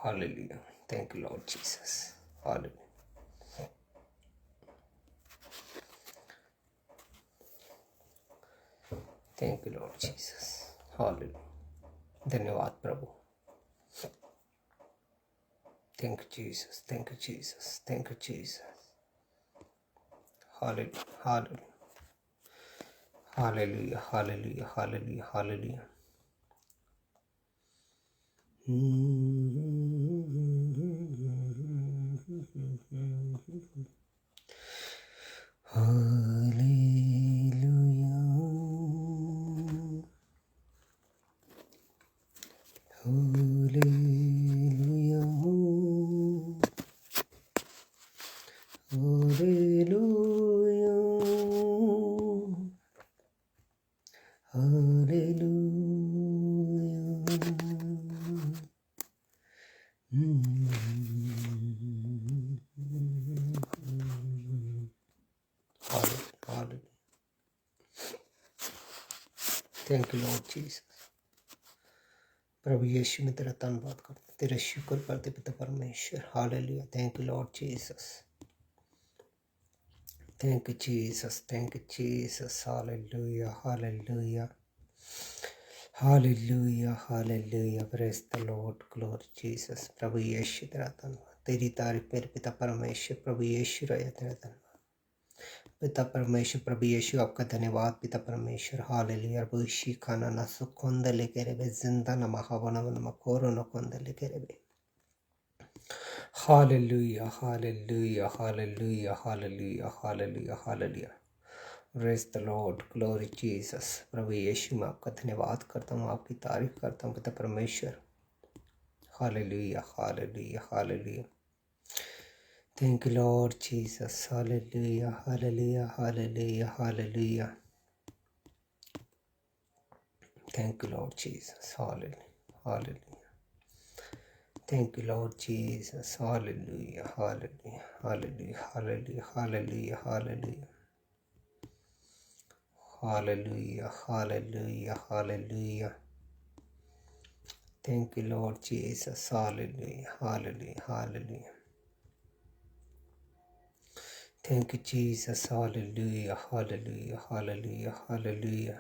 Hallelujah. Thank you, Lord Jesus. Hallelujah. Thank you, Lord Jesus. Hallelujah. धन्यवाद प्रभु. Thank you, Jesus. Thank you, Jesus. Thank you, Jesus. Hallelujah. Hallelujah. Hallelujah. Hallelujah. Hallelujah. Hallelujah. Thank you Lord Jesus. प्रभु यीशु में तेरा धन्यवाद करते, तेरा शुक्र करते पिता परमेश्वर. Hallelujah. Thank you Lord Jesus. Thank you Jesus. Thank you Jesus. Hallelujah. Hallelujah. Hallelujah. Hallelujah. Praise the Lord. Glory Jesus. प्रभु यीशु तेरा धन्यवाद, तेरी तारीफ मेरे पिता परमेश्वर. प्रभु यीशु राजा तेरा धन्यवाद पिता परमेश्वर. प्रभु यीशु आपका धन्यवाद पिता परमेश्वर. हालेलुया. बुशी खाना ना सुखोंद लेके रे बे जिंदा ना महावन न मकोरो न कोंद लेके रे बे. Hallelujah. Hallelujah. Hallelujah. Hallelujah. Hallelujah. Hallelujah. Praise the Lord. Glory Jesus. प्रभु यीशु मैं आपका धन्यवाद करता हूँ, आपकी तारीफ करता हूँ पिता परमेश्वर. Hallelujah. Hallelujah. Hallelujah. Thank you, Lord Jesus. Hallelujah, hallelujah, hallelujah, hallelujah. Thank you, Lord Jesus. Hallelujah, hallelujah. Thank you, Lord Jesus. Hallelujah, hallelujah, hallelujah, hallelujah, hallelujah, hallelujah. Hallelujah, hallelujah, hallelujah. Thank you, Lord Jesus. Hallelujah, hallelujah, hallelujah. Thank you, Jesus. Hallelujah, hallelujah, hallelujah, hallelujah.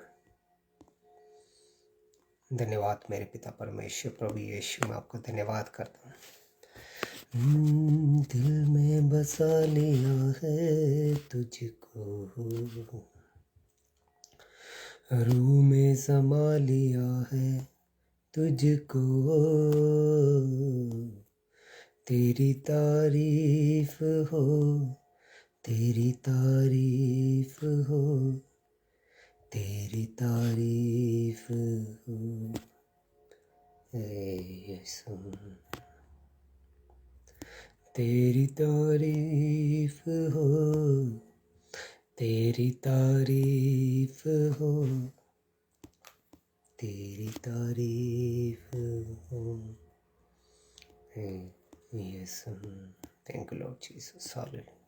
धन्यवाद मेरे पिता परमेश्वर. प्रभु यीशु मैं आपको धन्यवाद करता हूँ. दिल में बसा लिया है तुझको, रूह में समा लिया है तुझको, तेरी तारीफ हो, तेरी तारीफ हो, तेरी तारीफ हो यीशु, तेरी तारीफ हो, तेरी तारीफ हो, तेरी तारीफ हो Yeshu. Thank you Lord Jesus. Hallelujah.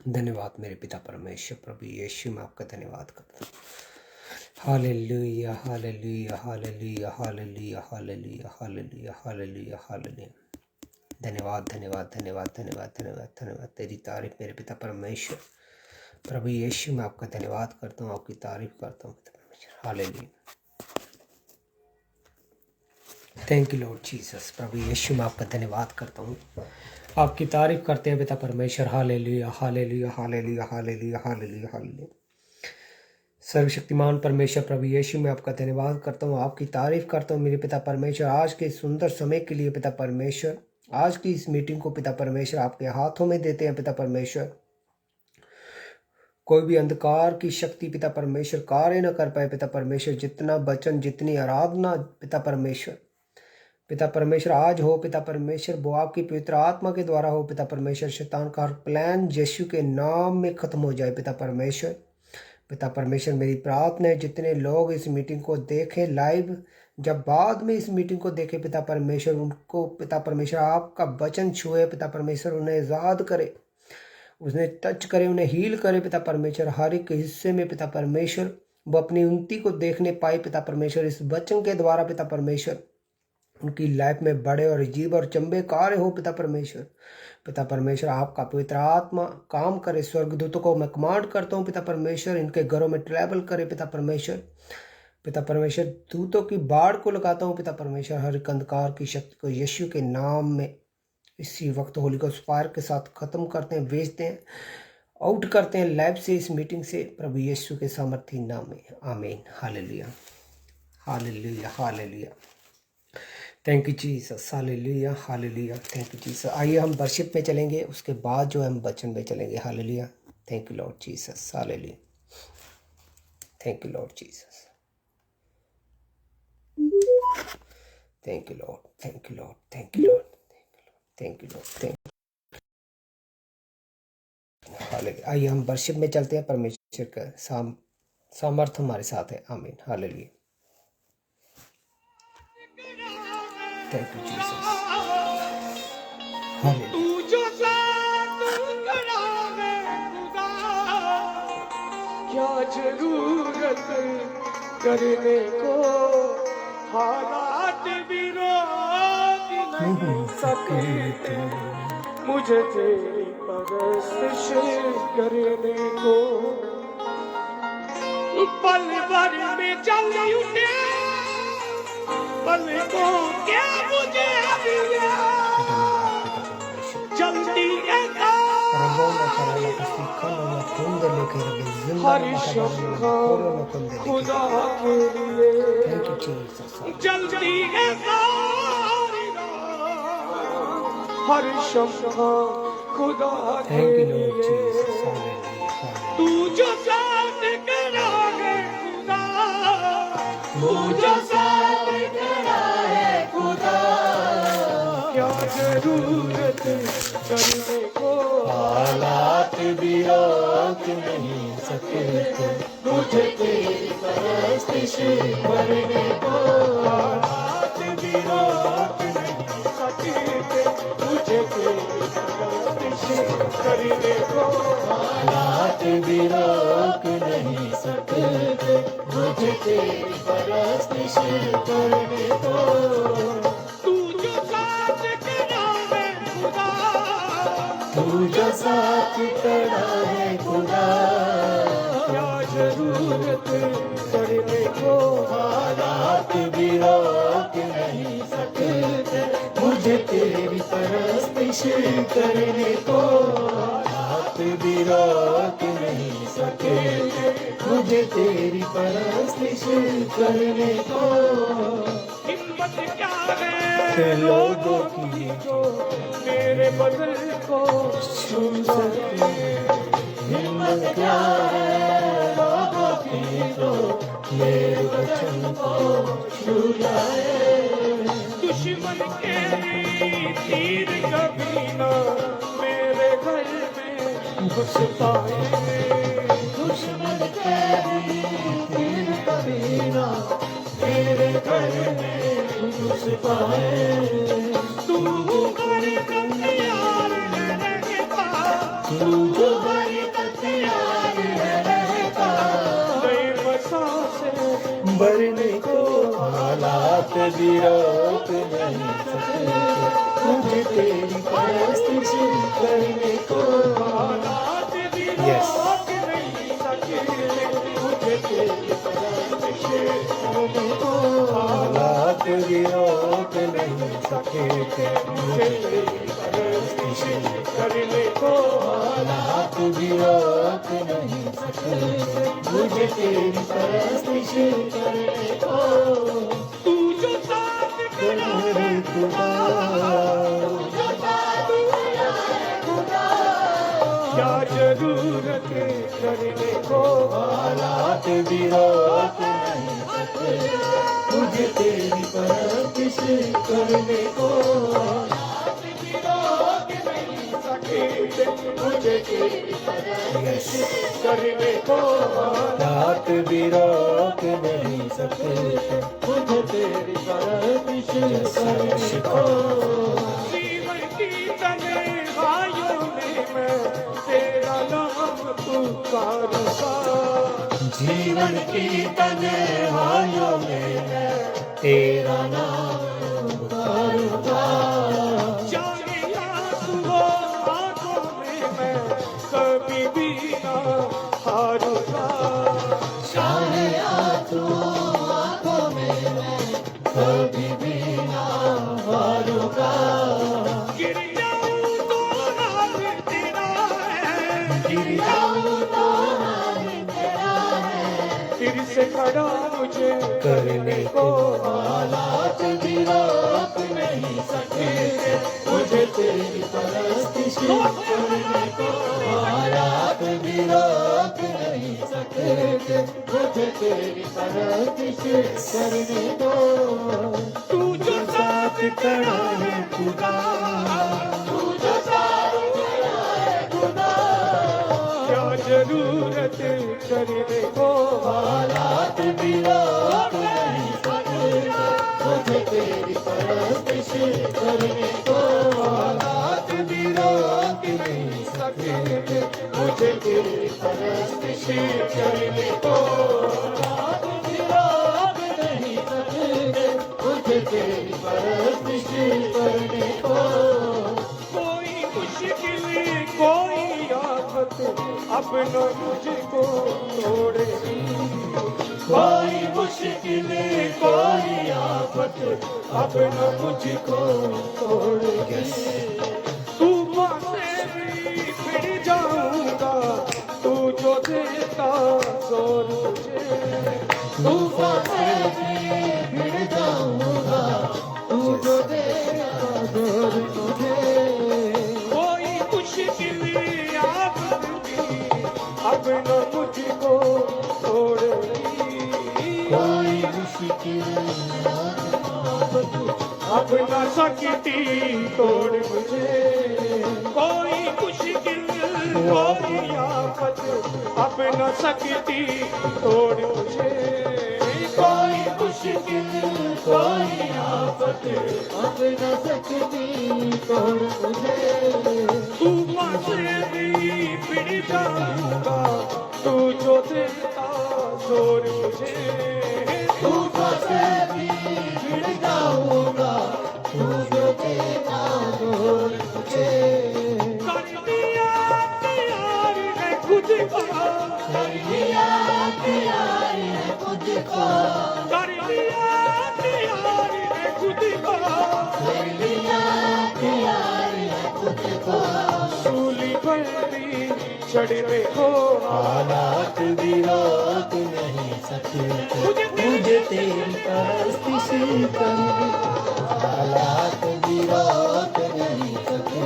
धन्यवाद मेरे पिता परमेश्वर. प्रभु यीशु मैं आपका धन्यवाद करता हूँ. Hallelujah. Hallelujah. Hallelujah. Hallelujah. Hallelujah. Hallelujah. Hallelujah. Hallelujah. धन्यवाद धन्यवाद धन्यवाद धन्यवाद धन्यवाद धन्यवाद. तेरी तारीफ मेरे पिता परमेश्वर. प्रभु यीशु मैं आपका धन्यवाद करता हूँ, आपकी तारीफ करता हूँ पिता परमेश्वर. Hallelujah. Thank you Lord Jesus. प्रभु यीशु मैं आपका धन्यवाद करता हूँ, आपकी तारीफ करते हैं पिता परमेश्वर. Hallelujah. Hallelujah. Hallelujah. Hallelujah. Hallelujah. Hallelujah. सर्वशक्तिमान परमेश्वर प्रभु यीशु मैं आपका धन्यवाद करता हूँ, आपकी तारीफ करता हूँ मेरे पिता परमेश्वर. आज के सुंदर समय के लिए पिता परमेश्वर, आज की इस मीटिंग को पिता परमेश्वर आपके हाथों में देते हैं पिता परमेश्वर. कोई भी अंधकार की शक्ति पिता परमेश्वर कार्य न कर पाए पिता परमेश्वर. जितना वचन, जितनी आराधना पिता परमेश्वर, पिता परमेश्वर आज हो पिता परमेश्वर, वो आपकी पवित्र आत्मा के द्वारा हो पिता परमेश्वर. शैतान का हर प्लान यीशु के नाम में खत्म हो जाए पिता परमेश्वर. पिता परमेश्वर मेरी प्रार्थना है जितने लोग इस मीटिंग को देखें लाइव, जब बाद में इस मीटिंग को देखें पिता परमेश्वर, उनको पिता परमेश्वर आपका वचन छुए पिता परमेश्वर. उन्हें याद करे, उन्हें टच करे, उन्हें हील करे पिता परमेश्वर. हर एक हिस्से में पिता परमेश्वर वो अपनी उन्नति को देखने पाए पिता परमेश्वर इस वचन के द्वारा पिता परमेश्वर. उनकी लाइफ में बड़े और अजीब और चंबे कार्य हो पिता परमेश्वर। पिता परमेश्वर आपका पवित्र आत्मा काम करे, स्वर्गदूतों को मैं कमांड करता हूँ पिता परमेश्वर, इनके घरों में ट्रैवल करे पिता परमेश्वर। पिता परमेश्वर दूतों की बाढ़ को लगाता हूँ पिता परमेश्वर, हर एक अंधकार की शक्ति को यीशु के नाम में इसी वक्त होली गोस्ट फायर के साथ खत्म करते हैं, भेजते हैं, आउट करते हैं लाइफ से, इस मीटिंग से, प्रभु यीशु के सामर्थी नाम में, आमीन। Hallelujah hallelujah hallelujah, thank you Jesus, hallelujah hallelujah, thank you Jesus. आइए हम वर्शिप में चलेंगे, उसके बाद जो हम वचन में चलेंगे। Hallelujah, thank you Lord Jesus, hallelujah, thank you Lord Jesus, thank you lord, thank you lord, thank you lord, thank you lord, thank you. Hallelujah, आइए हम वर्शिप में चलते हैं, परमेश्वर का सामर्थ हमारे साथ है, आमीन। Hallelujah, thank you Jesus, hallelujah. क्या जरूरत करने को, हालात भी रोक नहीं सकते मुझे तेरी परस्तिश करने को। पल भर में चल उठे पल को क्या मुझे जल्दी हर शब्द खुदा के लिए जल्दी है हर शब्द खुदा के लिए। तू जो साथ करा है खुदा, तू जो साथ करा है खुदा, क्या जरूरत करने को, हालात भी रोक नहीं सकते मुझे तेरी परस्तिश करने को। हालात भी रोक नहीं सकते मुझे तेरी परस्तिश करने को। हालात भी रोक नहीं सकते मुझे तेरी परस्तिश करने को। तू जो साथ करा है खुदा, तू जो साथ करा है खुदा, क्या जरूरत करने को, हालात भी रोक नहीं सकते मुझे तेरी परस्तिश करने को। हालात भी रोक नहीं सकते मुझे तेरी परस्तिश करने को। हिम्मत क्या है लोगों की जो मेरे बदल को छू सके, हिम्मत क्या है लोगों की जो मेरे वचन को छू लाए। दुश्मन के तीर कभी ना मेरे घर में घुस पाए, दुश्मन के तीर कभी ना मेरे घर में घुस पाए। तू बरकत यार रहता, तू जो बरकत यार रहता, नए बसा से भरने को, हालात भी रोक नहीं सकते मुझे तेरी परस्तिश करने को। हालात भी रोक नहीं सकते मुझे तेरी परस्तिश करने को। हालात भी रोक नहीं सकते मुझे तेरी परस्तिश करने को। हालात भी रोक नहीं सकते मुझे तेरी परस्तिश करने को। तू जो साथ करा है खुदा, क्या जरूरत करने को, हालात भी रोक नहीं सकते मुझे तेरी परस्तिश करने को। हालात भी रोक नहीं सकते मुझे तेरी परस्तिश करने को। हालात भी रोक नहीं सकते मुझे तेरी परस्तिश करने को। जीवन की तन्हाइयों में मैं तेरा नाम पुकारूंगा, जीवन की तन्हाइयों में मैं तेरा नाम करने को हालात भी रोक नहीं सकते, मुझे तेरी परस्तिश करने को हालात भी रोक नहीं सकते, मुझे तेरी परस्तिश करने को। तू जो साथ खड़ा है खुदा, तू जो साथ खड़ा है खुदा, क्या जरूरत करने को हालात भी रोक नहीं सकते, मुझे तेरी परस्तिश करने को हालात भी रोक नहीं सकते, मुझे तेरी परस्तिश करने को हालात भी रोक नहीं सकते, मुझे तेरी परस्तिश करने को। कोई मुश्किल कोई आफत अपना मुझको तोड़ेगी, कोई मुश्किल कोई आफत अपना मुझको तोड़ेगी। तूफान से भी फिर जाऊंगा, तू जो देता जोर मुझे, तूफान से भी फिर जाऊंगा, तू जो देता जोर मुझे। कोई मुश्किल आफत भी अपना मुझको तोड़ेगी, कोई मुश्किल अपना सकती तोड़ मुझे, कोई मुश्किल कोई आफत अपना सकती तोड़ मुझे, कोई मुश्किल कोई आफत अपना सकती तोड़ मुझे। तूफान से भी फिर जाऊंगा, तू जो देता जोर मुझे, तूफान से भी फिर जाऊंगा, तू जो देता जोर मुझे। कर दिया प्यार है खुद को, कर दिया प्यार है खुद को, कर दिया प्यार है खुद को, कर दिया प्यार है खुद को। सूली पर भी चढ़ने को हालात भी रोक नहीं सकते, मुझे तेरी परस्तिश करने को हालात भी रोक नहीं सकते,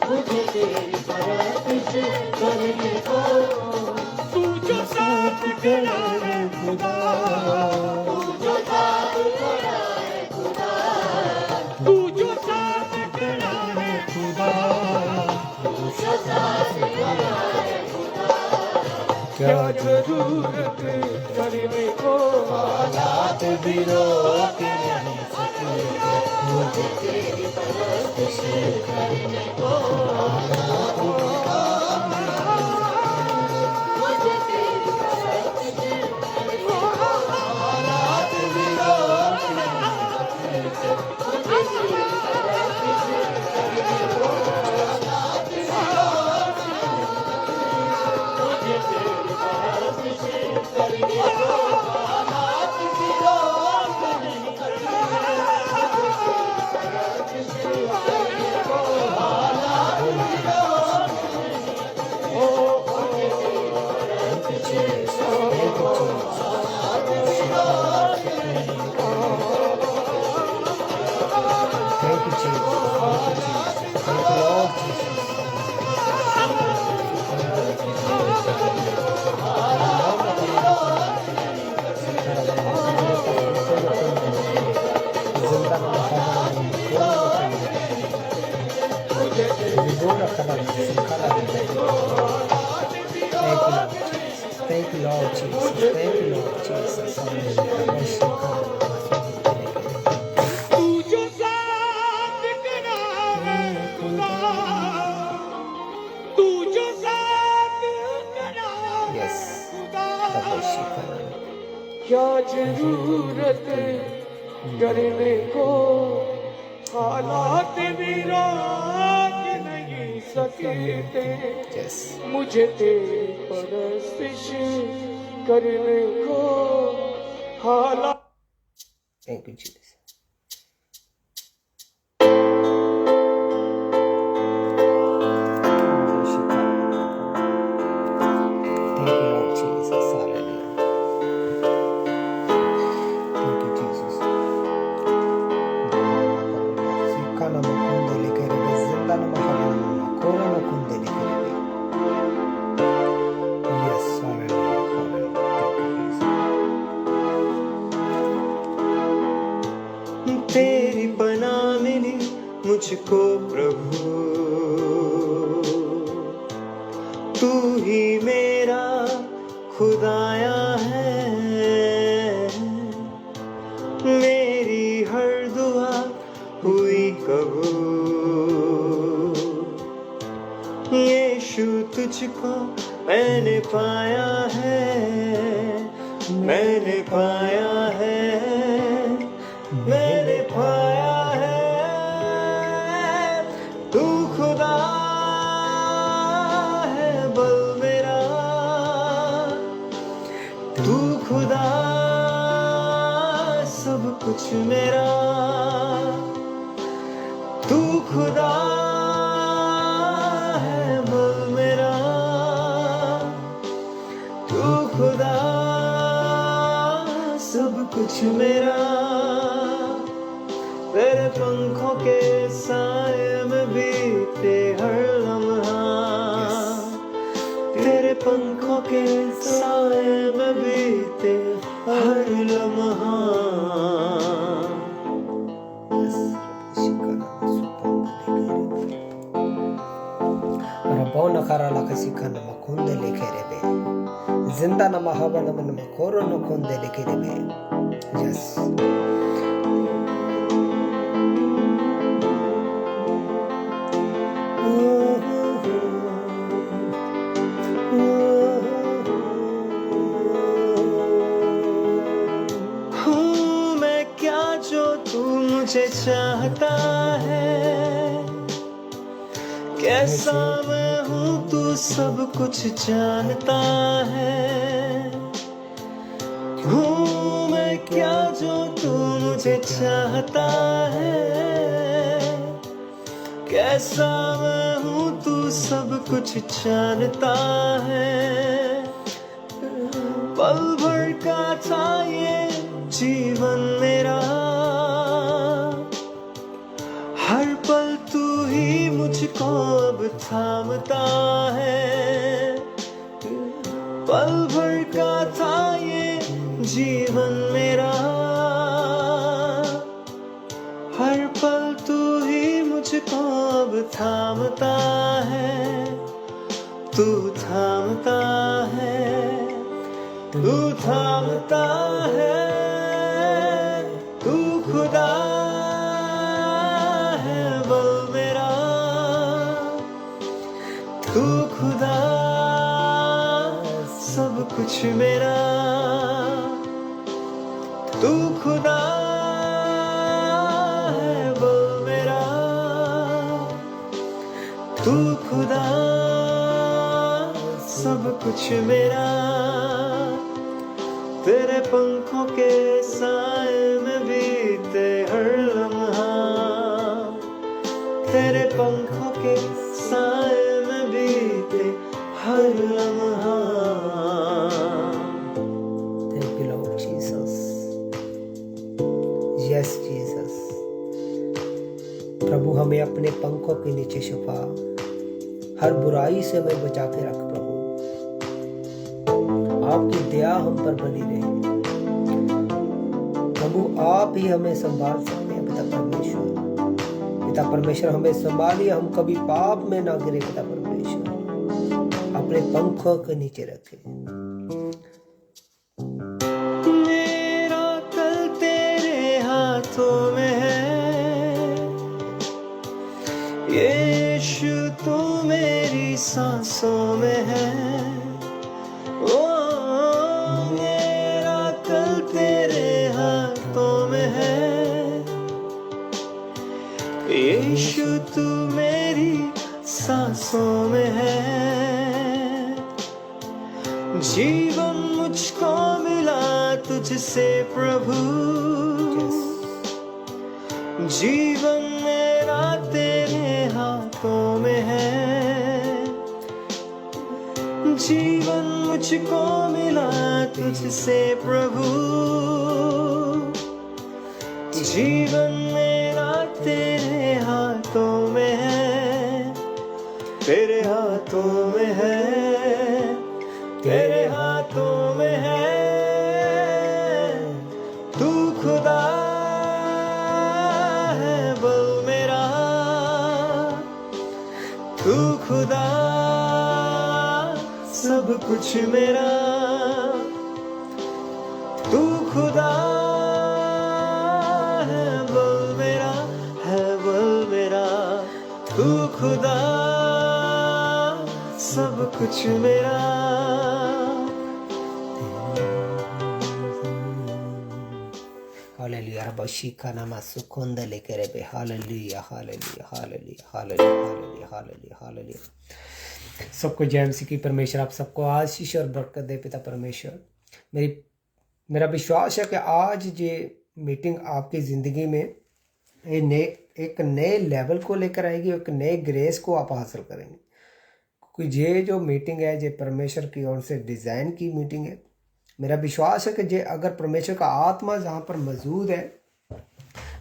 मुझे तेरी परस्तिश करने को। तू जो साथ खड़ा है खुदा, तू जो साथ खड़ा है खुदा, तू जो साथ खड़ा है खुदा, तू जो साथ खड़ा है खुदा, क्या जरूरत करने को हालात भी रोक नहीं सकते, मुझे तेरी परस्तिश करने को हालात भी रोक नहीं सकते, मुझे तेरी परस्तिश करने को हालात भी रोक नहीं सकते, मुझे तेरी परस्तिश करने को हालात भी रोक नहीं सकते, मुझे तेरी परस्तिश करने को हालात भी रोक नहीं सकते, परस्तिश करने को हालात भी रोक नहीं सकते, मुझे तेरी परस्तिश करने को हालात भी रोक नहीं Thank you, Jesus. Thank you, Jesus. Thank you, Lord Jesus. Thank you, Lord Jesus. Thank you, Lord Jesus. Hallelujah. तू जो साथ खड़ा है खुदा, तू जो साथ खड़ा है Yes. खुदा, Hallelujah. क्या जरूरत करने को हालात भी रोक नहीं सकते, Yes. मुझे तेरी परस्तिश करने को हालात। Thank you, Jesus. Thank you, Lord Jesus. Hallelujah. मुझको प्रभु, तू ही मेरा खुदाया है। मेरी हर दुआ हुई कबूल, यीशु तुझको मैंने पाया है, मैंने पाया है, मैंने पाया है। तू खुदा है बल मेरा, तू खुदा सब कुछ मेरा, तू खुदा है बल मेरा, तू खुदा सब कुछ मेरा। तेरे पंखों के साए में बीते हर लम्हा, तेरे पंखों के साए में बीते हर लम्हा। Rabona karala kasika nama kunde lekerebe. Zinda nama hava nama nama koro no kunde lekerebe. Yes. हूँ मैं क्या जो तू मुझे चाहता है, कैसा मैं हूँ तू सब कुछ जानता है। हूँ मैं क्या जो तू मुझे चाहता है, कैसा मैं हूँ तू सब कुछ जानता है। पल भर का था ये जीवन मेरा, हर पल तू ही मुझको अब थामता है। पल भर का था ये जीवन मेरा, हर पल तू ही मुझको अब थामता है। तू थामता है, तू थामता है, तू खुदा है बल मेरा, तू खुदा सब कुछ मेरा, तू खुदा है बल मेरा, तू खुदा सब कुछ मेरा। तेरे पंखों के साए में बीते हर लम्हा, तेरे पंखों के साए में बीते हर लम्हा। Thank you, Lord Jesus. Yes, Jesus. प्रभु हमें अपने पंखों के नीचे छुपा, हर बुराई से हमें बचा के रख प्रभु। आपकी दया हम पर बनी रहे प्रभु। आप ही हमें संभाल सकते हैं पिता परमेश्वर। पिता परमेश्वर हमें संभालिए, हम कभी पाप में ना गिरे पिता परमेश्वर। अपने पंखों के नीचे रखें। मेरा कल तेरे हाथों में है, यीशु तू मेरी सांसों में है। ओ मेरा कल तेरे हाथों में है, यीशु तू मेरी सांसों में है। जीवन मुझको मिला तुझसे प्रभु, जीवन मेरा तेरे हाथों में है। जीवन मुझको मिला तुझसे प्रभु, जीवन मेरा तेरे हाथों में है। तेरे हाथों में है, तेरे हाथों में है। तू खुदा है बल मेरा, तू खुदा सब कुछ मेरा, तू खुदा है बल मेरा, है बल मेरा, तू खुदा सब कुछ मेरा। हालेलुया रबशिका नामा सुकुंद लेकर बे hallelujah hallelujah hallelujah hallelujah hallelujah hallelujah. सबको जय मसीह की। परमेश्वर आप सबको आशीष और बरकत दे पिता परमेश्वर। मेरा विश्वास है कि आज ये मीटिंग आपकी ज़िंदगी में एक नए लेवल को लेकर आएगी, एक नए ग्रेस को आप हासिल करेंगे। क्योंकि ये जो मीटिंग है ये परमेश्वर की ओर से डिज़ाइन की मीटिंग है। मेरा विश्वास है कि जे अगर परमेश्वर का आत्मा जहाँ पर मौजूद है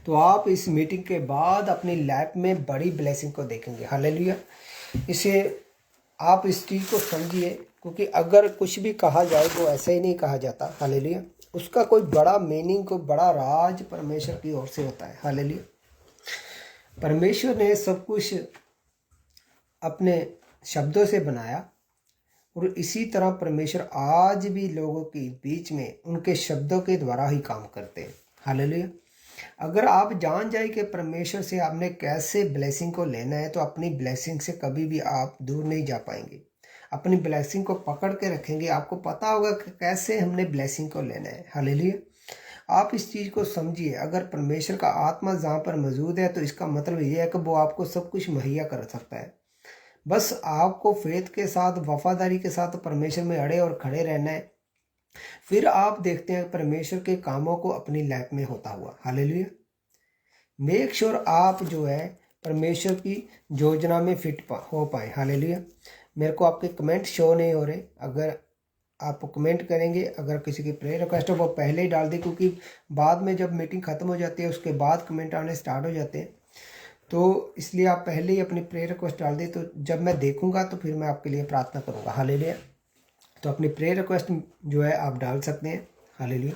तो आप इस मीटिंग के बाद अपनी लाइफ में बड़ी ब्लेसिंग को देखेंगे। हालेलुया। इसे आप इस चीज़ को समझिए, क्योंकि अगर कुछ भी कहा जाए वो ऐसे ही नहीं कहा जाता। हालेलुया। उसका कोई बड़ा मीनिंग, कोई बड़ा राज परमेश्वर की ओर से होता है। हालेलुया। परमेश्वर ने सब कुछ अपने शब्दों से बनाया और इसी तरह परमेश्वर आज भी लोगों के बीच में उनके शब्दों के द्वारा ही काम करते हैं। हालेलुया। अगर आप जान जाए कि परमेश्वर से आपने कैसे ब्लेसिंग को लेना है तो अपनी ब्लेसिंग से कभी भी आप दूर नहीं जा पाएंगे। अपनी ब्लेसिंग को पकड़ के रखेंगे, आपको पता होगा कि कैसे हमने ब्लेसिंग को लेना है। हालेलुया। आप इस चीज़ को समझिए, अगर परमेश्वर का आत्मा जहाँ पर मौजूद है तो इसका मतलब ये है कि वो आपको सब कुछ मुहैया कर सकता है। बस आपको फेथ के साथ, वफादारी के साथ परमेश्वर में अड़े और खड़े रहना है। फिर आप देखते हैं परमेश्वर के कामों को अपनी लाइफ में होता हुआ। हालेलुया। मेक श्योर आप जो है परमेश्वर की योजना में फिट हो पाए। हालेलुया। मेरे को आपके कमेंट शो नहीं हो रहे, अगर आप कमेंट करेंगे, अगर किसी की प्रेयर रिक्वेस्ट हो वो पहले ही डाल दें, क्योंकि बाद में जब मीटिंग ख़त्म हो जाती है उसके बाद कमेंट आने स्टार्ट हो जाते हैं। तो इसलिए आप पहले ही अपनी प्रेयर रिक्वेस्ट डाल दें, तो जब मैं देखूंगा तो फिर मैं आपके लिए प्रार्थना करूंगा। हालेलुया। तो अपनी प्रेयर रिक्वेस्ट जो है आप डाल सकते हैं। हालेलुया।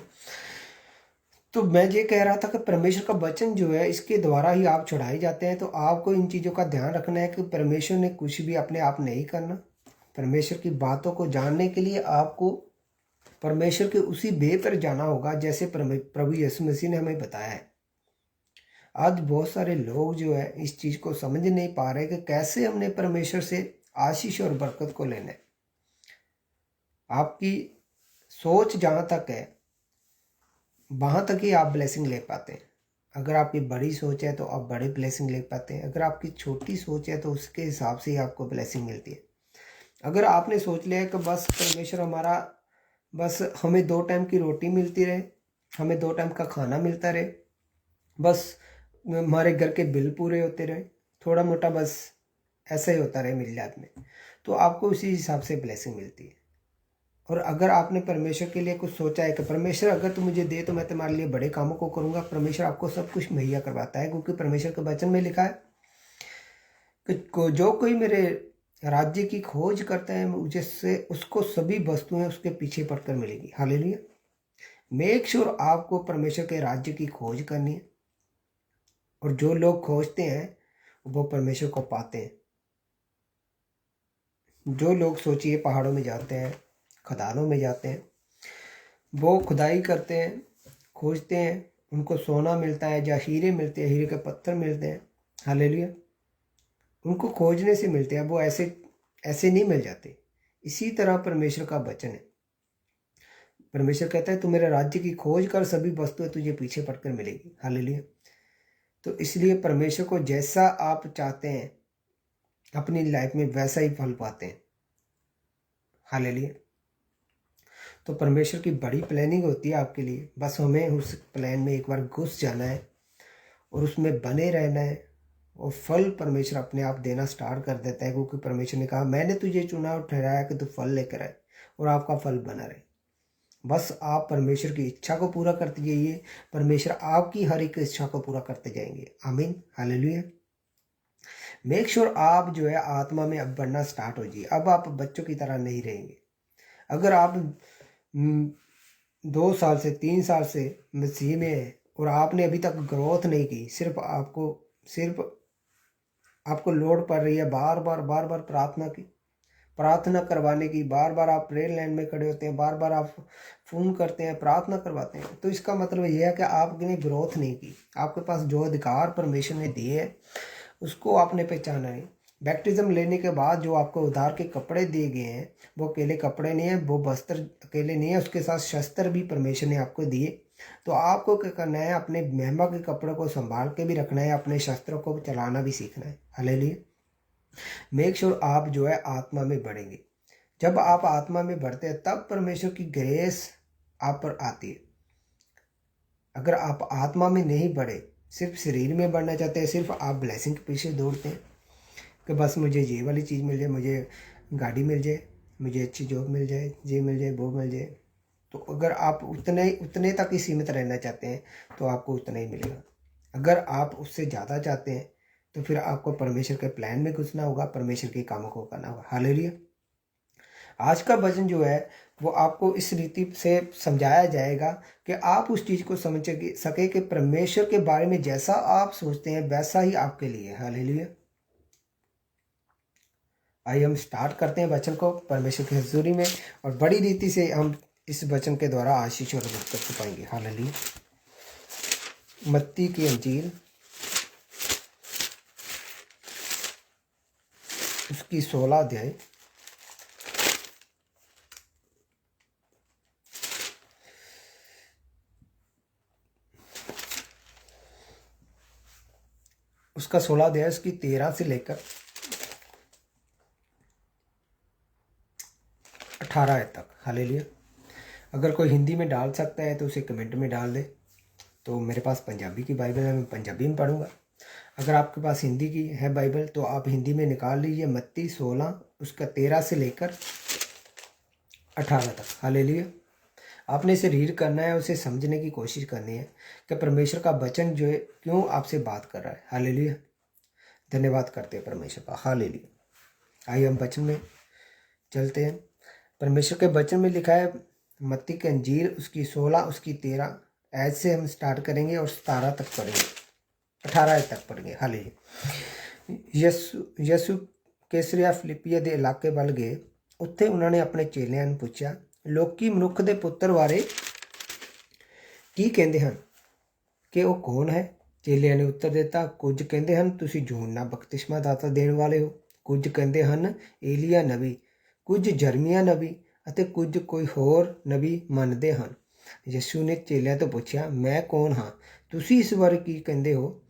तो मैं ये कह रहा था कि परमेश्वर का वचन जो है इसके द्वारा ही आप छुड़ाए जाते हैं। तो आपको इन चीज़ों का ध्यान रखना है कि परमेश्वर ने कुछ भी अपने आप नहीं करना। परमेश्वर की बातों को जानने के लिए आपको परमेश्वर के उसी वे पर जाना होगा जैसे प्रभु यीशु मसीह ने हमें बताया है। आज बहुत सारे लोग जो है इस चीज़ को समझ नहीं पा रहे कि कैसे हमने परमेश्वर से आशीष और बरकत को लेना है। आपकी सोच जहाँ तक है वहाँ तक ही आप ब्लेसिंग ले पाते हैं। अगर आपकी बड़ी सोच है तो आप बड़ी ब्लेसिंग ले पाते हैं। अगर आपकी छोटी सोच है तो उसके हिसाब से ही आपको ब्लेसिंग मिलती है। अगर आपने सोच लिया कि बस परमेश्वर हमारा, बस हमें 2 टाइम की रोटी मिलती रहे, हमें 2 टाइम का खाना मिलता रहे, बस हमारे घर के बिल पूरे होते रहे, थोड़ा मोटा बस ऐसा ही होता रहे मेरी लाइफ में, तो आपको उसी हिसाब से ब्लेसिंग मिलती है। और अगर आपने परमेश्वर के लिए कुछ सोचा है कि परमेश्वर अगर तू मुझे दे तो मैं तुम्हारे लिए बड़े कामों को करूँगा, परमेश्वर आपको सब कुछ मुहैया करवाता है। क्योंकि परमेश्वर के वचन में लिखा है कि जो कोई मेरे राज्य की खोज करता है मुझे से उसको सभी वस्तुएं उसके पीछे पड़कर मिलेगी। हालेलुया। मेक श्योर आपको परमेश्वर के राज्य की खोज करनी है, और जो लोग खोजते हैं वो परमेश्वर को पाते हैं। जो लोग सोचिए पहाड़ों में जाते हैं, खदानों में जाते हैं, वो खुदाई करते हैं, खोजते हैं, उनको सोना मिलता है या हीरे मिलते हैं, हीरे के पत्थर मिलते हैं। हालेलुया। उनको खोजने से मिलते हैं, वो ऐसे नहीं मिल जाते। इसी तरह परमेश्वर का वचन है। परमेश्वर कहता है तू मेरे राज्य की खोज कर, सभी वस्तुएं तुझे पीछे पड़कर मिलेगी। हालेलुया। तो इसलिए परमेश्वर को जैसा आप चाहते हैं अपनी लाइफ में वैसा ही फल पाते हैं। हालेलुया। तो परमेश्वर की बड़ी प्लानिंग होती है आपके लिए, बस हमें उस प्लान में एक बार घुस जाना है और उसमें बने रहना है, और फल परमेश्वर अपने आप देना स्टार्ट कर देता है। क्योंकि परमेश्वर ने कहा मैंने तुझे चुना और ठहराया कि तू फल लेकर आए और आपका फल बना रहे। बस आप परमेश्वर की इच्छा को पूरा करते जाइए, परमेश्वर आपकी हर एक इच्छा को पूरा करते जाएंगे। आमीन। हालेलुया। मेक श्योर आप जो है आत्मा में अब बढ़ना स्टार्ट हो जाइए। अब आप बच्चों की तरह नहीं रहेंगे। अगर आप 2 साल से 3 साल से मसीह में है और आपने अभी तक ग्रोथ नहीं की, सिर्फ आपको लोड पड़ रही है बार बार प्रार्थना करवाने की, बार बार आप प्रेयर लाइन में खड़े होते हैं, बार बार आप फ़ोन करते हैं, प्रार्थना करवाते हैं, तो इसका मतलब यह है कि आपने ग्रोथ नहीं की। आपके पास जो अधिकार परमेश्वर ने दिए है उसको आपने पहचाना नहीं। बैप्टिज्म लेने के बाद जो आपको उद्धार के कपड़े दिए गए हैं वो अकेले कपड़े नहीं है, वो वस्त्र अकेले नहीं है, उसके साथ शस्त्र भी परमेश्वर ने आपको दिए। तो आपको क्या करना है, अपने महिमा के कपड़ों को संभाल के भी रखना है, अपने शस्त्रों को चलाना भी सीखना है। हालेलुया। मेक श्योर आप जो है आत्मा में बढ़ेंगे। जब आप आत्मा में बढ़ते हैं तब परमेश्वर की ग्रेस आप पर आती है। अगर आप आत्मा में नहीं बढ़े, सिर्फ शरीर में बढ़ना चाहते हैं, सिर्फ आप ब्लेसिंग के पीछे दौड़ते हैं कि बस मुझे ये वाली चीज़ मिल जाए, मुझे गाड़ी मिल जाए, मुझे अच्छी जॉब मिल जाए, ये मिल जाए, वो मिल जाए, तो अगर आप उतने तक ही सीमित रहना चाहते हैं तो आपको उतना ही मिलेगा। अगर आप उससे ज़्यादा चाहते हैं तो फिर आपको परमेश्वर के प्लान में घुसना होगा, परमेश्वर के कामों को करना होगा। हालेलुया। आज का वचन जो है वो आपको इस रीति से समझाया जाएगा कि आप उस चीज़ को समझ सके कि परमेश्वर के बारे में जैसा आप सोचते हैं वैसा ही आपके लिए है। हालेलुया। आइए हम स्टार्ट करते हैं वचन को परमेश्वर की हजूरी में, और बड़ी रीति से हम इस वचन के द्वारा आशीष और बरकत पाएंगे। हालेलुया। मत्ती की अंजील उसकी 16 अध्याय उसका 16 अध्याय उसकी 13 से लेकर 18 तक। हालेलुया। अगर कोई हिंदी में डाल सकता है तो उसे कमेंट में डाल दे। तो मेरे पास पंजाबी की बाइबल है, मैं पंजाबी में पढ़ूंगा। अगर आपके पास हिंदी की है बाइबल तो आप हिंदी में निकाल लीजिए मत्ती 16 उसका 13 से लेकर 18 तक। हालेलुया। आपने इसे रीड करना है, उसे समझने की कोशिश करनी है कि परमेश्वर का वचन जो है क्यों आपसे बात कर रहा है। हालेलुया। धन्यवाद करते हैं परमेश्वर का। हालेलुया। आइए हम वचन में चलते हैं। परमेश्वर के वचन में लिखा है मत्ती की अंजील उसकी 16 उसकी 13 ऐज से हम स्टार्ट करेंगे और 17 तक पढ़ेंगे, 18 तक पढ़ेंगे। हालेलुया। यसु कैसरिया फिलिपिया ਦੇ ਇਲਾਕੇ ਵੱਲ ਗਏ। ਉੱਥੇ ਉਹਨਾਂ ਨੇ ਆਪਣੇ ਚੇਲਿਆਂ ਨੂੰ ਪੁੱਛਿਆ, ਲੋਕੀ ਮਨੁੱਖ ਦੇ ਪੁੱਤਰ ਬਾਰੇ ਕੀ ਕਹਿੰਦੇ ਹਨ ਕਿ ਉਹ ਕੌਣ ਹੈ? ਚੇਲਿਆਂ ਨੇ ਉੱਤਰ ਦਿੱਤਾ, ਕੁਝ ਕਹਿੰਦੇ ਹਨ ਤੁਸੀਂ ਯੂਹੰਨਾ ਬਪਤਿਸਮਾ ਦਾਤਾ ਦੇਣ ਵਾਲੇ ਹੋ, ਕੁਝ ਕਹਿੰਦੇ ਹਨ ਏਲੀਆ ਨਬੀ, ਕੁਝ ਜਰਮੀਆ ਨਬੀ ਅਤੇ ਕੁਝ ਕੋਈ ਹੋਰ ਨਬੀ ਮੰਨਦੇ ਹਨ। ਯਿਸੂ ਨੇ ਚੇਲਿਆਂ ਤੋਂ ਪੁੱਛਿਆ, ਮੈਂ ਕੌਣ ਹਾਂ? ਤੁਸੀਂ ਇਸ ਬਾਰੇ ਕੀ ਕਹਿੰਦੇ ਹੋ?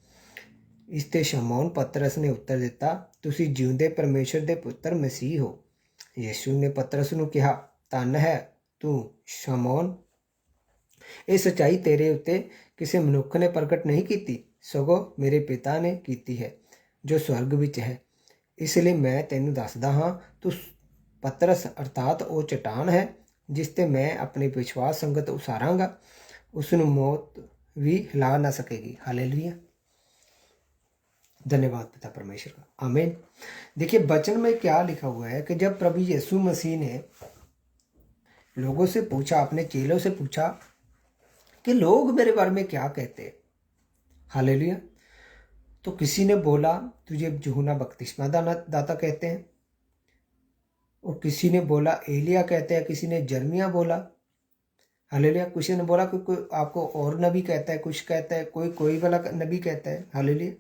ਇਸ ਤੇ ਸ਼ਮੌਨ ਪਤਰਸ ਨੇ ਉੱਤਰ ਦਿੱਤਾ, ਤੁਸੀਂ ਜਿਉਂਦੇ ਪਰਮੇਸ਼ਰ ਦੇ ਪੁੱਤਰ ਮਸੀਹ ਹੋ। ਯਿਸੂ ਨੇ ਪਤਰਸ ਨੂੰ ਕਿਹਾ, ਧੰਨ ਹੈ ਤੂੰ ਸ਼ਮੌਨ, ਇਹ ਸੱਚਾਈ ਤੇਰੇ ਉੱਤੇ ਕਿਸੇ ਮਨੁੱਖ ਨੇ ਪ੍ਰਗਟ ਨਹੀਂ ਕੀਤੀ, ਸਗੋਂ ਮੇਰੇ ਪਿਤਾ ਨੇ ਕੀਤੀ ਹੈ ਜੋ ਸਵਰਗ ਵਿੱਚ ਹੈ। ਇਸ ਲਈ ਮੈਂ ਤੈਨੂੰ ਦੱਸਦਾ ਹਾਂ, ਤੂੰ ਪਤਰਸ ਅਰਥਾਤ ਉਹ ਚਟਾਨ ਹੈ ਜਿਸ ਤੇ ਮੈਂ ਆਪਣੀ ਵਿਸ਼ਵਾਸ ਸੰਗਤ ਉਸਾਰਾਂਗਾ, ਉਸ ਨੂੰ मौत भी हिला ना सकेगी। हालेलुया। धन्यवाद पिता परमेश्वर का। आमीन। देखिए वचन में क्या लिखा हुआ है कि जब प्रभु यीशु मसीह ने लोगों से पूछा, अपने चेलों से पूछा कि लोग मेरे बारे में क्या कहते हैं। हालेलुया। तो किसी ने बोला तुझे यूहन्ना बपतिस्मा दाता कहते हैं, और किसी ने बोला एलिया कहते हैं, किसी ने जर्मिया बोला। हालेलुया। किसी ने बोला कि कोई आपको और नबी कहता है, कुछ कहता है कोई वाला नबी कहता है। हालेलुया।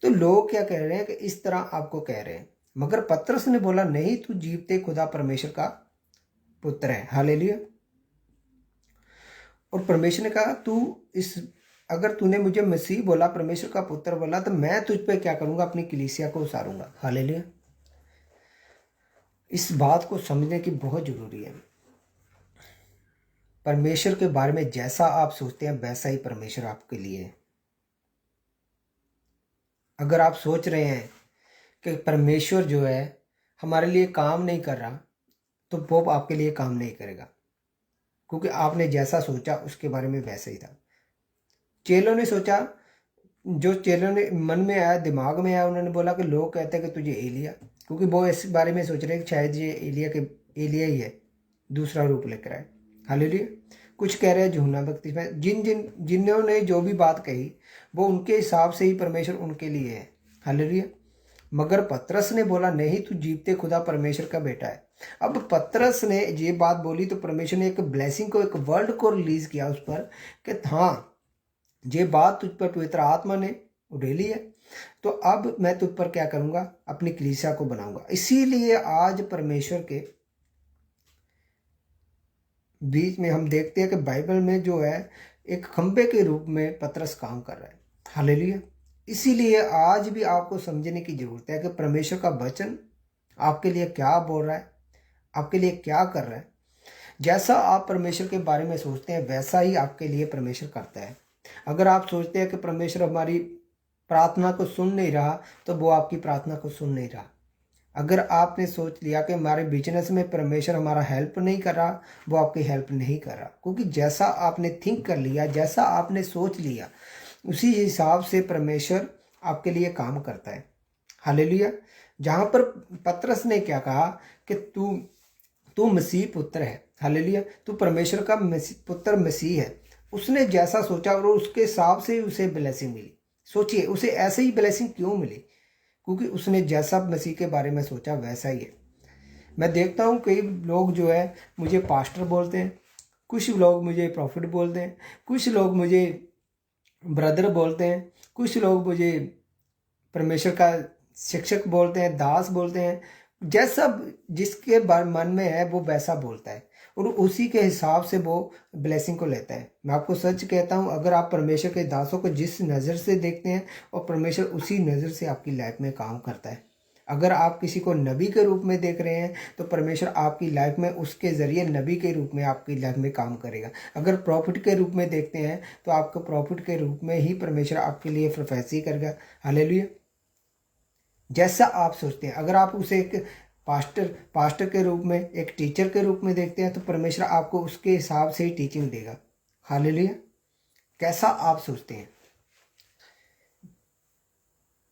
तो लोग क्या कह रहे हैं कि इस तरह आपको कह रहे हैं, मगर पतरस ने बोला नहीं, तू जीवते खुदा परमेश्वर का पुत्र है। हालेलुया। और परमेश्वर ने कहा अगर तूने मुझे मसीह बोला, परमेश्वर का पुत्र बोला, तो मैं तुझ पे क्या करूंगा, अपनी कलीसिया को उसारूंगा। हालेलुया। इस बात को समझने की बहुत जरूरी है। परमेश्वर के बारे में जैसा आप सोचते हैं वैसा ही परमेश्वर आपके लिए है। अगर आप सोच रहे हैं कि परमेश्वर जो है हमारे लिए काम नहीं कर रहा, तो वो आपके लिए काम नहीं करेगा, क्योंकि आपने जैसा सोचा उसके बारे में वैसा ही था। चेलों ने सोचा, जो चेलों ने मन में आया, दिमाग में आया, उन्होंने बोला कि लोग कहते हैं कि तुझे एलिया, क्योंकि वो इस बारे में सोच रहे हैं कि शायद ये एलिया ही है, दूसरा रूप लेकर आए। हालेलुया। कुछ कह रहे हैं यूहन्ना बपतिस्मा। जिन्होंने जो भी बात कही वो उनके हिसाब से ही परमेश्वर उनके लिए है। हालेलुया। मगर पतरस ने बोला, नहीं, तू जीवते खुदा परमेश्वर का बेटा है। अब पतरस ने ये बात बोली तो परमेश्वर ने एक ब्लेसिंग को, एक वर्ड को रिलीज किया उस पर कि हाँ, ये बात तुझ पर पवित्र आत्मा ने उड़ेली है, तो अब मैं तुझ पर क्या करूंगा, अपनी कलीसिया को बनाऊंगा। इसीलिए आज परमेश्वर के बीच में हम देखते हैं कि बाइबल में जो है एक खंबे के रूप में पतरस काम कर रहा है। हालेलुया। इसीलिए आज भी आपको समझने की जरूरत है कि परमेश्वर का वचन आपके लिए क्या बोल रहा है, आपके लिए क्या कर रहा है। जैसा आप परमेश्वर के बारे में सोचते हैं वैसा ही आपके लिए परमेश्वर करता है। अगर आप सोचते हैं कि परमेश्वर हमारी प्रार्थना को सुन नहीं रहा तो वो आपकी प्रार्थना को सुन नहीं रहा। अगर आपने सोच लिया कि हमारे बिजनेस में परमेश्वर हमारा हेल्प नहीं कर रहा, वो आपकी हेल्प नहीं कर रहा, क्योंकि जैसा आपने थिंक कर लिया, जैसा आपने सोच लिया, उसी हिसाब से परमेश्वर आपके लिए काम करता है। हालेलुया। जहाँ पर पतरस ने क्या कहा कि तू मसीह पुत्र है। हालेलुया। तू परमेश्वर का पुत्र मसीह है। उसने जैसा सोचा और उसके हिसाब से उसे ब्लेसिंग मिली। सोचिए, उसे ऐसे ही ब्लेसिंग क्यों मिली? क्योंकि उसने जैसा मसीह के बारे में सोचा वैसा ही है। मैं देखता हूँ कई लोग जो है मुझे पास्टर बोलते हैं, कुछ लोग मुझे प्रॉफिट बोलते हैं, कुछ लोग मुझे ब्रदर बोलते हैं, कुछ लोग मुझे परमेश्वर का शिक्षक बोलते हैं, दास बोलते हैं। जैसा जिसके मन में है वो वैसा बोलता है और उसी के हिसाब से वो ब्लेसिंग को लेता है। मैं आपको सच कहता हूँ, अगर आप परमेश्वर के दासों को जिस नज़र से देखते हैं और परमेश्वर उसी नज़र से आपकी लाइफ में काम करता है। अगर आप किसी को नबी के रूप में देख रहे हैं तो परमेश्वर आपकी लाइफ में उसके ज़रिए नबी के रूप में आपकी लाइफ में काम करेगा। अगर प्रॉफिट के रूप में देखते हैं तो आपको प्रॉफिट के रूप में ही परमेश्वर आपके लिए प्रोफेसी करेगा। हालेलुया। जैसा आप सोचते हैं, अगर आप उसे एक पास्टर के रूप में, एक टीचर के रूप में देखते हैं तो परमेश्वर आपको उसके हिसाब से ही टीचिंग देगा। हालेलुया। कैसा आप सोचते हैं,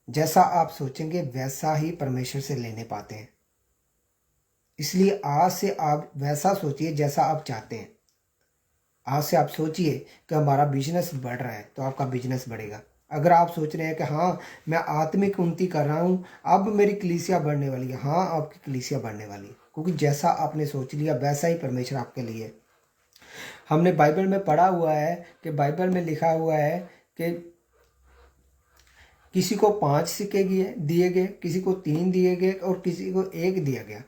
जैसा आप सोचेंगे वैसा ही परमेश्वर से लेने पाते हैं। इसलिए आज से आप वैसा सोचिए जैसा आप चाहते हैं। आज से आप सोचिए कि हमारा बिजनेस बढ़ रहा है तो आपका बिजनेस बढ़ेगा। अगर आप सोच रहे हैं कि हाँ, मैं आत्मिक उन्नति कर रहा हूँ, अब मेरी कलीसिया बढ़ने वाली है, हाँ, आपकी कलीसिया बढ़ने वाली है, क्योंकि जैसा आपने सोच लिया वैसा ही परमेश्वर आपके लिए। हमने बाइबल में पढ़ा हुआ है कि बाइबल में लिखा हुआ है कि किसी को 5 सिक्के दिए गए, किसी को 3 दिए गए और किसी को 1 दिया गया।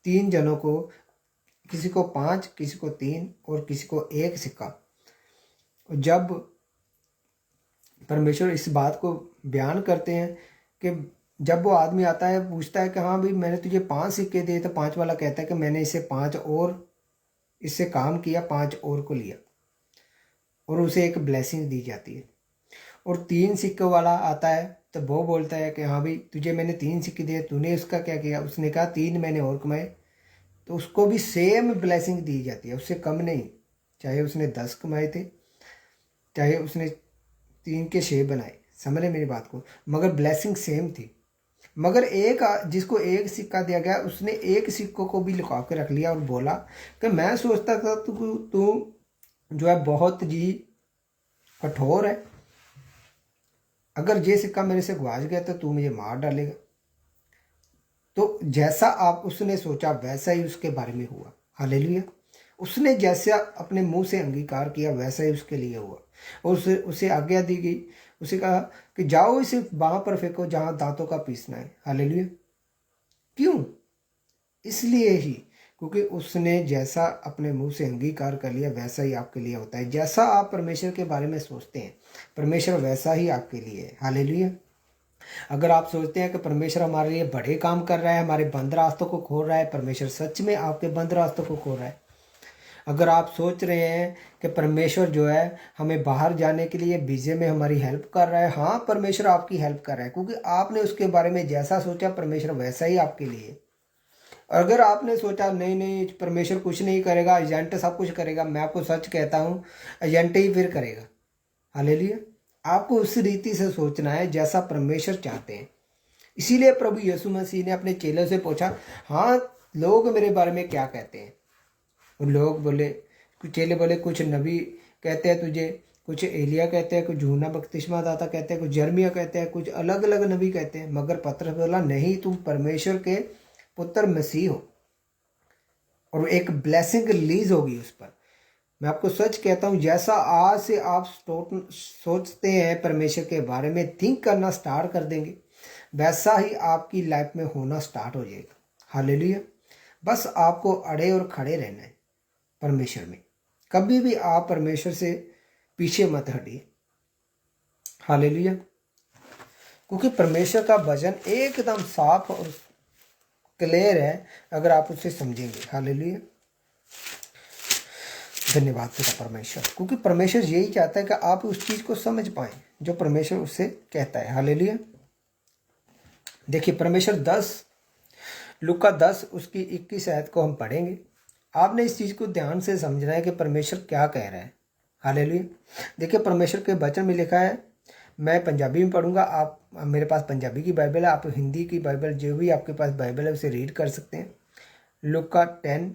3 जनों को, किसी को 5, किसी को 3 और किसी को 1 सिक्का। जब परमेश्वर इस बात को बयान करते हैं कि जब वो आदमी आता है, पूछता है कि हाँ भाई, मैंने तुझे 5 सिक्के दिए, तो 5 वाला कहता है कि मैंने इससे 5 और इससे काम किया, 5 और को लिया, और उसे एक ब्लेसिंग दी जाती है। और 3 सिक्के वाला आता है तो वो बोलता है कि हाँ भाई, तुझे मैंने 3 सिक्के दिए, तूने उसका क्या किया? उसने कहा 3 मैंने और कमाए, तो उसको भी सेम ब्लेसिंग दी जाती है, उससे कम नहीं। चाहे उसने 10 कमाए थे, चाहे उसने 3 के 6 बनाए, समझ रहे मेरी बात को, मगर ब्लेसिंग सेम थी। मगर एक जिसको 1 सिक्का दिया गया, उसने 1 सिक्कों को भी लुका के रख लिया और बोला कि मैं सोचता था तू जो है बहुत जी कठोर है, अगर ये सिक्का मेरे से गुआच गया तो तू मुझे मार डालेगा। तो जैसा आप उसने सोचा वैसा ही उसके बारे में हुआ। हालेलुया। उसने जैसा अपने मुंह से अंगीकार किया वैसा ही उसके लिए हुआ, और उसे आज्ञा दी गई। उसे कहा कि जाओ, इसे वहां पर फेंको जहां दांतों का पीसना है। हालेलुया। क्यों? इसलिए ही क्योंकि उसने जैसा अपने मुंह से अंगीकार कर लिया वैसा ही आपके लिए होता है। जैसा आप परमेश्वर के बारे में सोचते हैं, परमेश्वर वैसा ही आपके लिए है। हालेलुया। अगर आप सोचते हैं कि परमेश्वर हमारे लिए बड़े काम कर रहा है, हमारे बंद रास्तों को खोल रहा है, परमेश्वर सच में आपके बंद रास्तों को खोल रहा है। अगर आप सोच रहे हैं कि परमेश्वर जो है हमें बाहर जाने के लिए वीज़े में हमारी हेल्प कर रहा है, हाँ, परमेश्वर आपकी हेल्प कर रहा है, क्योंकि आपने उसके बारे में जैसा सोचा परमेश्वर वैसा ही आपके लिए। अगर आपने सोचा नहीं परमेश्वर कुछ नहीं करेगा, एजेंट सब कुछ करेगा, मैं आपको सच कहता हूँ, एजेंट ही फिर करेगा। हालेलुया। आपको उस रीति से सोचना है जैसा परमेश्वर चाहते हैं। इसीलिए प्रभु यीशु मसीह ने अपने चेलों से पूछा, हाँ, लोग मेरे बारे में क्या कहते हैं? और लोग बोले, कुछ चेले बोले, कुछ नबी कहते हैं तुझे, कुछ एलिया कहते हैं, कुछ यूहन्ना बपतिस्मा दाता कहते हैं, कुछ यिर्मयाह कहते हैं, कुछ अलग अलग नबी कहते हैं। मगर पतरस बोला नहीं, तुम परमेश्वर के पुत्र मसीह हो, और एक ब्लेसिंग रिलीज होगी उस पर। मैं आपको सच कहता हूँ, जैसा आज से आप सोचते हैं परमेश्वर के बारे में, थिंक करना स्टार्ट कर देंगे, वैसा ही आपकी लाइफ में होना स्टार्ट हो जाएगा। हालेलुया। बस आपको अड़े और खड़े रहना है परमेश्वर में। कभी भी आप परमेश्वर से पीछे मत हटिए। हालेलुया। क्योंकि परमेश्वर का वचन एकदम साफ और क्लियर है अगर आप उसे समझेंगे। हालेलुया। धन्यवाद पिता परमेश्वर, क्योंकि परमेश्वर यही चाहता है कि आप उस चीज को समझ पाएं जो परमेश्वर उससे कहता है। हालेलुया। देखिए परमेश्वर 10 लूका 10 उसकी 21 आयत को हम पढ़ेंगे। आपने इस चीज को ध्यान से समझना है कि परमेश्वर क्या कह रहा है। हालेलुया। देखिए परमेश्वर के वचन में लिखा है, मैं पंजाबी में पढ़ूंगा, आप मेरे पास पंजाबी की बाइबल है, आप हिंदी की बाइबल जो भी आपके पास बाइबल है उसे रीड कर सकते हैं। लूका 10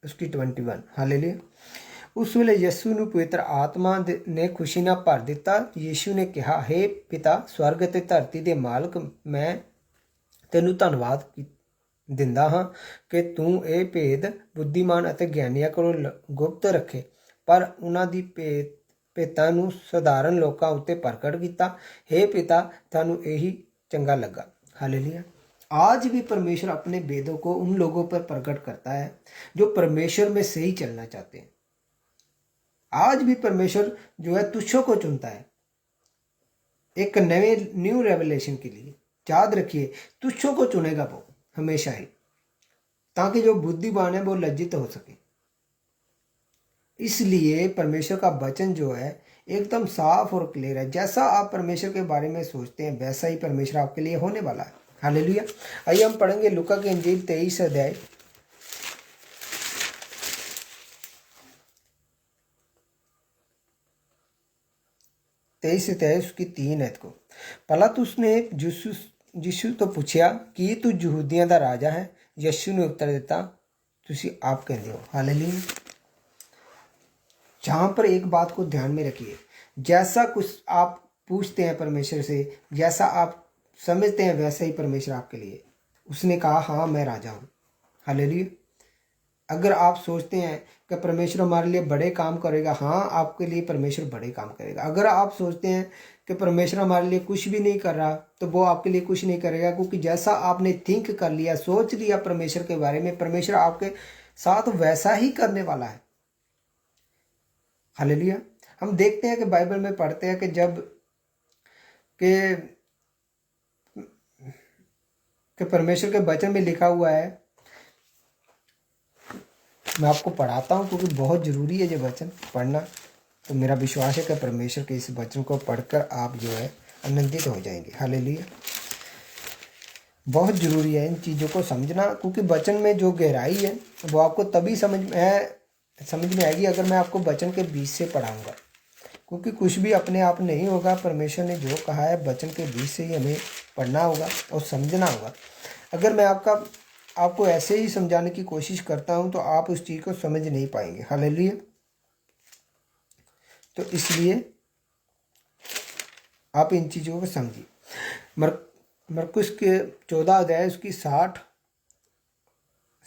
उसकी 21। हालेलुया। उस ਵੇਲੇ ਯਿਸੂ ਨੂੰ ਪਵਿੱਤਰ ਆਤਮਾ ਨੇ ਖੁਸ਼ੀ ਨਾਲ ਭਰ ਦਿੱਤਾ। ਯਿਸੂ ਨੇ ਕਿਹਾ, हे ਪਿਤਾ ਸਵਰਗ ਅਤੇ ਧਰਤੀ ਦੇ ਮਾਲਕ, ਮੈਂ ਤੈਨੂੰ ਧੰਨਵਾਦ ਦਿੰਦਾ ਹਾਂ ਕਿ ਤੂੰ ਇਹ ਭੇਦ ਬੁੱਧੀਮਾਨ ਅਤੇ ਗਿਆਨੀਆਂ ਕੋਲੋਂ ਗੁਪਤ ਰੱਖੇ, ਪਰ ਉਹਨਾਂ ਦੀ ਭੇਤਾਂ ਨੂੰ ਸਧਾਰਨ ਲੋਕਾਂ ਉੱਤੇ ਪ੍ਰਗਟ ਕੀਤਾ। हे पिता ਤੁਹਾਨੂੰ ਇਹੀ चंगा लगा। हालेलुया। आज भी परमेश्वर अपने भेदों को उन लोगों पर प्रकट करता है जो परमेश्वर में सही चलना चाहते हैं। आज भी परमेश्वर जो है तुच्छों को चुनता है एक न्यू रेवलेशन के लिए। याद रखिए, तुच्छों को चुनेगा वो हमेशा ही, ताकि जो बुद्धिमान है वो लज्जित हो सके। इसलिए परमेश्वर का वचन जो है एकदम साफ और क्लियर है। जैसा आप परमेश्वर के बारे में सोचते हैं वैसा ही परमेश्वर आपके लिए होने वाला है। हालेलुया। आइए हम पढ़ेंगे लूका की इंजील 23 अध्याय 23 अध्याय उसकी 3 आयत को। पिलातुस ने यीशु तो पूछा कि तू यहूदियों का राजा है? यीशु ने उत्तर दिता, तुसी आप कहते हो। हालेलुया। जहाँ पर एक बात को ध्यान में रखिए, जैसा कुछ आप पूछते हैं परमेश्वर से, जैसा आप समझते हैं वैसा ही परमेश्वर आपके लिए। उसने कहा, हाँ मैं राजा हूँ। हालेलुया। अगर आप सोचते हैं कि परमेश्वर हमारे लिए बड़े काम करेगा, हाँ आपके लिए परमेश्वर बड़े काम करेगा। अगर आप सोचते हैं कि परमेश्वर हमारे लिए कुछ भी नहीं कर रहा, तो वो आपके लिए कुछ नहीं करेगा, क्योंकि जैसा आपने थिंक कर लिया, सोच लिया परमेश्वर के बारे में, परमेश्वर आपके साथ वैसा ही करने वाला है। हालेलुया। हम देखते हैं कि बाइबल में पढ़ते हैं कि जब कि परमेश्वर के वचन में लिखा हुआ है, मैं आपको पढ़ाता हूँ क्योंकि बहुत ज़रूरी है ये वचन पढ़ना। तो मेरा विश्वास है कि परमेश्वर के इस वचन को पढ़कर आप जो है आनंदित हो जाएंगे। हालेलुया। बहुत ज़रूरी है इन चीज़ों को समझना, क्योंकि वचन में जो गहराई है वो आपको तभी समझ में आएगी अगर मैं आपको वचन के बीच से पढ़ाऊँगा। क्योंकि कुछ भी अपने आप नहीं होगा, परमेश्वर ने जो कहा है वचन के बीच से ही हमें पढ़ना होगा और समझना होगा। अगर मैं आपको ऐसे ही समझाने की कोशिश करता हूं तो आप उस चीज़ को समझ नहीं पाएंगे। हालेलुया। तो इसलिए आप इन चीज़ों को समझिए। मरकुस के 14 अध्याय उसकी 60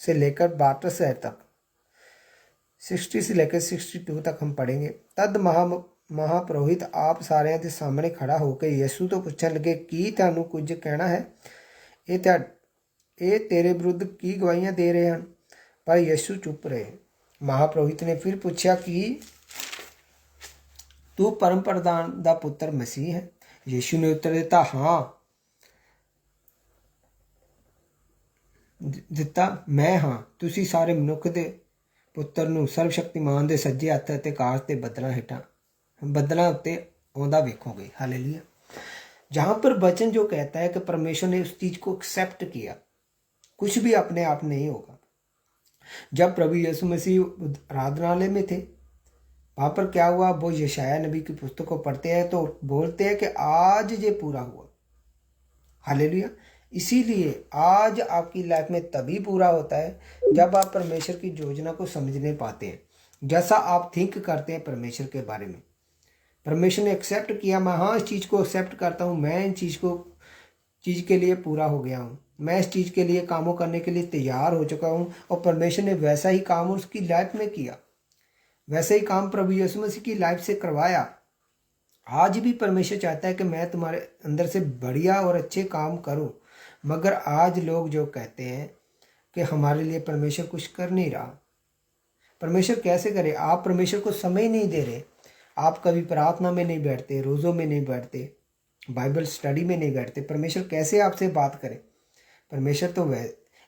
से लेकर 62 तक, 60 से लेकर 62 तक हम पढ़ेंगे। तद महापुरोहित आप सारिਆਂ के सामने खड़ा होकर यीशु तो पूछन लगे कि ਤੁਹਾਨੂੰ कुछ कहना है, ये तेरे विरुद्ध की गवाहियां दे रहे हैं? पर यीशु चुप रहे। महापुरोहित ने फिर पूछा कि तू परम प्रधान दा पुत्र मसीह है? यीशु ने उत्तर दिता, हाँ मैं हाँ। तुसी सारे मनुख दे पुत्र नूं सर्वशक्तिमान दे सज्जे हत्थ ते आकाश ते बदलां उत्ते आउंदा वेखोगे। हालेलुया। जहाँ पर वचन जो कहता है कि परमेश्वर ने उस चीज़ को एक्सेप्ट किया, कुछ भी अपने आप नहीं होगा। जब प्रभु यीशु मसीह आराधनालय में थे, वहाँ पर क्या हुआ, वो यशायाह नबी की पुस्तक को पढ़ते हैं तो बोलते हैं कि आज ये पूरा हुआ। हालेलुया। इसीलिए आज आपकी लाइफ में तभी पूरा होता है जब आप परमेश्वर की योजना को समझने पाते हैं, जैसा आप थिंक करते हैं परमेश्वर के बारे में। परमेश्वर ने एक्सेप्ट किया, मैं हाँ इस चीज़ को एक्सेप्ट करता हूँ, मैं इन चीज़ के लिए पूरा हो गया हूँ, मैं इस चीज़ के लिए कामों करने के लिए तैयार हो चुका हूँ। और परमेश्वर ने वैसा ही काम उसकी लाइफ में किया, वैसे ही काम प्रभु यीशु मसीह की लाइफ से करवाया। आज भी परमेश्वर चाहता है कि मैं तुम्हारे अंदर से बढ़िया और अच्छे काम करूं, मगर आज लोग जो कहते हैं कि हमारे लिए परमेश्वर कुछ कर नहीं रहा। परमेश्वर कैसे करे? आप परमेश्वर को समय नहीं दे रहे, आप कभी प्रार्थना में नहीं बैठते, रोज़ों में नहीं बैठते, बाइबल स्टडी में नहीं बैठते। परमेश्वर कैसे आपसे बात करे? परमेश्वर तो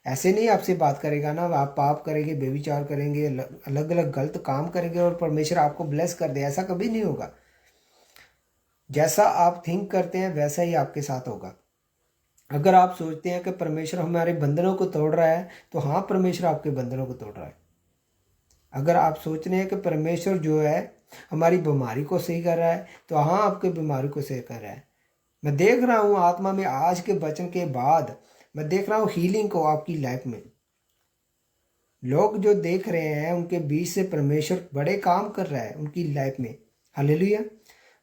ऐसे नहीं आपसे बात करेगा ना, आप पाप करेंगे, बेविचार करेंगे, अलग अलग गलत काम करेंगे और परमेश्वर आपको ब्लेस कर दे, ऐसा कभी नहीं होगा। जैसा आप थिंक करते हैं वैसा ही आपके साथ होगा। अगर आप सोचते हैं कि परमेश्वर हमारे बंधनों को तोड़ रहा है, तो हाँ परमेश्वर आपके बंधनों को तोड़ रहा है। अगर आप सोच रहे हैं कि परमेश्वर जो है हमारी बीमारी को सही कर रहा है, तो हाँ आपके बीमारी को सही कर रहा है। मैं देख रहा हूँ आत्मा में, आज के वचन के बाद मैं देख रहा हूँ हीलिंग को आपकी लाइफ में। लोग जो देख रहे हैं उनके बीच से परमेश्वर बड़े काम कर रहा है उनकी लाइफ में। हालेलुया।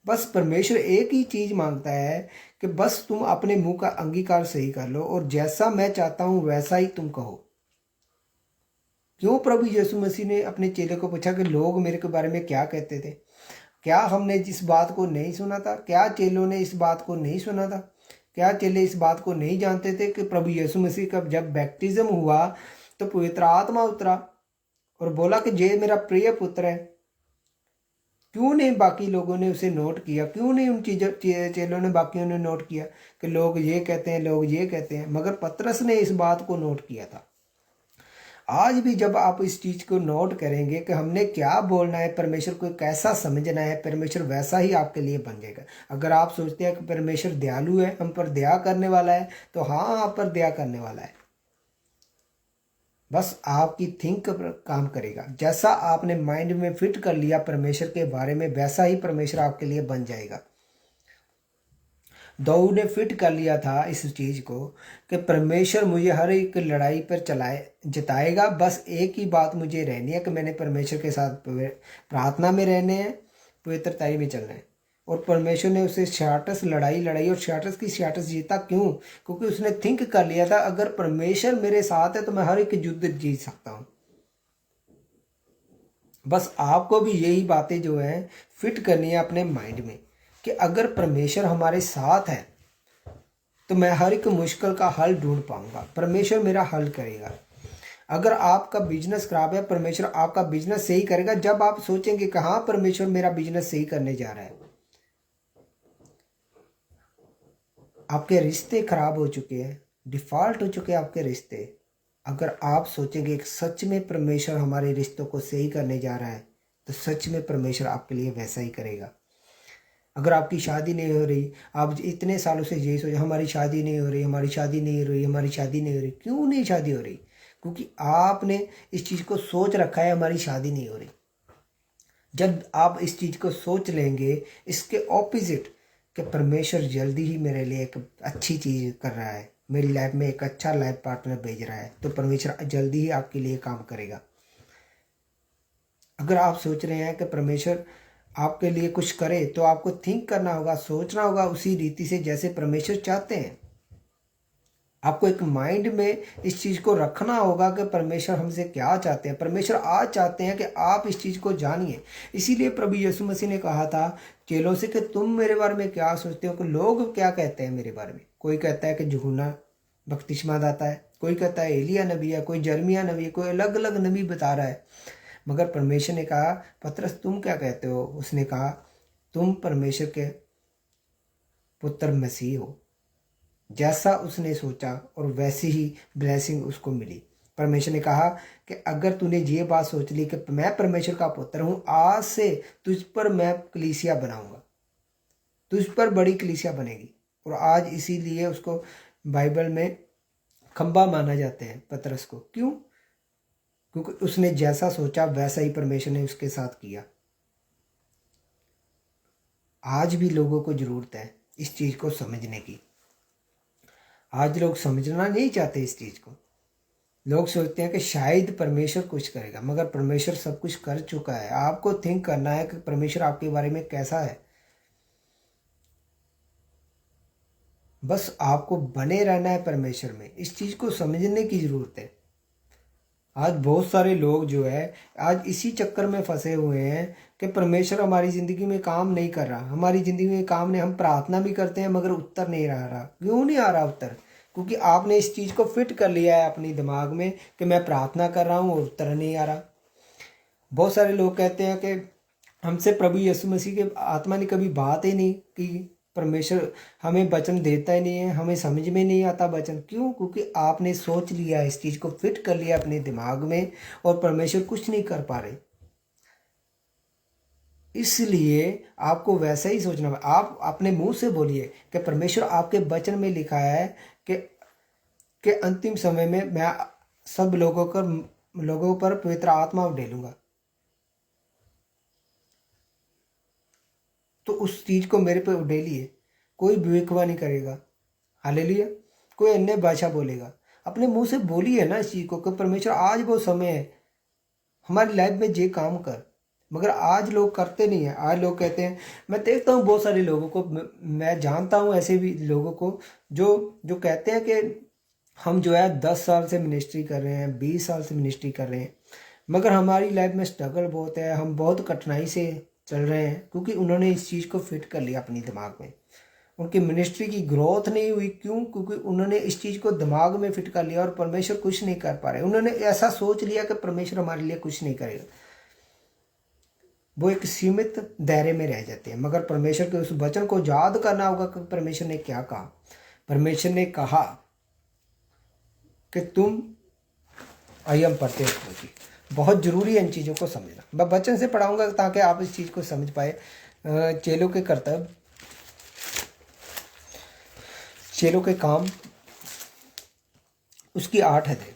बस परमेश्वर एक ही चीज़ मांगता है कि बस तुम अपने मुंह का अंगीकार सही कर लो और जैसा मैं चाहता हूँ वैसा ही तुम कहो। क्यों प्रभु यीशु मसीह ने अपने चेले को पूछा कि लोग मेरे के बारे में क्या कहते थे? क्या हमने इस बात को नहीं सुना था? क्या चेलों ने इस बात को नहीं सुना था? क्या चेले इस बात को नहीं जानते थे कि प्रभु यीशु मसीह का जब बैप्टिज्म हुआ तो पवित्र आत्मा उतरा और बोला कि ये मेरा प्रिय पुत्र है? क्यों नहीं बाकी लोगों ने उसे नोट किया? क्यों नहीं उन चेलों ने बाकियों ने नोट किया कि लोग ये कहते हैं, लोग ये कहते हैं? मगर पतरस ने इस बात को नोट किया था। आज भी जब आप इस चीज़ को नोट करेंगे कि हमने क्या बोलना है, परमेश्वर को कैसा समझना है, परमेश्वर वैसा ही आपके लिए बन जाएगा। अगर आप सोचते हैं कि परमेश्वर दयालु है, हम पर दया करने वाला है, तो हाँ आप पर दया करने वाला है। बस आपकी थिंक काम करेगा। जैसा आपने माइंड में फिट कर लिया परमेश्वर के बारे में, वैसा ही परमेश्वर आपके लिए बन जाएगा। दाऊद ने फिट कर लिया था इस चीज़ को कि परमेश्वर मुझे हर एक लड़ाई पर जिताएगा। बस एक ही बात मुझे रहनी है कि मैंने परमेश्वर के साथ प्रार्थना में रहने हैं, पवित्रताई में चलना है। और परमेश्वर ने उसे 66 लड़ाई लड़ाई और 66 की 66 जीता। क्यों? क्योंकि उसने थिंक कर लिया था अगर परमेश्वर मेरे साथ है तो मैं हर एक युद्ध जीत सकता हूँ। बस आपको भी यही बातें जो हैं फिट करनी है अपने माइंड में कि अगर परमेश्वर हमारे साथ है तो मैं हर एक मुश्किल का हल ढूंढ पाऊंगा, परमेश्वर मेरा हल करेगा। अगर आपका बिजनेस खराब है, परमेश्वर आपका बिजनेस सही करेगा। जब आप सोचेंगे कि हाँ परमेश्वर मेरा बिजनेस सही करने जा रहा है। आपके रिश्ते खराब हो चुके हैं, डिफॉल्ट हो चुके हैं आपके रिश्ते, अगर आप सोचेंगे कि सच में परमेश्वर हमारे रिश्तों को सही करने जा रहा है, तो सच में परमेश्वर आपके लिए वैसा ही करेगा। अगर आपकी शादी नहीं हो रही, आप इतने सालों से यही सोच हमारी शादी नहीं हो रही, हमारी शादी नहीं हो रही, हमारी शादी नहीं हो रही। क्यों नहीं शादी हो रही? क्योंकि आपने इस चीज़ को सोच रखा है हमारी शादी नहीं हो रही। जब आप इस चीज़ को सोच लेंगे इसके ऑपोजिट कि परमेश्वर जल्दी ही मेरे लिए एक अच्छी चीज़ कर रहा है, मेरी लाइफ में एक अच्छा लाइफ पार्टनर भेज रहा है, तो परमेश्वर जल्दी ही आपके लिए काम करेगा। अगर आप सोच रहे हैं कि परमेश्वर आपके लिए कुछ करे, तो आपको थिंक करना होगा, सोचना होगा उसी रीति से जैसे परमेश्वर चाहते हैं। आपको एक माइंड में इस चीज़ को रखना होगा कि परमेश्वर हमसे क्या चाहते हैं। परमेश्वर आज चाहते हैं कि आप इस चीज़ को जानिए। इसीलिए प्रभु यीशु मसीह ने कहा था चेलों से कि तुम मेरे बारे में क्या सोचते हो, कि लोग क्या कहते हैं मेरे बारे में। कोई कहता है कि यूहन्ना बपतिस्मा दाता है, कोई कहता है एलिया नबी है, कोई जर्मिया नबी है, कोई अलग अलग नबी बता रहा है। मगर परमेश्वर ने कहा पतरस तुम क्या कहते हो? उसने कहा तुम परमेश्वर के पुत्र मसीह हो। जैसा उसने सोचा और वैसी ही ब्लेसिंग उसको मिली। परमेश्वर ने कहा कि अगर तूने ये बात सोच ली कि मैं परमेश्वर का पुत्र हूँ, आज से तुझ पर मैं कलीसिया बनाऊंगा, तुझ पर बड़ी कलीसिया बनेगी। और आज इसीलिए उसको बाइबल में खंबा माना जाते हैं पतरस को। क्यों? क्योंकि उसने जैसा सोचा वैसा ही परमेश्वर ने उसके साथ किया। आज भी लोगों को ज़रूरत है इस चीज़ को समझने की। आज लोग समझना नहीं चाहते इस चीज़ को। लोग सोचते हैं कि शायद परमेश्वर कुछ करेगा, मगर परमेश्वर सब कुछ कर चुका है। आपको थिंक करना है कि परमेश्वर आपके बारे में कैसा है। बस आपको बने रहना है परमेश्वर में। इस चीज़ को समझने की ज़रूरत है। आज बहुत सारे लोग जो है आज इसी चक्कर में फंसे हुए हैं कि परमेश्वर हमारी ज़िंदगी में काम नहीं कर रहा, हमारी ज़िंदगी में काम नहीं, हम प्रार्थना भी करते हैं मगर उत्तर नहीं आ रहा। क्यों नहीं आ रहा उत्तर? क्योंकि आपने इस चीज़ को फिट कर लिया है अपनी दिमाग में कि मैं प्रार्थना कर रहा हूँ और उत्तर नहीं आ रहा। बहुत सारे लोग कहते हैं कि हमसे प्रभु यीशु मसीह के आत्मा ने कभी बात ही नहीं की, परमेश्वर हमें वचन देता ही नहीं है, हमें समझ में नहीं आता वचन। क्यों? क्योंकि आपने सोच लिया, इस चीज़ को फिट कर लिया अपने दिमाग में और परमेश्वर कुछ नहीं कर पा रहे। इसलिए आपको वैसा ही सोचना। आप अपने मुंह से बोलिए कि परमेश्वर आपके वचन में लिखा है कि अंतिम समय में मैं सब लोगों पर पवित्र आत्मा ढेलूंगा। तो उस चीज को मेरे पे उड़ेलिए। कोई विवेकवा नहीं करेगा, हालेलुया। कोई अन्य भाषा बोलेगा, अपने मुंह से बोलिए ना इस चीज को कि परमेश्वर आज वो समय है हमारी लाइफ में जे काम कर। मगर आज लोग करते नहीं है। आज लोग कहते हैं, मैं देखता हूँ बहुत सारे लोगों को, मैं जानता हूँ ऐसे भी लोगों को जो जो कहते हैं कि हम जो है 10 साल से मिनिस्ट्री कर रहे हैं, 20 साल से मिनिस्ट्री कर रहे हैं, मगर हमारी लाइफ में स्ट्रगल बहुत है, हम बहुत कठिनाई से चल रहे हैं। क्योंकि उन्होंने इस चीज़ को फिट कर लिया अपनी दिमाग में। उनकी मिनिस्ट्री की ग्रोथ नहीं हुई। क्यों? क्योंकि उन्होंने इस चीज़ को दिमाग में फिट कर लिया और परमेश्वर कुछ नहीं कर पा रहे। उन्होंने ऐसा सोच लिया कि परमेश्वर हमारे लिए कुछ नहीं करेगा। वो एक सीमित दायरे में रह जाते हैं। मगर परमेश्वर के उस वचन को याद करना होगा कि परमेश्वर ने क्या कहा। परमेश्वर ने कहा कि तुम आयम पढ़ते हो। बहुत जरूरी है इन चीज़ों को समझना। मैं वचन से पढ़ाऊंगा ताकि आप इस चीज़ को समझ पाए। चेलों के कर्तव्य, चेलों के काम, उसकी 8 अध्याय,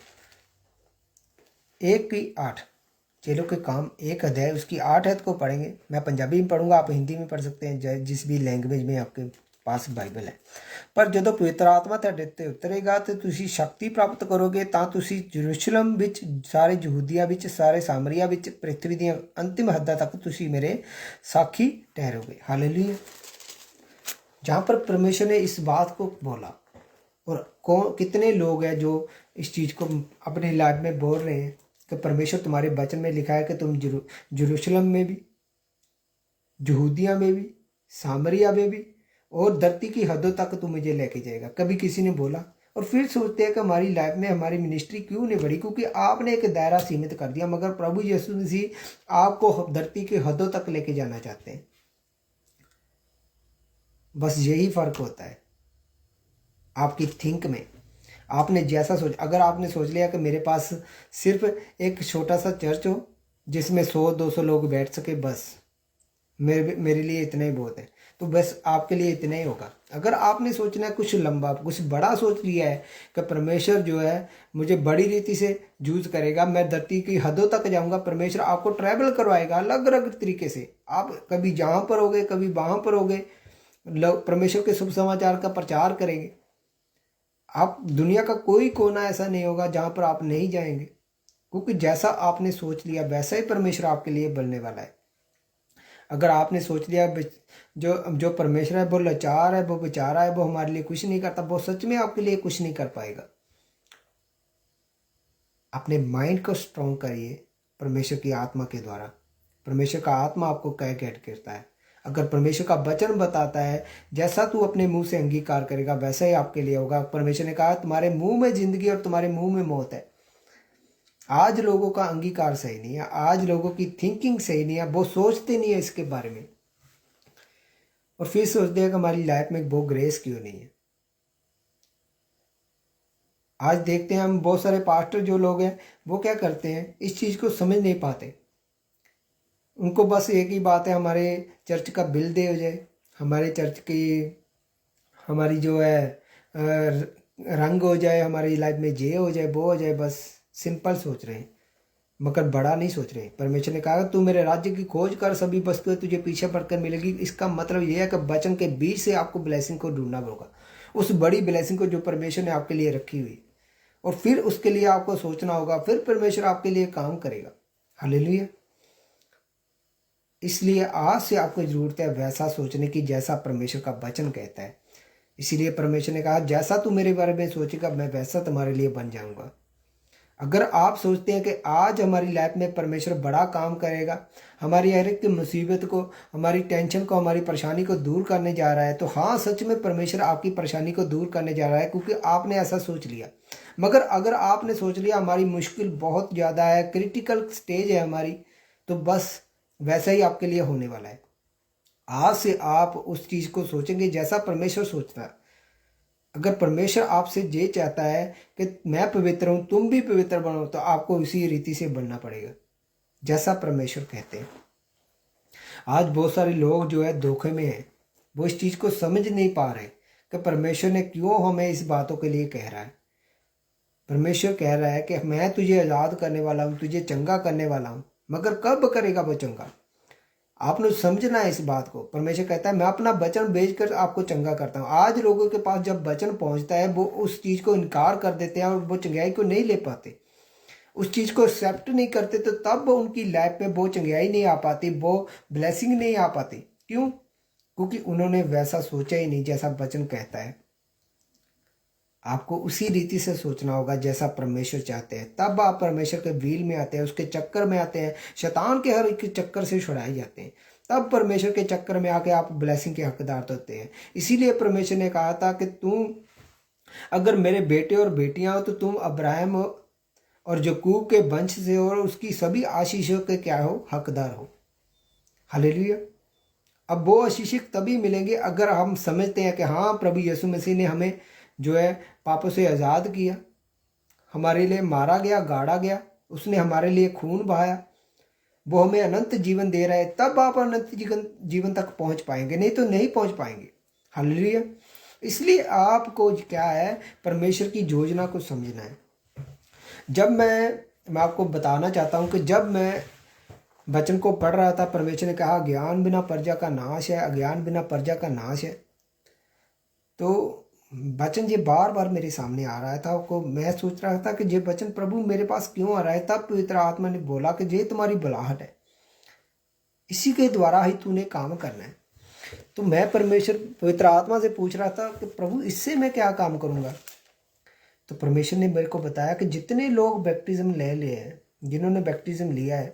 1 की 8। चेलों के काम 1 अध्याय उसकी 8 अध्याय को पढ़ेंगे। मैं पंजाबी में पढ़ूंगा, आप हिंदी में पढ़ सकते हैं, जिस भी लैंग्वेज में आपके पास बाइबल है। पर ਜਦੋਂ ਪਵਿੱਤਰ ਆਤਮਾ ਤੁਹਾਡੇ ਤੇ ਉਤਰੇਗਾ ਤੇ ਤੁਸੀਂ ਸ਼ਕਤੀ ਪ੍ਰਾਪਤ ਕਰੋਗੇ ਤਾਂ ਤੁਸੀਂ ਯਰੂਸ਼ਲਮ ਵਿੱਚ, ਸਾਰੇ ਯਹੂਦੀਆ ਵਿੱਚ, ਸਾਰੇ ਸਾਮਰੀਆ ਵਿੱਚ, ਪ੍ਰਿਥਵੀ ਦੀਆਂ ਅੰਤਿਮ ਹੱਦਾਂ ਤੱਕ ਤੁਸੀਂ ਮੇਰੇ साक्षी ठहरोगे। हालेलुया। जहाँ पर परमेश्वर ने इस बात को बोला, और कितने लोग हैं जो इस चीज़ को अपनी लाइफ में बोल रहे हैं कि परमेश्वर तुम्हारे वचन में लिखा है कि तुम यरूशलेम में भी, यहूदिया में भी, सामरिया में भी और धरती की हदों तक तू मुझे लेके जाएगा। कभी किसी ने बोला? और फिर सोचते हैं कि हमारी लाइफ में हमारी मिनिस्ट्री क्यों नहीं बढ़ी? क्योंकि आपने एक दायरा सीमित कर दिया। मगर प्रभु यीशु मसीह आपको धरती की हदों तक लेके जाना चाहते हैं। बस यही फर्क होता है आपकी थिंक में। आपने जैसा सोच, अगर आपने सोच लिया कि मेरे पास सिर्फ एक छोटा सा चर्च हो जिसमें 100-200 लोग बैठ सके, बस मेरे लिए इतना ही बहुत है, तो बस आपके लिए इतना ही होगा। अगर आपने सोचना है कुछ लंबा, कुछ बड़ा सोच लिया है कि परमेश्वर जो है मुझे बड़ी रीति से यूज करेगा, मैं धरती की हदों तक जाऊंगा, परमेश्वर आपको ट्रैवल करवाएगा अलग अलग तरीके से। आप कभी जहाँ पर होगे, कभी वहाँ पर होगे, परमेश्वर के शुभ समाचार का प्रचार करेंगे। आप दुनिया का कोई कोना ऐसा नहीं होगा जहाँ पर आप नहीं जाएंगे, क्योंकि जैसा आपने सोच लिया वैसा ही परमेश्वर आपके लिए बनने वाला है। अगर आपने सोच लिया जो परमेश्वर है वो लाचार है, वो बेचारा है, वो हमारे लिए कुछ नहीं करता, वो सच में आपके लिए कुछ नहीं कर पाएगा। अपने माइंड को स्ट्रॉन्ग करिए परमेश्वर की आत्मा के द्वारा। परमेश्वर का आत्मा आपको क्या गाइड करता है। अगर परमेश्वर का वचन बताता है जैसा तू अपने मुंह से अंगीकार करेगा वैसा ही आपके लिए होगा। परमेश्वर ने कहा तुम्हारे मुंह में जिंदगी और तुम्हारे मुंह में मौत है। आज लोगों का अंगीकार सही नहीं है, आज लोगों की थिंकिंग सही नहीं है, वो सोचते नहीं है इसके बारे में, और फिर सोचते हैं कि हमारी लाइफ में वो ग्रेस क्यों नहीं है। आज देखते हैं हम बहुत सारे पास्टर जो लोग हैं वो क्या करते हैं, इस चीज़ को समझ नहीं पाते। उनको बस एक ही बात है, हमारे चर्च का बिल दे हो जाए, हमारे चर्च की हमारी जो है रंग हो जाए, हमारी लाइफ में जे हो जाए, वो हो जाए, बस सिंपल सोच रहे हैं मगर बड़ा नहीं सोच रहे। परमेश्वर ने कहा तू मेरे राज्य की खोज कर, सभी वस्तुएं तुझे पीछे पड़कर मिलेगी। इसका मतलब यह है कि वचन के बीच से आपको ब्लेसिंग को ढूंढना होगा, उस बड़ी ब्लेसिंग को जो परमेश्वर ने आपके लिए रखी हुई, और फिर उसके लिए आपको सोचना होगा, फिर परमेश्वर आपके लिए काम करेगा। हालेलुया। इसलिए आज से आपको जरूरत है वैसा सोचने की जैसा परमेश्वर का वचन कहता है। इसीलिए परमेश्वर ने कहा जैसा तू मेरे बारे में सोचेगा मैं वैसा तुम्हारे लिए बन जाऊंगा। अगर आप सोचते हैं कि आज हमारी लाइफ में परमेश्वर बड़ा काम करेगा, हमारी हर एक मुसीबत को, हमारी टेंशन को, हमारी परेशानी को दूर करने जा रहा है, तो हाँ सच में परमेश्वर आपकी परेशानी को दूर करने जा रहा है, क्योंकि आपने ऐसा सोच लिया। मगर अगर आपने सोच लिया हमारी मुश्किल बहुत ज़्यादा है, क्रिटिकल स्टेज है हमारी, तो बस वैसा ही आपके लिए होने वाला है। आज से आप उस चीज़ को सोचेंगे जैसा परमेश्वर सोचता है। अगर परमेश्वर आपसे ये चाहता है कि मैं पवित्र हूँ, तुम भी पवित्र बनो, तो आपको उसी रीति से बनना पड़ेगा जैसा परमेश्वर कहते हैं। आज बहुत सारे लोग जो है धोखे में हैं, वो इस चीज़ को समझ नहीं पा रहे कि परमेश्वर ने क्यों हमें इस बातों के लिए कह रहा है। परमेश्वर कह रहा है कि मैं तुझे आज़ाद करने वाला हूँ, तुझे चंगा करने वाला हूँ, मगर कब करेगा वो चंगा? आपने समझना है इस बात को। परमेश्वर कहता है मैं अपना वचन भेजकर आपको चंगा करता हूँ। आज लोगों के पास जब वचन पहुँचता है वो उस चीज़ को इनकार कर देते हैं और वो चंगाई को नहीं ले पाते, उस चीज़ को एक्सेप्ट नहीं करते, तो तब उनकी लाइफ में वो चंगाई नहीं आ पाती, वो ब्लेसिंग नहीं आ पाती। क्यों? क्योंकि उन्होंने वैसा सोचा ही नहीं जैसा वचन कहता है। आपको उसी रीति से सोचना होगा जैसा परमेश्वर चाहते हैं, तब आप परमेश्वर के व्हील में आते हैं, उसके चक्कर में आते हैं, शैतान के हर एक चक्कर से छुड़ाए जाते हैं। तब परमेश्वर के चक्कर में आके आप ब्लेसिंग के हकदार होते हैं। इसीलिए परमेश्वर ने कहा था कि तुम अगर मेरे बेटे और बेटियां हो तो तुम अब्राहम और यकूब के वंश से हो और उसकी सभी आशीषों के क्या हो? हकदार हो। हालेलुया। अब वो आशीष तभी मिलेंगे अगर हम समझते हैं कि हाँ प्रभु यीशु मसीह ने हमें जो है पापों से आज़ाद किया, हमारे लिए मारा गया, गाड़ा गया, उसने हमारे लिए खून बहाया, वो हमें अनंत जीवन दे रहा है। तब आप अनंत जीवन तक पहुंच पाएंगे, नहीं तो नहीं पहुंच पाएंगे। हालेलुया। इसलिए आपको क्या है, परमेश्वर की योजना को समझना है। जब मैं आपको बताना चाहता हूं कि जब मैं वचन को पढ़ रहा था, परमेश्वर ने कहा ज्ञान बिना प्रजा का नाश है, अज्ञान बिना प्रजा का नाश है। तो वचन ये बार बार मेरे सामने आ रहा था, को मैं सोच रहा था कि ये वचन प्रभु मेरे पास क्यों आ रहा है। तब पवित्र आत्मा ने बोला कि ये तुम्हारी बुलाहट है, इसी के द्वारा ही तूने काम करना है। तो मैं परमेश्वर पवित्र आत्मा से पूछ रहा था कि प्रभु इससे मैं क्या काम करूँगा। तो परमेश्वर ने मेरे को बताया कि जितने लोग बैप्टिज्म ले लिए हैं, जिन्होंने बैप्टिज्म लिया है,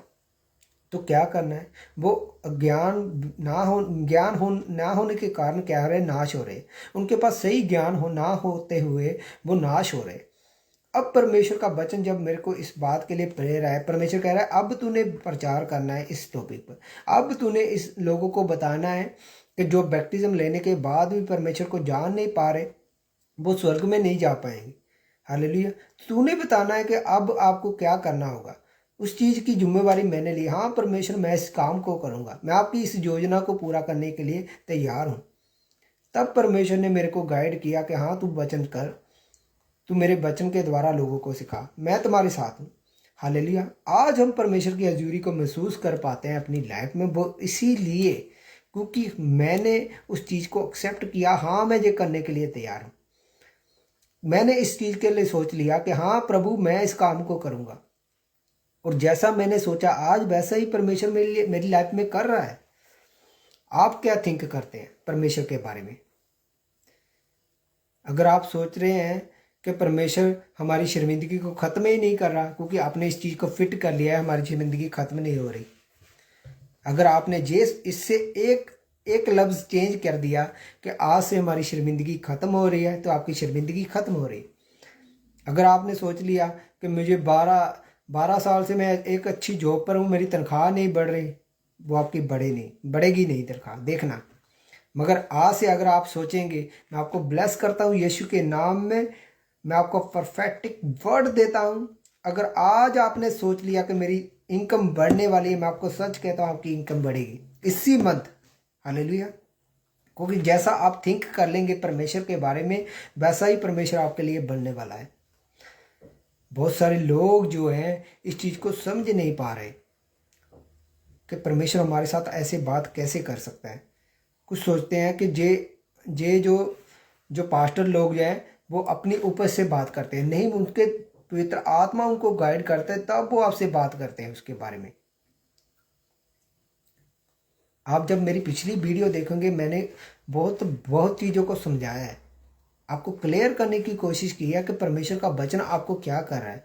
तो क्या करना है, वो ज्ञान ना होने के कारण क्या हो रहे, नाश हो रहे। उनके पास सही ज्ञान ना होते हुए वो नाश हो रहे। अब परमेश्वर का वचन जब मेरे को इस बात के लिए प्रेर है, परमेश्वर कह रहा है अब तूने प्रचार करना है इस टॉपिक पर। अब तूने इस लोगों को बताना है कि जो बैप्टिज्म लेने के बाद भी परमेश्वर को जान नहीं पा रहे, वो स्वर्ग में नहीं जा पाएंगे। हालेलुया। तूने बताना है कि अब आपको क्या करना होगा। उस चीज़ की जिम्मेवारी मैंने ली। हाँ परमेश्वर, मैं इस काम को करूँगा, मैं आपकी इस योजना को पूरा करने के लिए तैयार हूँ। तब परमेश्वर ने मेरे को गाइड किया कि हाँ तू वचन कर, तू मेरे वचन के द्वारा लोगों को सिखा, मैं तुम्हारे साथ हूँ। हालेलुया। आज हम परमेश्वर की हजूरी को महसूस कर पाते हैं अपनी लाइफ में, वो इसीलिए क्योंकि मैंने उस चीज़ को एक्सेप्ट किया। हाँ मैं ये करने के लिए तैयार हूँ। मैंने इस चीज़ के लिए सोच लिया कि हाँ प्रभु मैं इस काम को करूँगा, और जैसा मैंने सोचा आज वैसा ही परमेश्वर मेरी लाइफ में कर रहा है। आप क्या थिंक करते हैं परमेश्वर के बारे में? अगर आप सोच रहे हैं कि परमेश्वर हमारी शर्मिंदगी को ख़त्म ही नहीं कर रहा, क्योंकि आपने इस चीज़ को फिट कर लिया है हमारी शर्मिंदगी ख़त्म नहीं हो रही, अगर आपने इससे एक लफ्ज़ चेंज कर दिया कि आज से हमारी शर्मिंदगी ख़त्म हो रही है, तो आपकी शर्मिंदगी ख़त्म हो रही है। अगर आपने सोच लिया कि मुझे 12 साल से मैं एक अच्छी जॉब पर हूँ, मेरी तनख्वाह नहीं बढ़ रही, वो आपकी बढ़ेगी नहीं तनख्वाह, देखना। मगर आज से अगर आप सोचेंगे, मैं आपको ब्लेस करता हूँ यीशु के नाम में, मैं आपको परफेक्ट वर्ड देता हूँ। अगर आज आपने सोच लिया कि मेरी इनकम बढ़ने वाली है, मैं आपको सच कहता हूँ आपकी इनकम बढ़ेगी इसी मंथ। हालेलुया। क्योंकि जैसा आप थिंक कर लेंगे परमेश्वर के बारे में, वैसा ही परमेश्वर आपके लिए बनने वाला है। बहुत सारे लोग जो हैं इस चीज़ को समझ नहीं पा रहे कि परमेश्वर हमारे साथ ऐसे बात कैसे कर सकता है। कुछ सोचते हैं कि जे जो पास्टर लोग हैं वो अपनी उपज से बात करते हैं, नहीं, उनके पवित्र आत्मा उनको गाइड करते हैं, तब वो आपसे बात करते हैं उसके बारे में। आप जब मेरी पिछली वीडियो देखेंगे, मैंने बहुत चीज़ों को समझाया है आपको क्लियर करने की कोशिश की है कि परमेश्वर का वचन आपको क्या कर रहा है।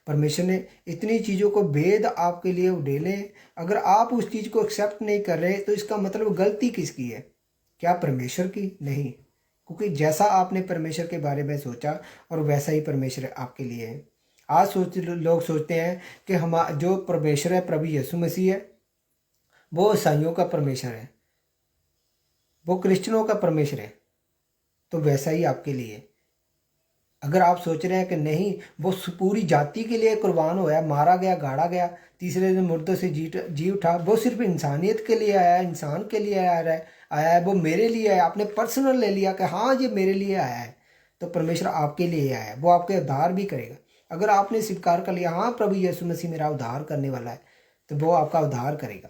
परमेश्वर ने इतनी चीज़ों को भेद आपके लिए उड़ेले, अगर आप उस चीज़ को एक्सेप्ट नहीं कर रहे तो इसका मतलब गलती किसकी है? क्या परमेश्वर की? नहीं, क्योंकि जैसा आपने परमेश्वर के बारे में सोचा और वैसा ही परमेश्वर आपके लिए है। आज लोग सोचते हैं कि हम जो परमेश्वर है प्रभु यीशु मसीह है, वो ईसाइयों का परमेश्वर है, वो क्रिश्चियनों का परमेश्वर है, तो वैसा ही आपके लिए। अगर आप सोच रहे हैं कि नहीं वो पूरी जाति के लिए कुर्बान होया, मारा गया, गाड़ा गया, तीसरे दिन मुर्दों से जी उठा, वो सिर्फ इंसानियत के लिए आया है, इंसान के लिए आया है, वो मेरे लिए आया, आपने पर्सनल ले लिया कि हाँ ये मेरे लिए आया है, तो परमेश्वर आपके लिए आया है, वो आपके उद्धार भी करेगा। अगर आपने स्वीकार कर लिया हाँ प्रभु यीशु मसीह मेरा उद्धार करने वाला है, तो वो आपका उद्धार करेगा।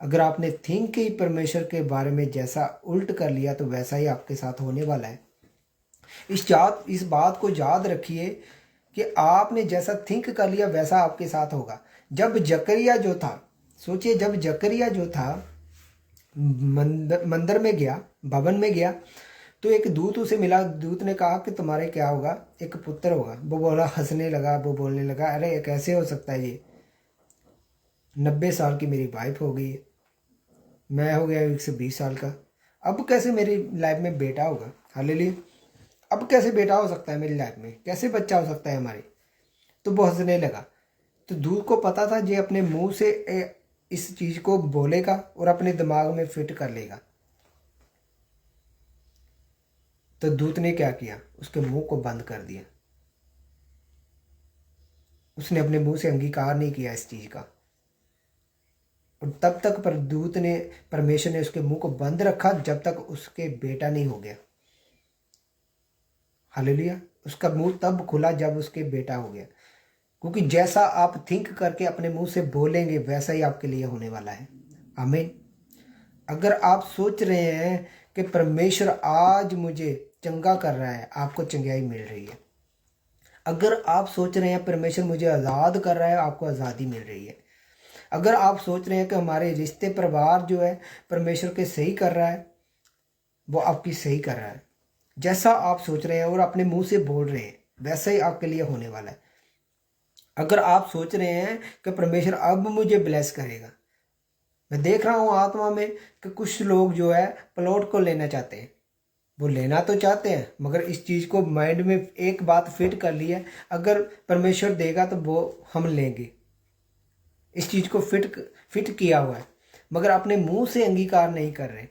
अगर आपने थिंक ही परमेश्वर के बारे में जैसा उल्ट कर लिया तो वैसा ही आपके साथ होने वाला है। इस बात को याद रखिए कि आपने जैसा थिंक कर लिया वैसा आपके साथ होगा। जब जकरिया जो था, सोचिए, जब जकरिया जो था मंदिर में गया, भवन में गया, तो एक दूत उसे मिला। दूत ने कहा कि तुम्हारे क्या होगा? एक पुत्र होगा। वो बोला, हंसने लगा, वो बोलने लगा, अरे कैसे हो सकता है ये? 90 साल की मेरी वाइफ हो गई है, मैं हो गया 120 साल का, अब कैसे मेरी लाइफ में बेटा होगा? हालेलुया। अब कैसे बेटा हो सकता है मेरी लाइफ में? कैसे बच्चा हो सकता है हमारे? तो वो हंसने लगा। तो दूत को पता था ये अपने मुंह से इस चीज़ को बोलेगा और अपने दिमाग में फिट कर लेगा। तो दूत ने क्या किया? उसके मुंह को बंद कर दिया। उसने अपने मुंह से अंगीकार नहीं किया इस चीज़ का, और तब तक परमेश्वर ने उसके मुंह को बंद रखा जब तक उसके बेटा नहीं हो गया। हालेलुया। उसका मुंह तब खुला जब उसके बेटा हो गया, क्योंकि जैसा आप थिंक करके अपने मुंह से बोलेंगे वैसा ही आपके लिए होने वाला है। आमीन। अगर आप सोच रहे हैं कि परमेश्वर आज मुझे चंगा कर रहा है, आपको चंगाई मिल रही है। अगर आप सोच रहे हैं परमेश्वर मुझे आज़ाद कर रहा है, आपको आज़ादी मिल रही है। अगर आप सोच रहे हैं कि हमारे रिश्ते परिवार जो है परमेश्वर के सही कर रहा है, वो आपकी सही कर रहा है। जैसा आप सोच रहे हैं और अपने मुंह से बोल रहे हैं वैसा ही आपके लिए होने वाला है। अगर आप सोच रहे हैं कि परमेश्वर अब मुझे ब्लेस करेगा, मैं देख रहा हूँ आत्मा में कि कुछ लोग जो है प्लॉट को लेना चाहते हैं। वो लेना तो चाहते हैं मगर इस चीज़ को माइंड में एक बात फिट कर ली है, अगर परमेश्वर देगा तो वो हम लेंगे। इस चीज़ को फिट किया हुआ है, मगर अपने मुंह से अंगीकार नहीं कर रहे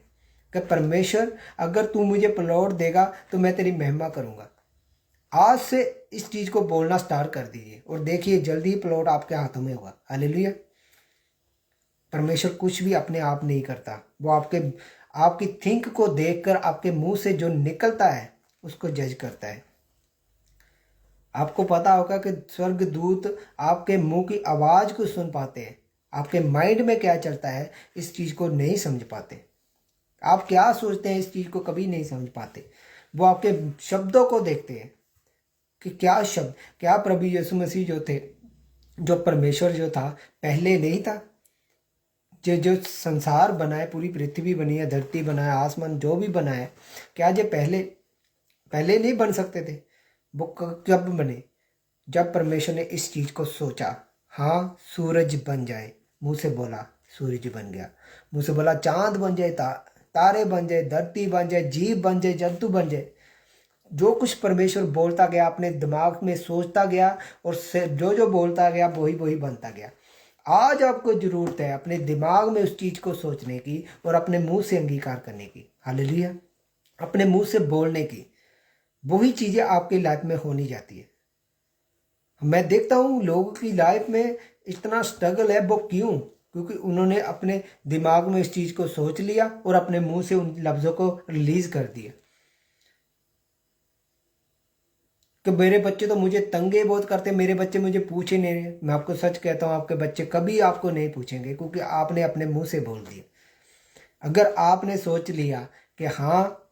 कि परमेश्वर अगर तू मुझे प्लॉट देगा तो मैं तेरी महिमा करूँगा। आज से इस चीज़ को बोलना स्टार्ट कर दीजिए और देखिए जल्दी ही प्लॉट आपके हाथों में होगा। हालेलुया। परमेश्वर कुछ भी अपने आप नहीं करता, वो आपकी थिंक को देखकर आपके मुंह से जो निकलता है उसको जज करता है। आपको पता होगा कि स्वर्गदूत आपके मुंह की आवाज़ को सुन पाते हैं, आपके माइंड में क्या चलता है इस चीज़ को नहीं समझ पाते। आप क्या सोचते हैं इस चीज़ को कभी नहीं समझ पाते। वो आपके शब्दों को देखते हैं कि क्या शब्द, क्या प्रभु यीशु मसीह जो थे, जो परमेश्वर जो था पहले नहीं था? जो संसार बनाए, पूरी पृथ्वी बनी है, धरती बनाया, आसमान जो भी बनाया, क्या ये पहले नहीं बन सकते थे? वो कब बने? जब परमेश्वर ने इस चीज़ को सोचा, हाँ सूरज बन जाए, मुंह से बोला सूरज बन गया, मुंह से बोला चांद बन जाए, तारे बन जाए, धरती बन जाए, जीव बन जाए, जंतु बन जाए। जो कुछ परमेश्वर बोलता गया, अपने दिमाग में सोचता गया और जो बोलता गया वही बनता गया। आज आपको ज़रूरत है अपने दिमाग में उस चीज़ को सोचने की और अपने मुंह से अंगीकार करने की। हालेलुया। अपने मुंह से बोलने की, वही चीज़ें आपकी लाइफ में होनी जाती है। मैं देखता हूँ लोगों की लाइफ में इतना स्ट्रगल है, वो क्यों? क्योंकि उन्होंने अपने दिमाग में इस चीज़ को सोच लिया और अपने मुंह से उन लफ्ज़ों को रिलीज़ कर दिया कि मेरे बच्चे तो मुझे तंगे बहुत करते, मेरे बच्चे मुझे पूछे नहीं रहे। मैं आपको सच कहता हूँ, आपके बच्चे कभी आपको नहीं पूछेंगे, क्योंकि आपने अपने मुंह से बोल दिया। अगर आपने सोच लिया कि हाँ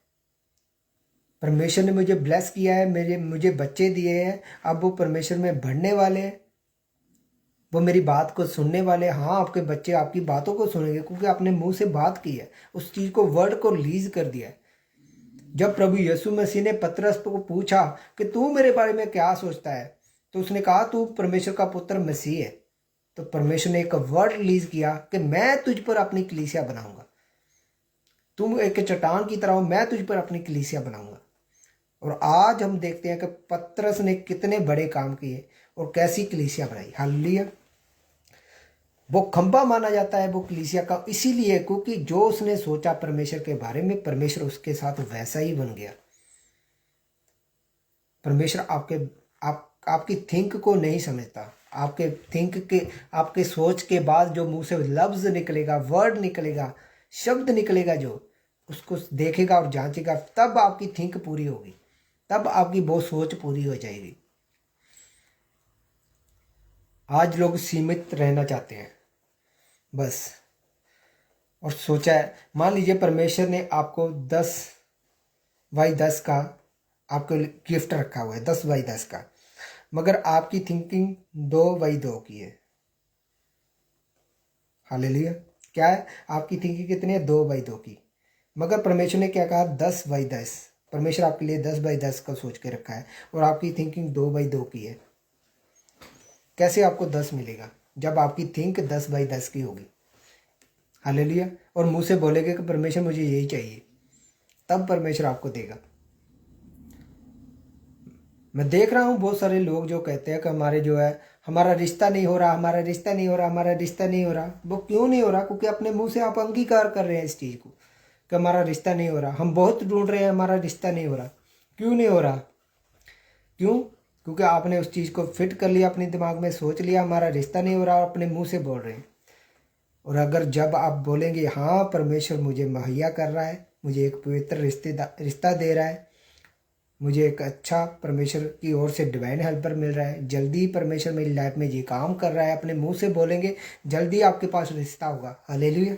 परमेश्वर ने मुझे ब्लेस किया है, मुझे बच्चे दिए हैं, अब वो परमेश्वर में बढ़ने वाले हैं, वो मेरी बात को सुनने वाले, हाँ आपके बच्चे आपकी बातों को सुनेंगे, क्योंकि आपने मुंह से बात की है, उस चीज़ को, वर्ड को रिलीज कर दिया है। जब प्रभु यीशु मसीह ने पतरस को पूछा कि तू मेरे बारे में क्या सोचता है, तो उसने कहा तू परमेश्वर का पुत्र मसीह है। तो परमेश्वर ने एक वर्ड रिलीज किया कि मैं तुझ पर अपनी कलीसिया बनाऊंगा, तुम एक चट्टान की तरह हो, मैं तुझ पर अपनी कलीसिया बनाऊंगा। और आज हम देखते हैं कि पतरस ने कितने बड़े काम किए और कैसी कलीसिया बनाई। हालेलुया। वो खंबा माना जाता है वो कलीसिया का, इसीलिए क्योंकि जो उसने सोचा परमेश्वर के बारे में, परमेश्वर उसके साथ वैसा ही बन गया। परमेश्वर आपकी थिंक को नहीं समझता। आपके थिंक के, आपके सोच के बाद जो मुंह से लफ्ज निकलेगा, वर्ड निकलेगा, शब्द निकलेगा, जो उसको देखेगा और जांचेगा, तब आपकी थिंक पूरी होगी, तब आपकी वो सोच पूरी हो जाएगी। आज लोग सीमित रहना चाहते हैं बस, और सोचा है, मान लीजिए परमेश्वर ने आपको 10/10 का आपको गिफ्ट रखा हुआ है, 10/10 का, मगर आपकी थिंकिंग 2/2 की है। हालेलुया। क्या है? आपकी थिंकिंग कितनी है? 2/2 की। मगर परमेश्वर ने क्या कहा? 10/10। परमेश्वर आपके लिए 10/10 का सोच के रखा है और आपकी थिंकिंग 2/2 की है। कैसे आपको 10 मिलेगा? जब आपकी थिंक 10/10 की होगी। हालेलुया। और मुंह से बोलेगे कि परमेश्वर मुझे यही चाहिए, तब परमेश्वर आपको देगा। मैं देख रहा हूँ बहुत सारे लोग जो कहते हैं कि हमारे जो है, हमारा रिश्ता नहीं हो रहा, हमारा रिश्ता नहीं हो रहा, हमारा रिश्ता नहीं हो रहा। वो क्यों नहीं हो रहा? क्योंकि अपने मुंह से आप अंगीकार कर रहे हैं इस चीज़ को कि हमारा रिश्ता नहीं हो रहा। हम बहुत ढूंढ रहे हैं, हमारा रिश्ता नहीं हो रहा। क्यों नहीं हो रहा? क्यों? क्योंकि आपने उस चीज़ को फिट कर लिया, अपने दिमाग में सोच लिया हमारा रिश्ता नहीं हो रहा, और अपने मुंह से बोल रहे हैं। और अगर जब आप बोलेंगे हाँ परमेश्वर मुझे मुहैया कर रहा है, मुझे एक पवित्र रिश्ता दे रहा है, मुझे एक अच्छा परमेश्वर की ओर से डिवाइन हेल्पर मिल रहा है, जल्दी परमेश्वर मेरी लाइफ में ये काम कर रहा है, अपने मुंह से बोलेंगे, जल्दी आपके पास रिश्ता होगा। हालेलुया।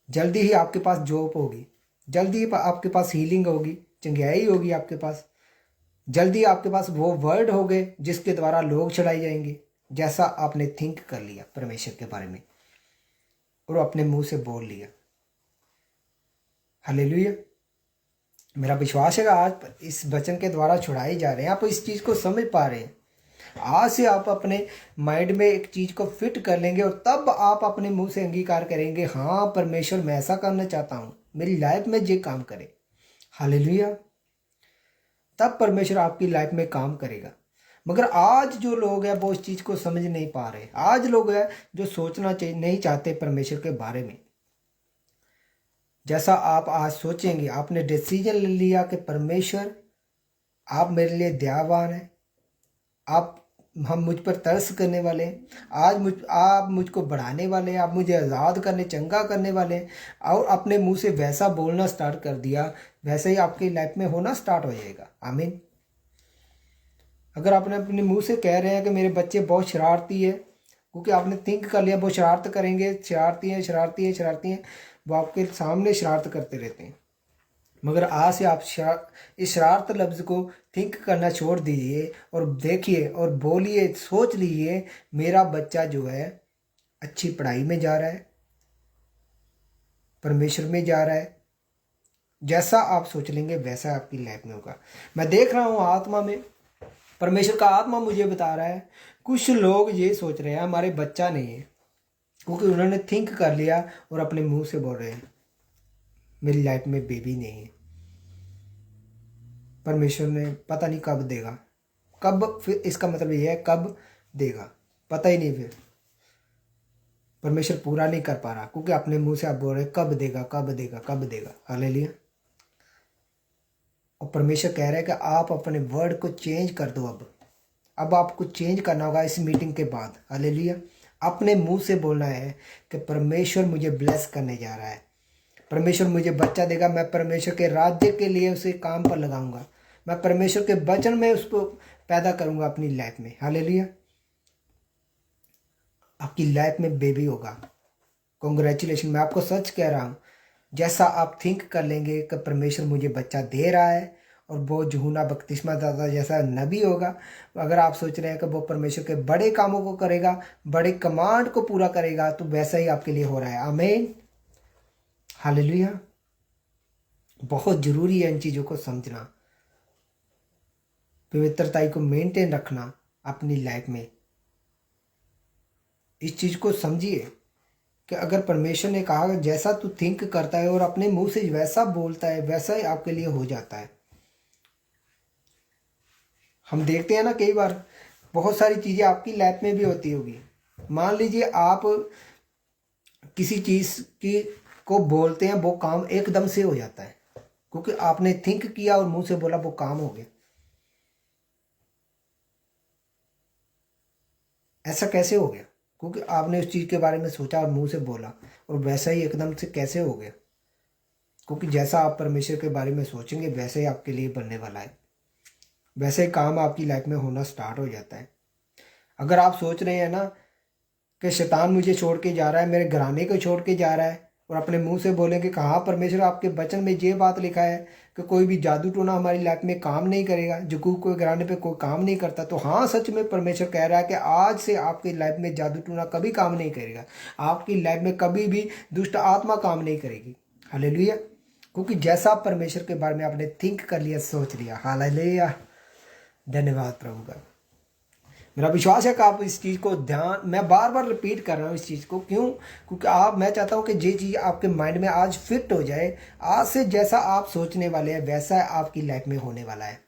जल्दी ही आपके पास जॉब होगी, जल्दी ही आपके पास हीलिंग होगी, चंगाई होगी आपके पास। जल्दी आपके पास वो वर्ड होंगे जिसके द्वारा लोग छुड़ाए जाएंगे, जैसा आपने थिंक कर लिया परमेश्वर के बारे में और अपने मुंह से बोल लिया। हालेलुया। मेरा विश्वास है कि आज इस वचन के द्वारा छुड़ाए जा रहे हैं, आप इस चीज़ को समझ पा रहे हैं। आज से आप अपने माइंड में एक चीज़ को फिट कर लेंगे और तब आप अपने मुंह से अंगीकार करेंगे, हाँ परमेश्वर मैं ऐसा करना चाहता हूँ, मेरी लाइफ में ये काम करे। हालेलुया। तब परमेश्वर आपकी लाइफ में काम करेगा। मगर आज जो लोग हैं वो इस चीज़ को समझ नहीं पा रहे। आज लोग हैं जो सोचना नहीं चाहते परमेश्वर के बारे में। जैसा आप आज सोचेंगे, आपने डिसीजन ले लिया कि परमेश्वर आप मेरे लिए दयावान हैं, हम मुझ पर तरस करने वाले हैं, आप मुझको बढ़ाने वाले हैं, आप मुझे आज़ाद करने, चंगा करने वाले हैं, और अपने मुंह से वैसा बोलना स्टार्ट कर दिया, वैसे ही आपकी लाइफ में होना स्टार्ट हो जाएगा। आमीन। अगर आपने अपने मुंह से कह रहे हैं कि मेरे बच्चे बहुत शरारती है, क्योंकि आपने थिंक कर लिया वो शरारत करेंगे, शरारती हैं, शरारती हैं, शरारती हैं, वो आपके सामने शरारत करते रहते हैं। मगर आज से आप इस शरारत लफ्ज़ को थिंक करना छोड़ दीजिए और देखिए और बोलिए, सोच लीजिए मेरा बच्चा जो है अच्छी पढ़ाई में जा रहा है, परमेश्वर में जा रहा है। जैसा आप सोच लेंगे वैसा आपकी लाइफ में होगा। मैं देख रहा हूँ आत्मा में, परमेश्वर का आत्मा मुझे बता रहा है, कुछ लोग ये सोच रहे हैं हमारे बच्चा नहीं है, क्योंकि उन्होंने थिंक कर लिया और अपने मुंह से बोल रहे हैं मेरी लाइफ में बेबी नहीं है। परमेश्वर ने पता नहीं कब देगा, कब, फिर इसका मतलब ये है कब देगा, पता ही नहीं। फिर परमेश्वर पूरा नहीं कर पा रहा, क्योंकि अपने मुंह से आप बोल रहे कब देगा, कब देगा, कब देगा। हालेलुया। और परमेश्वर कह रहा है कि आप अपने वर्ड को चेंज कर दो। अब आपको चेंज करना होगा इस मीटिंग के बाद। हालेलुया। अपने मुंह से बोलना है कि परमेश्वर मुझे ब्लेस करने जा रहा है, परमेश्वर मुझे बच्चा देगा, मैं परमेश्वर के राज्य के लिए उसे काम पर लगाऊंगा, मैं परमेश्वर के वचन में उसको पैदा करूंगा अपनी लाइफ में। हालेलुया। आपकी लाइफ में बेबी होगा। कॉन्ग्रेचुलेशन। मैं आपको सच कह रहा हूँ, जैसा आप थिंक कर लेंगे कि परमेश्वर मुझे बच्चा दे रहा है, और वो यूहन्ना बपतिस्मा दाता जैसा नबी होगा, अगर आप सोच रहे हैं कि वो परमेश्वर के बड़े कामों को करेगा, बड़े कमांड को पूरा करेगा, तो वैसा ही आपके लिए हो रहा है। आमीन। हालेलुया। बहुत ज़रूरी है इन चीज़ों को समझना, पवित्रता को मेंटेन रखना अपनी लाइफ में। इस चीज़ को समझिए कि अगर परमेश्वर ने कहा जैसा तू थिंक करता है और अपने मुंह से वैसा बोलता है, वैसा ही आपके लिए हो जाता है। हम देखते हैं ना, कई बार बहुत सारी चीज़ें आपकी लाइफ में भी होती होगी। मान लीजिए आप किसी चीज़ की को बोलते हैं, वो काम एकदम से हो जाता है क्योंकि आपने थिंक किया और मुंह से बोला, वो काम हो गया। ऐसा कैसे हो गया? क्योंकि आपने उस चीज़ के बारे में सोचा और मुंह से बोला, और वैसा ही एकदम से कैसे हो गया? क्योंकि जैसा आप परमेश्वर के बारे में सोचेंगे वैसे ही आपके लिए बनने वाला है, वैसे ही काम आपकी लाइफ में होना स्टार्ट हो जाता है। अगर आप सोच रहे हैं ना कि शैतान मुझे छोड़ के जा रहा है, मेरे घराने को छोड़ के जा रहा है, और अपने मुंह से बोलेंगे कि हाँ परमेश्वर आपके वचन में ये बात लिखा है कि कोई भी जादू टोना हमारी लाइफ में काम नहीं करेगा, जो कोई घराने पे कोई काम नहीं करता, तो हाँ सच में परमेश्वर कह रहा है कि आज से आपकी लाइफ में जादू टोना कभी काम नहीं करेगा, आपकी लाइफ में कभी भी दुष्ट आत्मा काम नहीं करेगी। हालेलुया। क्योंकि जैसा आप परमेश्वर के बारे में आपने थिंक कर लिया, सोच लिया। हालेलुया, धन्यवाद प्रभु का। मेरा विश्वास है कि आप इस चीज़ को मैं बार बार रिपीट कर रहा हूँ इस चीज़ को। क्यों? क्योंकि मैं चाहता हूँ कि ये चीज़ आपके माइंड में आज फिट हो जाए। आज से जैसा आप सोचने वाले हैं वैसा आपकी लाइफ में होने वाला है।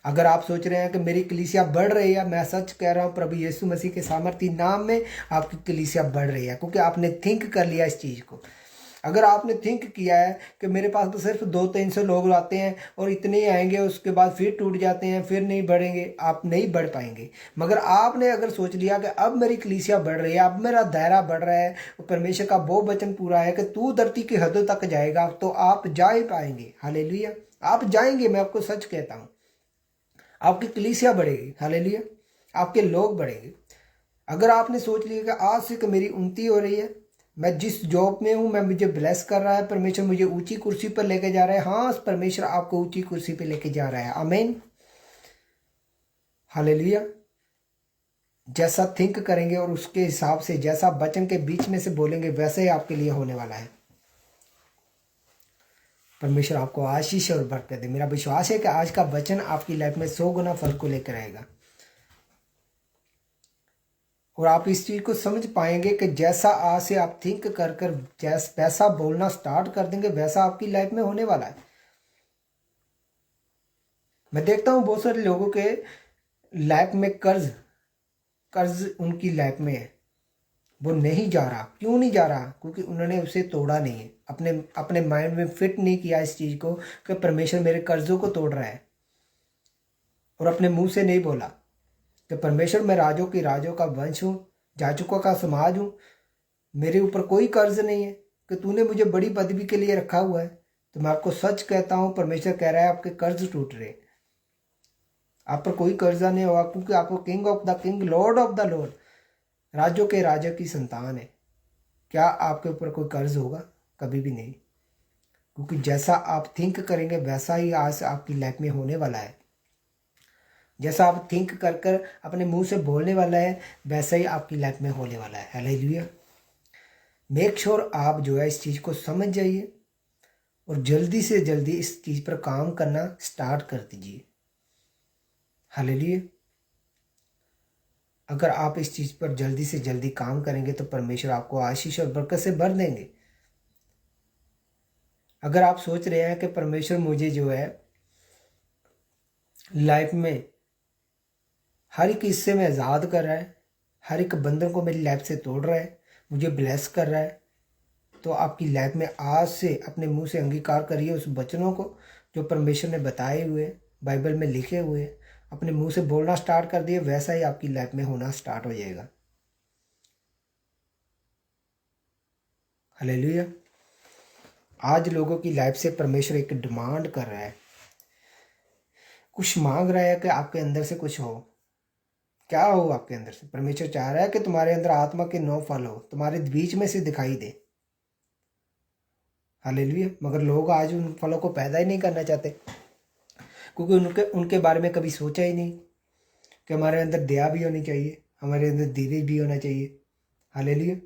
अगर आप सोच रहे हैं कि मेरी कलीसिया बढ़ रही है, मैं सच कह रहा हूँ, प्रभु यीशु मसीह के सामर्थी नाम में आपकी कलीसिया बढ़ रही है, क्योंकि आपने थिंक कर लिया इस चीज़ को। अगर आपने थिंक किया है कि मेरे पास तो सिर्फ 200-300 लोग आते हैं और इतने ही आएंगे, उसके बाद फिर टूट जाते हैं, फिर नहीं बढ़ेंगे, आप नहीं बढ़ पाएंगे। मगर आपने अगर सोच लिया कि अब मेरी कलीसिया बढ़ रही है, अब मेरा दायरा बढ़ रहा है, परमेश्वर का वो वचन पूरा है कि तू धरती की हदों तक जाएगा, तो आप जा ही पाएंगे। हालेलुया, आप जाएंगे। मैं आपको सच कहता हूँ, आपकी कलीसिया बढ़ेगी। हालेलुया, आपके लोग बढ़ेंगे। अगर आपने सोच लिया कि आज से कि मेरी उन्नति हो रही है, मैं जिस जॉब में हूँ मैं मुझे ब्लेस कर रहा है, परमेश्वर मुझे ऊंची कुर्सी पर लेके जा रहा है, हाँ परमेश्वर आपको ऊंची कुर्सी पर लेके जा रहा है। आमीन, हालेलुया। जैसा थिंक करेंगे और उसके हिसाब से जैसा वचन के बीच में से बोलेंगे वैसे ही आपके लिए होने वाला है। परमेश्वर आपको आशीष और बरकत दे। मेरा विश्वास है कि आज का वचन आपकी लाइफ में 100 गुना फल को लेकर आएगा, और आप इस चीज़ को समझ पाएंगे कि जैसा आज से आप थिंक कर कर वैसा बोलना स्टार्ट कर देंगे, वैसा आपकी लाइफ में होने वाला है। मैं देखता हूँ बहुत सारे लोगों के लाइफ में कर्ज उनकी लाइफ में है, वो नहीं जा रहा। क्यों नहीं जा रहा? क्योंकि उन्होंने उसे तोड़ा नहीं है, अपने माइंड में फिट नहीं किया इस चीज़ को कि परमेश्वर मेरे कर्जों को तोड़ रहा है, और अपने मुंह से नहीं बोला कि परमेश्वर मैं राजों का वंश हूँ, जाचकों का समाज हूँ, मेरे ऊपर कोई कर्ज नहीं है, कि तूने मुझे बड़ी पदवी के लिए रखा हुआ है। तो मैं आपको सच कहता हूँ, परमेश्वर कह रहा है आपके कर्ज टूट रहे, आप पर कोई कर्जा नहीं होगा, क्योंकि आपको king of the king, Lord of the Lord, राजों के राजा की संतान है। क्या आपके ऊपर कोई कर्ज होगा? कभी भी नहीं, क्योंकि जैसा आप थिंक करेंगे वैसा ही आज आपकी लाइफ में होने वाला है। जैसा आप थिंक कर कर अपने मुंह से बोलने वाला है वैसा ही आपकी लाइफ में होने वाला है। हालेलुया। मेक श्योर आप जो है इस चीज़ को समझ जाइए और जल्दी से जल्दी इस चीज़ पर काम करना स्टार्ट कर दीजिए। हालेलुया। अगर आप इस चीज़ पर जल्दी से जल्दी काम करेंगे तो परमेश्वर आपको आशीष और बरकत से भर देंगे। अगर आप सोच रहे हैं कि परमेश्वर मुझे जो है लाइफ में हर एक हिस्से में आज़ाद कर रहा है, हर एक बंधन को मेरी लाइफ से तोड़ रहा है, मुझे ब्लेस कर रहा है, तो आपकी लाइफ में आज से अपने मुंह से अंगीकार करिए उस वचनों को जो परमेश्वर ने बताए हुए, बाइबल में लिखे हुए, अपने मुंह से बोलना स्टार्ट कर दिए, वैसा ही आपकी लाइफ में होना स्टार्ट हो जाएगा। हालेलुया। आज लोगों की लाइफ से परमेश्वर एक डिमांड कर रहा है, कुछ मांग रहा है कि आपके अंदर से कुछ हो। क्या हो आपके अंदर से? परमेश्वर चाह रहा है कि तुम्हारे अंदर आत्मा के 9 फल हो, तुम्हारे बीच में से दिखाई दे। हालेलुया। मगर लोग आज उन फलों को पैदा ही नहीं करना चाहते, क्योंकि उनके बारे में कभी सोचा ही नहीं कि हमारे अंदर दया भी होनी चाहिए, हमारे अंदर धीरज भी होना चाहिए। हालेलुया।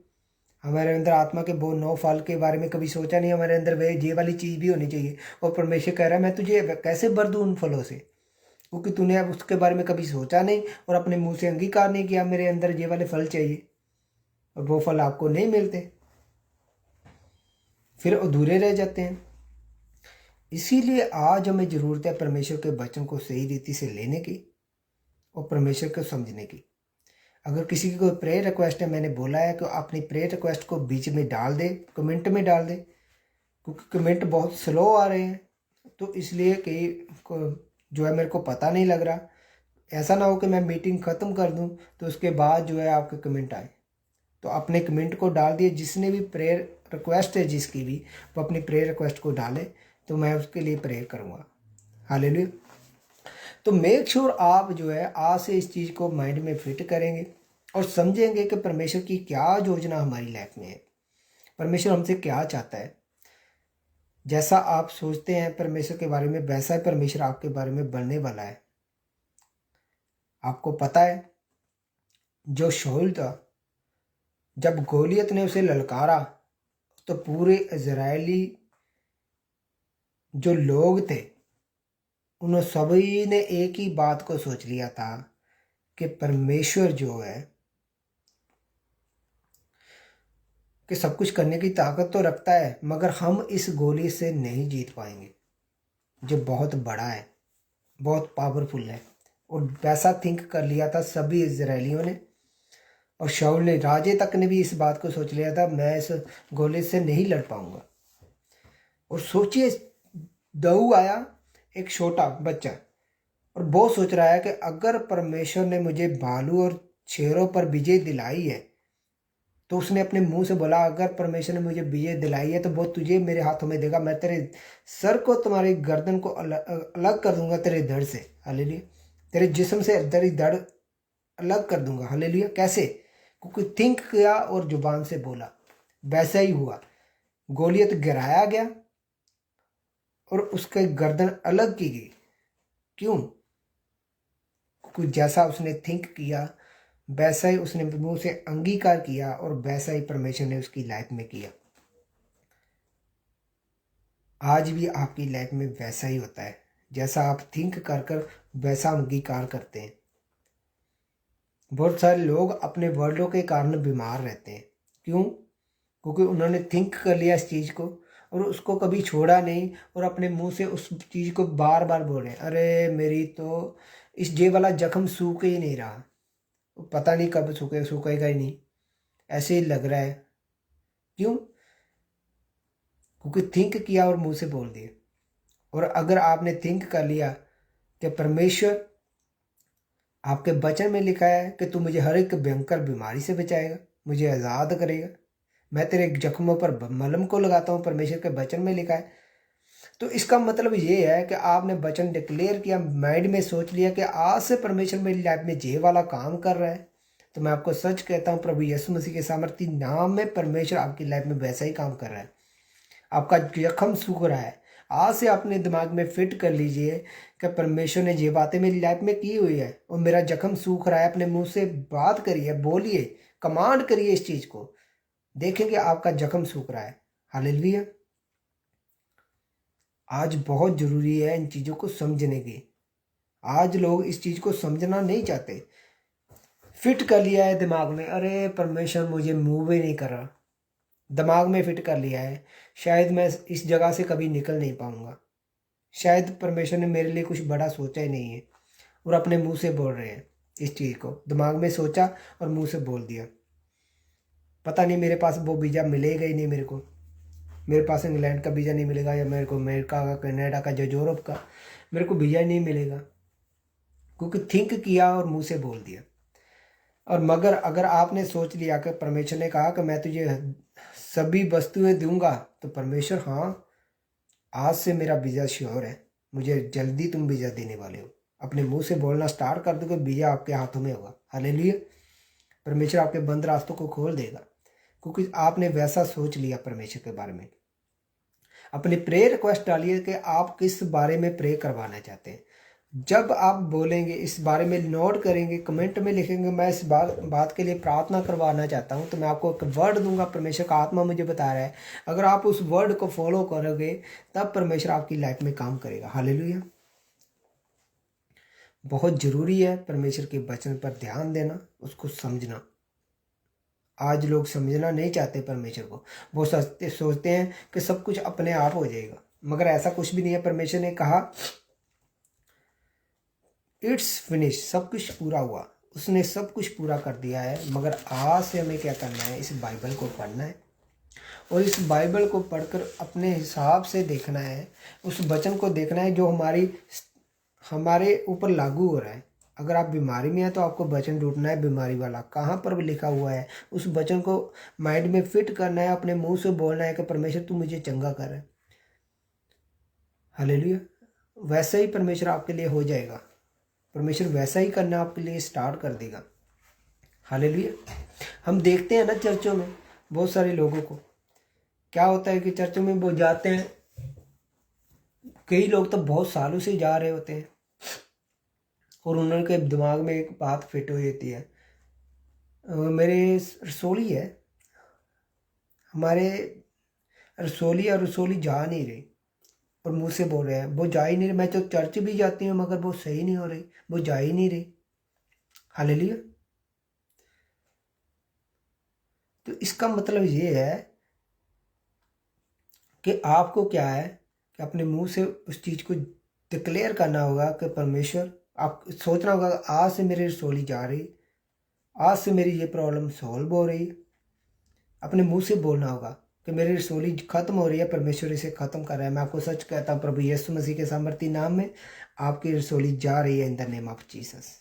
हमारे अंदर आत्मा के वो 9 फल के बारे में कभी सोचा नहीं, हमारे अंदर वे ये वाली चीज़ भी होनी चाहिए। और परमेश्वर कह रहा है मैं तुझे कैसे भर दूँ उन फलों से, क्योंकि तूने अब उसके बारे में कभी सोचा नहीं और अपने मुंह से अंगीकार नहीं किया मेरे अंदर ये वाले फल चाहिए, और वो फल आपको नहीं मिलते, फिर अधूरे रह जाते हैं। इसीलिए आज हमें ज़रूरत है परमेश्वर के वचन को सही रीति से लेने की और परमेश्वर को समझने की। अगर किसी की कोई प्रेयर रिक्वेस्ट है, मैंने बोला है कि अपनी प्रेयर रिक्वेस्ट को बीच में डाल दे, कमेंट में डाल दे, क्योंकि कमेंट बहुत स्लो आ रहे हैं, तो इसलिए कि जो है मेरे को पता नहीं लग रहा। ऐसा ना हो कि मैं मीटिंग ख़त्म कर दूं तो उसके बाद जो है आपके कमेंट आए। तो अपने कमेंट को डाल दिए, जिसने भी प्रेयर रिक्वेस्ट है जिसकी भी, वो अपनी प्रेयर रिक्वेस्ट को डाले तो मैं उसके लिए प्रेयर करूँगा। हालेलुया। तो मेक श्योर आप जो है आज से इस चीज़ को माइंड में फिट करेंगे और समझेंगे कि परमेश्वर की क्या योजना हमारी लाइफ में है, परमेश्वर हमसे क्या चाहता है। जैसा आप सोचते हैं परमेश्वर के बारे में, वैसा ही परमेश्वर आपके बारे में बनने वाला है। आपको पता है जो शाऊल था, जब गोलियत ने उसे ललकारा तो पूरे इजरायली जो लोग थे उन सभी ने एक ही बात को सोच लिया था कि परमेश्वर जो है कि सब कुछ करने की ताकत तो रखता है, मगर हम इस गोली से नहीं जीत पाएंगे जो बहुत बड़ा है, बहुत पावरफुल है। और वैसा थिंक कर लिया था सभी इजरायलियों ने, और शाऊल ने, राजे तक ने भी इस बात को सोच लिया था मैं इस गोली से नहीं लड़ पाऊंगा। और सोचिए, दाऊद आया, एक छोटा बच्चा, और वो सोच रहा है कि अगर परमेश्वर ने मुझे भालू और शेरों पर विजय दिलाई है, तो उसने अपने मुंह से बोला अगर परमेश्वर ने मुझे विजय दिलाई है तो वो तुझे मेरे हाथों में देगा, मैं तेरे सर को, तुम्हारी गर्दन को अलग कर दूंगा तेरे धड़ से। हालेलुया। तेरे जिस्म से तेरी धड़ अलग कर दूंगा। हालेलुया। कैसे? क्योंकि थिंक किया और जुबान से बोला। वैसा ही हुआ, गोलियत गिराया गया और उसकी गर्दन अलग की गई। क्यों? क्योंकि जैसा उसने थिंक किया वैसा ही उसने मुंह से अंगीकार किया और वैसा ही परमेश्वर ने उसकी लाइफ में किया। आज भी आपकी लाइफ में वैसा ही होता है, जैसा आप थिंक कर कर वैसा अंगीकार करते हैं। बहुत सारे लोग अपने वर्डों के कारण बीमार रहते हैं। क्यों? क्योंकि उन्होंने थिंक कर लिया इस चीज़ को और उसको कभी छोड़ा नहीं, और अपने मुंह से उस चीज़ को बार बार बोल रहे हैं, अरे मेरी तो इस ये वाला जख्म सूख ही नहीं रहा, पता नहीं कब सूखेगा ही नहीं, ऐसे ही लग रहा है। क्यों? क्योंकि थिंक किया और मुंह से बोल दिया। और अगर आपने थिंक कर लिया कि परमेश्वर, आपके वचन में लिखा है कि तू मुझे हर एक भयंकर बीमारी से बचाएगा, मुझे आज़ाद करेगा, मैं तेरे जख्मों पर मलहम को लगाता हूँ, परमेश्वर के वचन में लिखा है। तो इसका मतलब ये है कि आपने वचन डिक्लेयर किया, माइंड में सोच लिया कि आज से परमेश्वर मेरी लाइफ में ये वाला काम कर रहा है। तो मैं आपको सच कहता हूँ, प्रभु यीशु मसीह के सामर्थी नाम में परमेश्वर आपकी लाइफ में वैसा ही काम कर रहा है। आपका जख्म सूख रहा है। आज से अपने दिमाग में फिट कर लीजिए कि परमेश्वर ने ये बातें मेरी लाइफ में की हुई है और मेरा जख्म सूख रहा है। अपने मुंह से बात करिए, बोलिए, कमांड करिए इस चीज़ को, देखेंगे आपका जख्म सूख रहा है। हालेलुया। आज बहुत ज़रूरी है इन चीज़ों को समझने की। आज लोग इस चीज़ को समझना नहीं चाहते। फिट कर लिया है दिमाग में, अरे परमेश्वर मुझे मूव ही नहीं कर रहा, दिमाग में फिट कर लिया है, शायद मैं इस जगह से कभी निकल नहीं पाऊंगा, शायद परमेश्वर ने मेरे लिए कुछ बड़ा सोचा ही नहीं है, और अपने मुंह से बोल रहे हैं इस चीज़ को। दिमाग में सोचा और मुंह से बोल दिया, पता नहीं मेरे पास वो वीज़ा मिलेगा ही नहीं, मेरे पास इंग्लैंड का वीज़ा नहीं मिलेगा, या मेरे को अमेरिका का, कनाडा का, जो यूरोप का, मेरे को वीज़ा नहीं मिलेगा, क्योंकि थिंक किया और मुंह से बोल दिया। और मगर अगर आपने सोच लिया कि परमेश्वर ने कहा कि मैं तुझे सभी वस्तुएं दूंगा, तो परमेश्वर, हाँ आज से मेरा वीज़ा श्योर है, मुझे जल्दी तुम वीज़ा देने वाले हो। अपने मुंह से बोलना स्टार्ट कर दो कि वीज़ा आपके हाथों में होगा। हालेलुया। परमेश्वर आपके बंद रास्तों को खोल देगा, क्योंकि आपने वैसा सोच लिया परमेश्वर के बारे में। अपनी प्रेयर रिक्वेस्ट डालिए कि आप किस बारे में प्रे करवाना चाहते हैं। जब आप बोलेंगे, इस बारे में नोट करेंगे, कमेंट में लिखेंगे, मैं इस बात के लिए प्रार्थना करवाना चाहता हूँ, तो मैं आपको एक वर्ड दूंगा, परमेश्वर का आत्मा मुझे बता रहा है। अगर आप उस वर्ड को फॉलो करोगे तब परमेश्वर आपकी लाइफ में काम करेगा। हालेलुया। बहुत ज़रूरी है परमेश्वर के वचन पर ध्यान देना, उसको समझना। आज लोग समझना नहीं चाहते परमेश्वर को। वो सोचते हैं कि सब कुछ अपने आप हो जाएगा, मगर ऐसा कुछ भी नहीं है। परमेश्वर ने कहा इट्स फिनिश, सब कुछ पूरा हुआ, उसने सब कुछ पूरा कर दिया है। मगर आज से हमें क्या करना है, इस बाइबल को पढ़ना है और इस बाइबल को पढ़कर अपने हिसाब से देखना है, उस वचन को देखना है जो हमारे ऊपर लागू हो रहा है। अगर आप बीमारी में हैं तो आपको वचन ढूंढना है, बीमारी वाला कहाँ पर लिखा हुआ है, उस वचन को माइंड में फिट करना है, अपने मुंह से बोलना है कि परमेश्वर तू मुझे चंगा कर रहा है। हालेलुया। वैसा ही परमेश्वर आपके लिए हो जाएगा, परमेश्वर वैसा ही करना आपके लिए स्टार्ट कर देगा। हालेलुया। हम देखते हैं ना चर्चों में बहुत सारे लोगों को, क्या होता है कि चर्चों में वो जाते हैं, कई लोग तो बहुत सालों से जा रहे होते हैं और उनके दिमाग में एक बात फिट हो जाती है। मेरे रसोली है, हमारे रसोली और रसोली जा नहीं रही और मुँह से बोल रहे हैं वो जा ही नहीं रही। मैं तो चर्च भी जाती हूँ मगर वो सही नहीं हो रही, वो जा ही नहीं रही। हालेलुया। तो इसका मतलब ये है कि आपको क्या है कि अपने मुंह से उस चीज़ को डिक्लेयर करना होगा कि परमेश्वर, आप सोचना होगा आज से मेरी रसोली जा रही, आज से मेरी ये प्रॉब्लम सॉल्व हो रही। अपने मुंह से बोलना होगा कि मेरी रसोली ख़त्म हो रही है, परमेश्वर इसे ख़त्म कर रहा है। मैं आपको सच कहता हूँ, प्रभु यीशु मसीह के सामर्थी नाम में आपकी रसोली जा रही है, in the name of Jesus.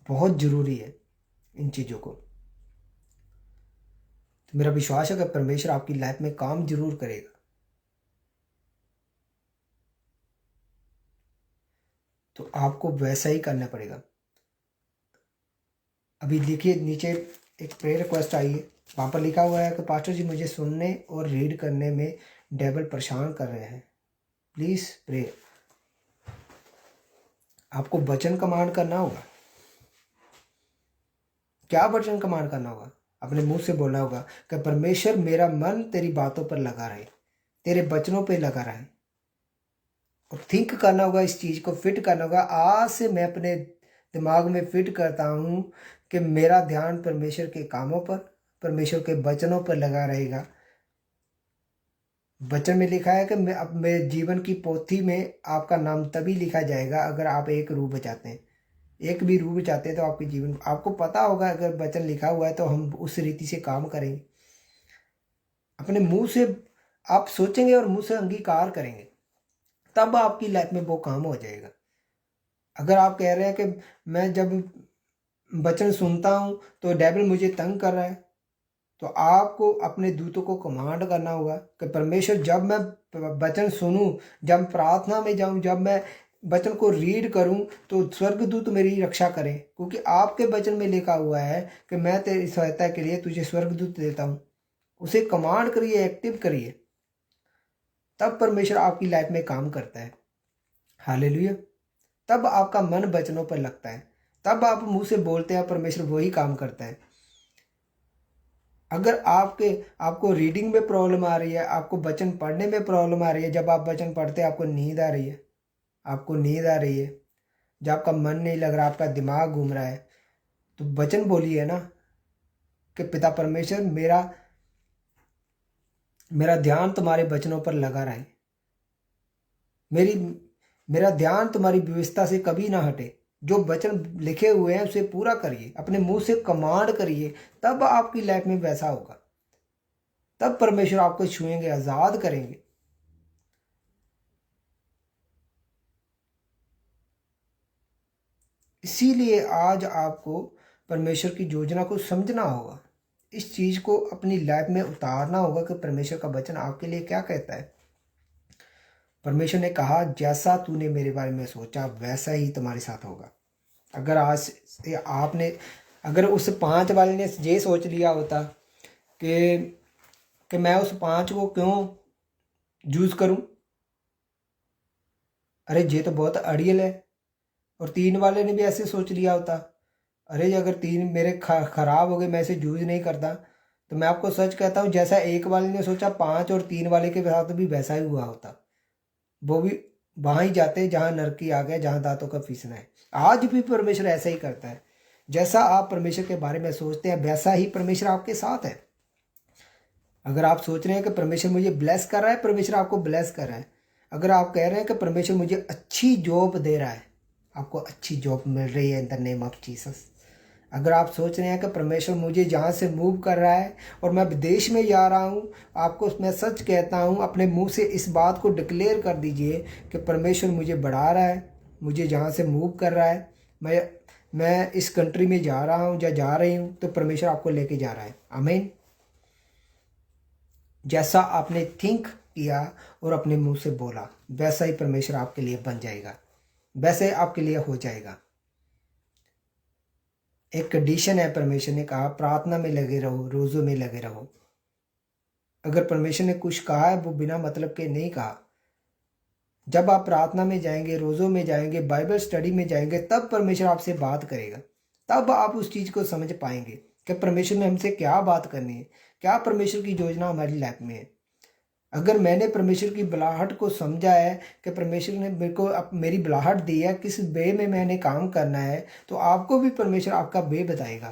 बहुत ज़रूरी है इन चीज़ों को। तो मेरा विश्वास है कि परमेश्वर आपकी लाइफ में काम जरूर करेगा। तो आपको वैसा ही करना पड़ेगा। अभी देखिए नीचे एक प्रेयर रिक्वेस्ट आई है, वहाँ पर लिखा हुआ है कि पास्टर जी मुझे सुनने और रीड करने में डेविल परेशान कर रहे हैं, प्लीज़ प्रे। आपको वचन कमांड करना होगा। क्या वचन कमांड करना होगा? अपने मुंह से बोलना होगा कि परमेश्वर मेरा मन तेरी बातों पर लगा रहे, तेरे वचनों पे लगा रहे। और थिंक करना होगा, इस चीज़ को फिट करना होगा। आज से मैं अपने दिमाग में फिट करता हूँ कि मेरा ध्यान परमेश्वर के कामों पर, परमेश्वर के वचनों पर लगा रहेगा। वचन में लिखा है कि मैं अब मेरे जीवन की पोथी में आपका नाम तभी लिखा जाएगा अगर आप एक रूह बचाते हैं। एक भी रूह बचाते हैं तो आपके जीवन, आपको पता होगा अगर वचन लिखा हुआ है तो हम उस रीति से काम करेंगे। अपने मुंह से आप सोचेंगे और मुंह से अंगीकार करेंगे, तब आपकी लाइफ में वो काम हो जाएगा। अगर आप कह रहे हैं कि मैं जब वचन सुनता हूँ तो डेविल मुझे तंग कर रहा है, तो आपको अपने दूतों को कमांड करना होगा कि परमेश्वर जब मैं वचन सुनूं, जब प्रार्थना में जाऊं, जब मैं वचन को रीड करूं तो स्वर्गदूत मेरी रक्षा करें, क्योंकि आपके वचन में लिखा हुआ है कि मैं तेरी सहायता के लिए तुझे स्वर्गदूत देता हूं। उसे कमांड करिए, एक्टिव करिए, तब परमेश्वर आपकी लाइफ में काम करता है। हालेलुया। तब आपका मन वचनों पर लगता है, तब आप मुंह से बोलते हैं, परमेश्वर वही काम करता है। अगर आपको रीडिंग में प्रॉब्लम आ रही है, आपको वचन पढ़ने में प्रॉब्लम आ रही है, जब आप वचन पढ़ते हैं आपको नींद आ रही है, जब आपका मन नहीं लग रहा, आपका दिमाग घूम रहा है, तो वचन बोलिए ना कि पिता परमेश्वर मेरा ध्यान तुम्हारे वचनों पर लगा रहे, मेरा ध्यान तुम्हारी व्यवस्था से कभी ना हटे। जो वचन लिखे हुए हैं उसे पूरा करिए, अपने मुंह से कमांड करिए, तब आपकी लाइफ में वैसा होगा। तब परमेश्वर आपको छुएंगे, आजाद करेंगे। इसीलिए आज आपको परमेश्वर की योजना को समझना होगा, इस चीज को अपनी लाइफ में उतारना होगा कि परमेश्वर का वचन आपके लिए क्या कहता है। परमेश्वर ने कहा जैसा तूने मेरे बारे में सोचा वैसा ही तुम्हारे साथ होगा। अगर आज से अगर उस 5 वाले ने ये सोच लिया होता कि कि मैं उस 5 को क्यों यूज़ करूं? अरे ये तो बहुत अड़ियल है। और 3 वाले ने भी ऐसे सोच लिया होता, अरे अगर 3 मेरे खराब हो गए, मैं इसे यूज़ नहीं करता। तो मैं आपको सच कहता हूँ, जैसा 1 वाले ने सोचा 5 और 3 वाले के साथ भी वैसा ही हुआ होता। वो भी वहाँ ही जाते जहाँ नरकी आ गया, जहाँ दांतों का फीसना है। आज भी परमेश्वर ऐसा ही करता है। जैसा आप परमेश्वर के बारे में सोचते हैं वैसा ही परमेश्वर आपके साथ है। अगर आप सोच रहे हैं कि परमेश्वर मुझे ब्लेस कर रहा है, परमेश्वर आपको ब्लेस कर रहा है। अगर आप कह रहे हैं कि परमेश्वर मुझे अच्छी जॉब दे रहा है, आपको अच्छी जॉब मिल रही है in the name of Jesus. अगर आप सोच रहे हैं कि परमेश्वर मुझे जहाँ से मूव कर रहा है और मैं विदेश में जा रहा हूँ, आपको मैं सच कहता हूँ, अपने मुंह से इस बात को डिक्लेयर कर दीजिए कि परमेश्वर मुझे बढ़ा रहा है, मुझे जहाँ से मूव कर रहा है, मैं इस कंट्री में जा रहा हूँ या जा रही हूँ, तो परमेश्वर आपको लेके जा रहा है। आमीन। जैसा आपने थिंक किया और अपने मुंह से बोला, वैसा ही परमेश्वर आपके लिए बन जाएगा, वैसे आपके लिए हो जाएगा। एक कंडीशन है, परमेश्वर ने कहा प्रार्थना में लगे रहो, रोज़ों में लगे रहो। अगर परमेश्वर ने कुछ कहा है वो बिना मतलब के नहीं कहा। जब आप प्रार्थना में जाएंगे, रोज़ों में जाएंगे, बाइबल स्टडी में जाएंगे, तब परमेश्वर आपसे बात करेगा। तब आप उस चीज़ को समझ पाएंगे कि परमेश्वर ने हमसे क्या बात करनी है, क्या परमेश्वर की योजना हमारी लाइफ में है। अगर मैंने परमेश्वर की बुलाहट को समझा है कि परमेश्वर ने मेरे को मेरी बुलाहट दी है, किस वे में मैंने काम करना है, तो आपको भी परमेश्वर आपका वे बताएगा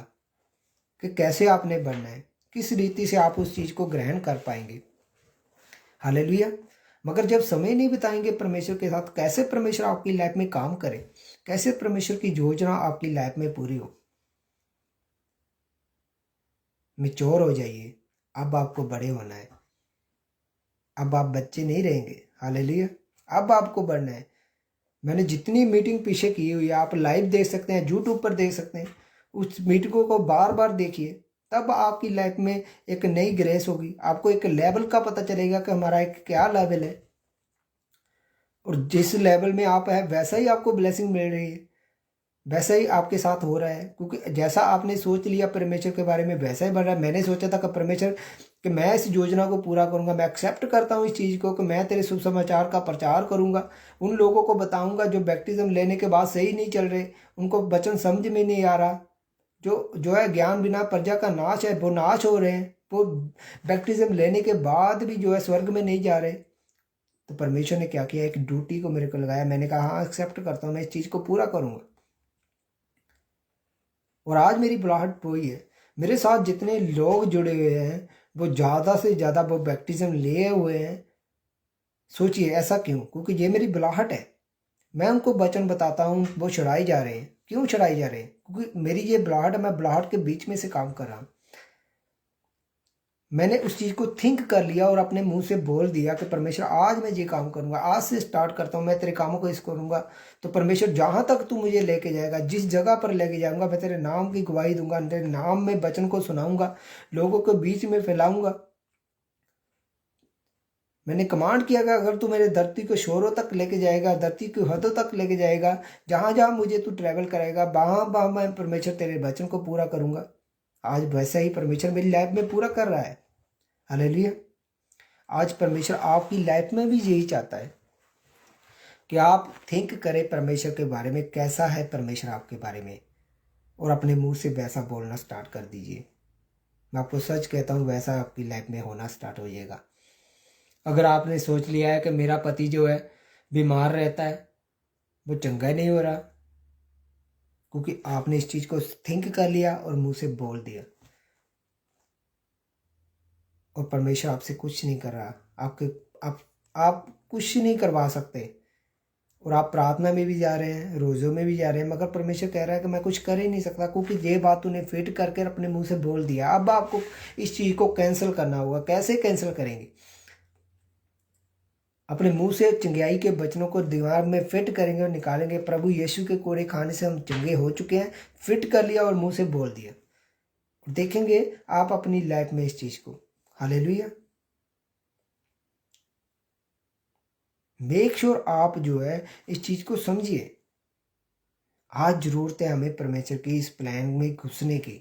कि कैसे आपने बढ़ना है, किस रीति से आप उस चीज़ को ग्रहण कर पाएंगे। हालेलुया। मगर जब समय नहीं बिताएंगे परमेश्वर के साथ, कैसे परमेश्वर आपकी लाइफ में काम करे, कैसे परमेश्वर की योजना आपकी लाइफ में पूरी हो। मैच्योर हो जाइए, अब आपको बड़े होना है, अब आप बच्चे नहीं रहेंगे। हालेलुया। अब आपको बढ़ना है। मैंने जितनी मीटिंग पीछे की हुई है, आप लाइव देख सकते हैं, यूट्यूब पर देख सकते हैं, उस मीटिंगों को बार बार देखिए, तब आपकी लाइफ में एक नई ग्रेस होगी। आपको एक लेवल का पता चलेगा कि हमारा एक क्या लेवल है, और जिस लेवल में आप है वैसा ही आपको ब्लेसिंग मिल रही है, वैसा ही आपके साथ हो रहा है। क्योंकि जैसा आपने सोच लिया परमेश्वर के बारे में, वैसा ही बढ़ रहा है। मैंने सोचा था कि परमेश्वर कि मैं इस योजना को पूरा करूंगा, मैं एक्सेप्ट करता हूं इस चीज़ को कि मैं तेरे शुभ समाचार का प्रचार करूंगा, उन लोगों को बताऊंगा जो बैप्टिज्म लेने के बाद सही नहीं चल रहे, उनको वचन समझ में नहीं आ रहा, जो है ज्ञान बिना प्रजा का नाश है, वो नाश हो रहे हैं, वो बैप्टिज्म लेने के बाद भी जो है स्वर्ग में नहीं जा रहे। तो परमेश्वर ने क्या किया, एक ड्यूटी को मेरे को लगाया। मैंने कहा हाँ एक्सेप्ट करता हूँ, मैं इस चीज़ को पूरा करूँगा। और आज मेरी बुलाहट वही है। मेरे साथ जितने लोग जुड़े हुए हैं वो ज़्यादा से ज़्यादा वो बैप्टिज्म लिए हुए हैं। सोचिए ऐसा क्यों? क्योंकि ये मेरी बुलाहट है। मैं उनको वचन बताता हूँ, वो छुड़ाई जा रहे हैं। क्यों छुड़ाई जा रहे हैं? क्योंकि मेरी ये बुलाहट है, मैं बुलाहट के बीच में से काम कर रहा हूँ। मैंने उस चीज़ को थिंक कर लिया और अपने मुंह से बोल दिया कि परमेश्वर आज मैं ये काम करूंगा, आज से स्टार्ट करता हूँ, मैं तेरे कामों को इसको करूंगा। तो परमेश्वर जहाँ तक तू मुझे लेके जाएगा, जिस जगह पर लेके जाऊंगा, मैं तेरे नाम की गवाही दूंगा, तेरे नाम में वचन को सुनाऊंगा, लोगों के बीच में फैलाऊंगा। मैंने कमांड किया कि अगर तू मेरे धरती को शोरों तक लेके जाएगा, धरती की हदों तक लेके जाएगा, जहाँ जहाँ मुझे तू ट्रैवल कराएगा, वहाँ वहाँ मैं परमेश्वर तेरे वचन को पूरा करूंगा। आज वैसा ही परमेश्वर मेरी लाइफ में पूरा कर रहा है। हालेलुया। आज परमेश्वर आपकी लाइफ में भी यही चाहता है कि आप थिंक करें परमेश्वर के बारे में, कैसा है परमेश्वर आपके बारे में, और अपने मुंह से वैसा बोलना स्टार्ट कर दीजिए। मैं आपको सच कहता हूँ, वैसा आपकी लाइफ में होना स्टार्ट हो जाएगा। अगर आपने सोच लिया है कि मेरा पति जो है बीमार रहता है, वो चंगा ही नहीं हो रहा, क्योंकि आपने इस चीज़ को थिंक कर लिया और मुंह से बोल दिया, और परमेश्वर आपसे कुछ नहीं कर रहा। आप कुछ नहीं करवा सकते। और आप प्रार्थना में भी जा रहे हैं, रोज़ों में भी जा रहे हैं, मगर परमेश्वर कह रहा है कि मैं कुछ कर ही नहीं सकता, क्योंकि ये बात तूने फिट करके अपने मुंह से बोल दिया। अब आपको इस चीज़ को कैंसिल करना होगा। कैसे कैंसिल करेंगे? अपने मुंह से चंगाई के वचनों को दिमाग में फिट करेंगे और निकालेंगे। प्रभु यीशु के कोड़े खाने से हम चंगे हो चुके हैं, फिट कर लिया और मुंह से बोल दिया। देखेंगे आप अपनी लाइफ में इस चीज़ को। हालेलुया। मेक श्योर आप जो है इस चीज़ को समझिए। आज जरूरत है हमें परमेश्वर की इस प्लान में घुसने की।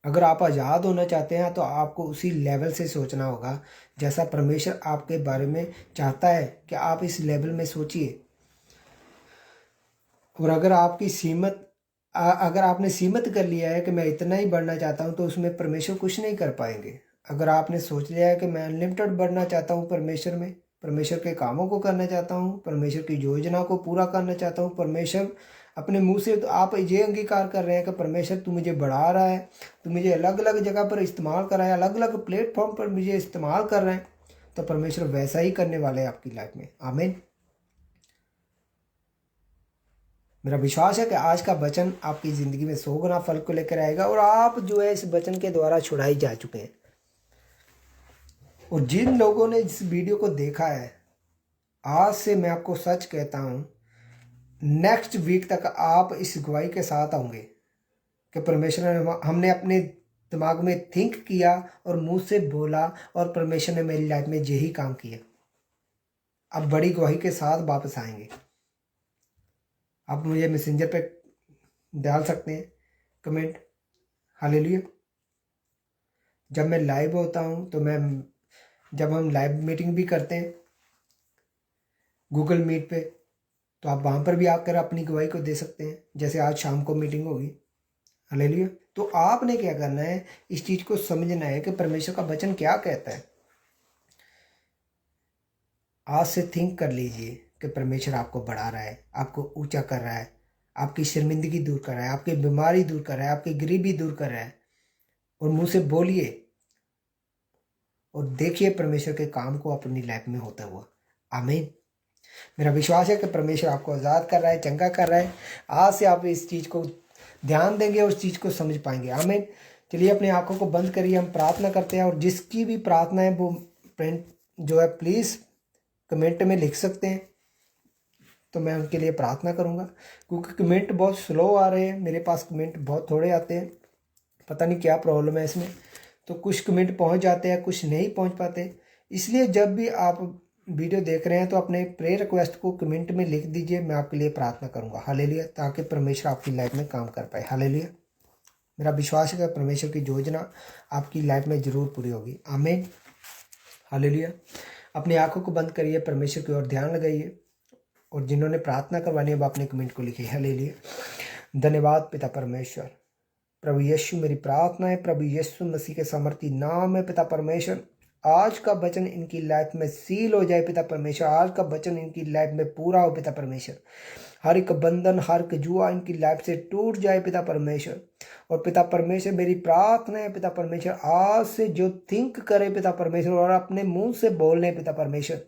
अगर आप आज़ाद होना चाहते हैं तो आपको उसी लेवल से सोचना होगा जैसा परमेश्वर आपके बारे में चाहता है कि आप इस लेवल में सोचिए। और अगर आपकी अगर आपने सीमित कर लिया है कि मैं इतना ही बढ़ना चाहता हूँ, तो उसमें परमेश्वर कुछ नहीं कर पाएंगे। अगर आपने सोच लिया है कि मैं अनलिमिटेड बढ़ना चाहता हूँ परमेश्वर में, परमेश्वर के कामों को करना चाहता हूँ, परमेश्वर की योजना को पूरा करना चाहता हूँ, परमेश्वर अपने मुंह से तो आप ये अंगीकार कर रहे हैं कि परमेश्वर तू मुझे बढ़ा रहा है, तू मुझे अलग अलग जगह पर इस्तेमाल कर रहा है, अलग अलग प्लेटफॉर्म पर मुझे इस्तेमाल कर रहे हैं, तो परमेश्वर वैसा ही करने वाले हैं आपकी लाइफ में। आमीन। मेरा विश्वास है कि आज का वचन आपकी ज़िंदगी में 100 गुना फल को लेकर आएगा और आप जो है इस वचन के द्वारा छुड़ाई जा चुके हैं। और जिन लोगों ने इस वीडियो को देखा है, आज से मैं आपको सच कहता हूँ, नेक्स्ट वीक तक आप इस गवाही के साथ होंगे कि परमेश्वर ने, हमने अपने दिमाग में थिंक किया और मुंह से बोला और परमेश्वर ने मेरी लाइफ में यही काम किया। आप बड़ी गवाही के साथ वापस आएंगे। आप मुझे मैसेंजर पे डाल सकते हैं कमेंट, हालेलुया। जब मैं लाइव होता हूँ तो जब हम लाइव मीटिंग भी करते हैं गूगल मीट पे, तो आप वहाँ पर भी आकर अपनी गवाही को दे सकते हैं। जैसे आज शाम को मीटिंग होगी, हालेलुया। तो आपने क्या करना है, इस चीज़ को समझना है कि परमेश्वर का वचन क्या कहता है। आज से थिंक कर लीजिए कि परमेश्वर आपको बढ़ा रहा है, आपको ऊंचा कर रहा है, आपकी शर्मिंदगी दूर कर रहा है, आपकी बीमारी दूर कर रहा है, आपकी गरीबी दूर कर रहा है। और मुंह से बोलिए और देखिए परमेश्वर के काम को अपनी लाइफ में होता हुआ। आमीन। मेरा विश्वास है कि परमेश्वर आपको आज़ाद कर रहा है, चंगा कर रहा है। आज से आप इस चीज़ को ध्यान देंगे और उस चीज़ को समझ पाएंगे। आमीन। चलिए अपनी आंखों को बंद करिए, हम प्रार्थना करते हैं। और जिसकी भी प्रार्थना है वो फ्रेंड जो है प्लीज़ कमेंट में लिख सकते हैं, तो मैं उनके लिए प्रार्थना करूंगा। क्योंकि कमेंट बहुत स्लो आ रहे हैं, मेरे पास कमेंट बहुत थोड़े आते हैं, पता नहीं क्या प्रॉब्लम है इसमें। तो कुछ कमेंट पहुंच जाते हैं, कुछ नहीं पहुंच पाते। इसलिए जब भी आप वीडियो देख रहे हैं तो अपने प्रेयर रिक्वेस्ट को कमेंट में लिख दीजिए, मैं आपके लिए प्रार्थना करूंगा। हालेलुया। ताकि परमेश्वर आपकी लाइफ में काम कर पाए। हालेलुया। मेरा विश्वास है कि परमेश्वर की योजना आपकी लाइफ में ज़रूर पूरी होगी। आमीन। हालेलुया। अपनी आंखों को बंद करिए, परमेश्वर की ओर ध्यान लगाइए। और जिन्होंने प्रार्थना करवानी है वो अपने कमेंट को लिखिए। हालेलुया। धन्यवाद पिता परमेश्वर। प्रभु यीशु मेरी प्रार्थना है, प्रभु यीशु मसीह के सामर्थी नाम है पिता परमेश्वर, आज का वचन इनकी लाइफ में सील हो जाए पिता परमेश्वर। आज का वचन इनकी लाइफ में पूरा हो पिता परमेश्वर। हर एक बंधन, हर एक जुआ इनकी लाइफ से टूट जाए पिता परमेश्वर। और पिता परमेश्वर मेरी प्रार्थना है पिता परमेश्वर, आज से जो थिंक करे पिता परमेश्वर और अपने मुंह से बोलने पिता परमेश्वर,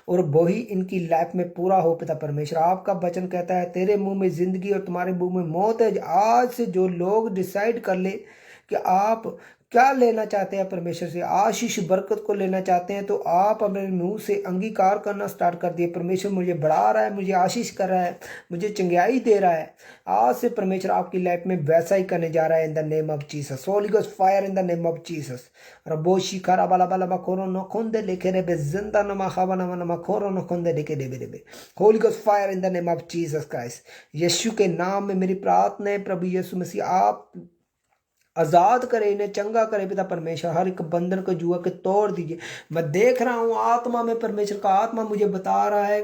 और वही इनकी लाइफ में पूरा हो पिता परमेश्वर। आपका वचन कहता है तेरे मुंह में जिंदगी और तुम्हारे मुंह में मौत है। आज से जो लोग डिसाइड कर ले कि आप क्या लेना चाहते हैं परमेश्वर से, आशीष बरकत को लेना चाहते हैं, तो आप अपने मुंह से अंगीकार करना स्टार्ट कर दिए। परमेश्वर मुझे बढ़ा रहा है, मुझे आशीष कर रहा है, मुझे चंगाई दे रहा है। आज से परमेश्वर आपकी लाइफ में वैसा ही करने जा रहा है in the name of Jesus. Holy Ghost fire in the name of Jesus. रबो शिखरा बाला बाला मखोरो नखोंदे लेके रे बेजिंदा नमा खावा नमा मखोरो नखोंदे लेके रे बे। Holy Ghost fire in the name of Jesus Christ. Yeshu के नाम में मेरी प्रार्थना है प्रभु यीशु मसीह, आप आजाद करे, इन्हें चंगा करे पिता परमेश्वर। हर एक बंधन को जुआ के तोड़ दीजिए। मैं देख रहा हूँ आत्मा में, परमेश्वर का आत्मा मुझे बता रहा है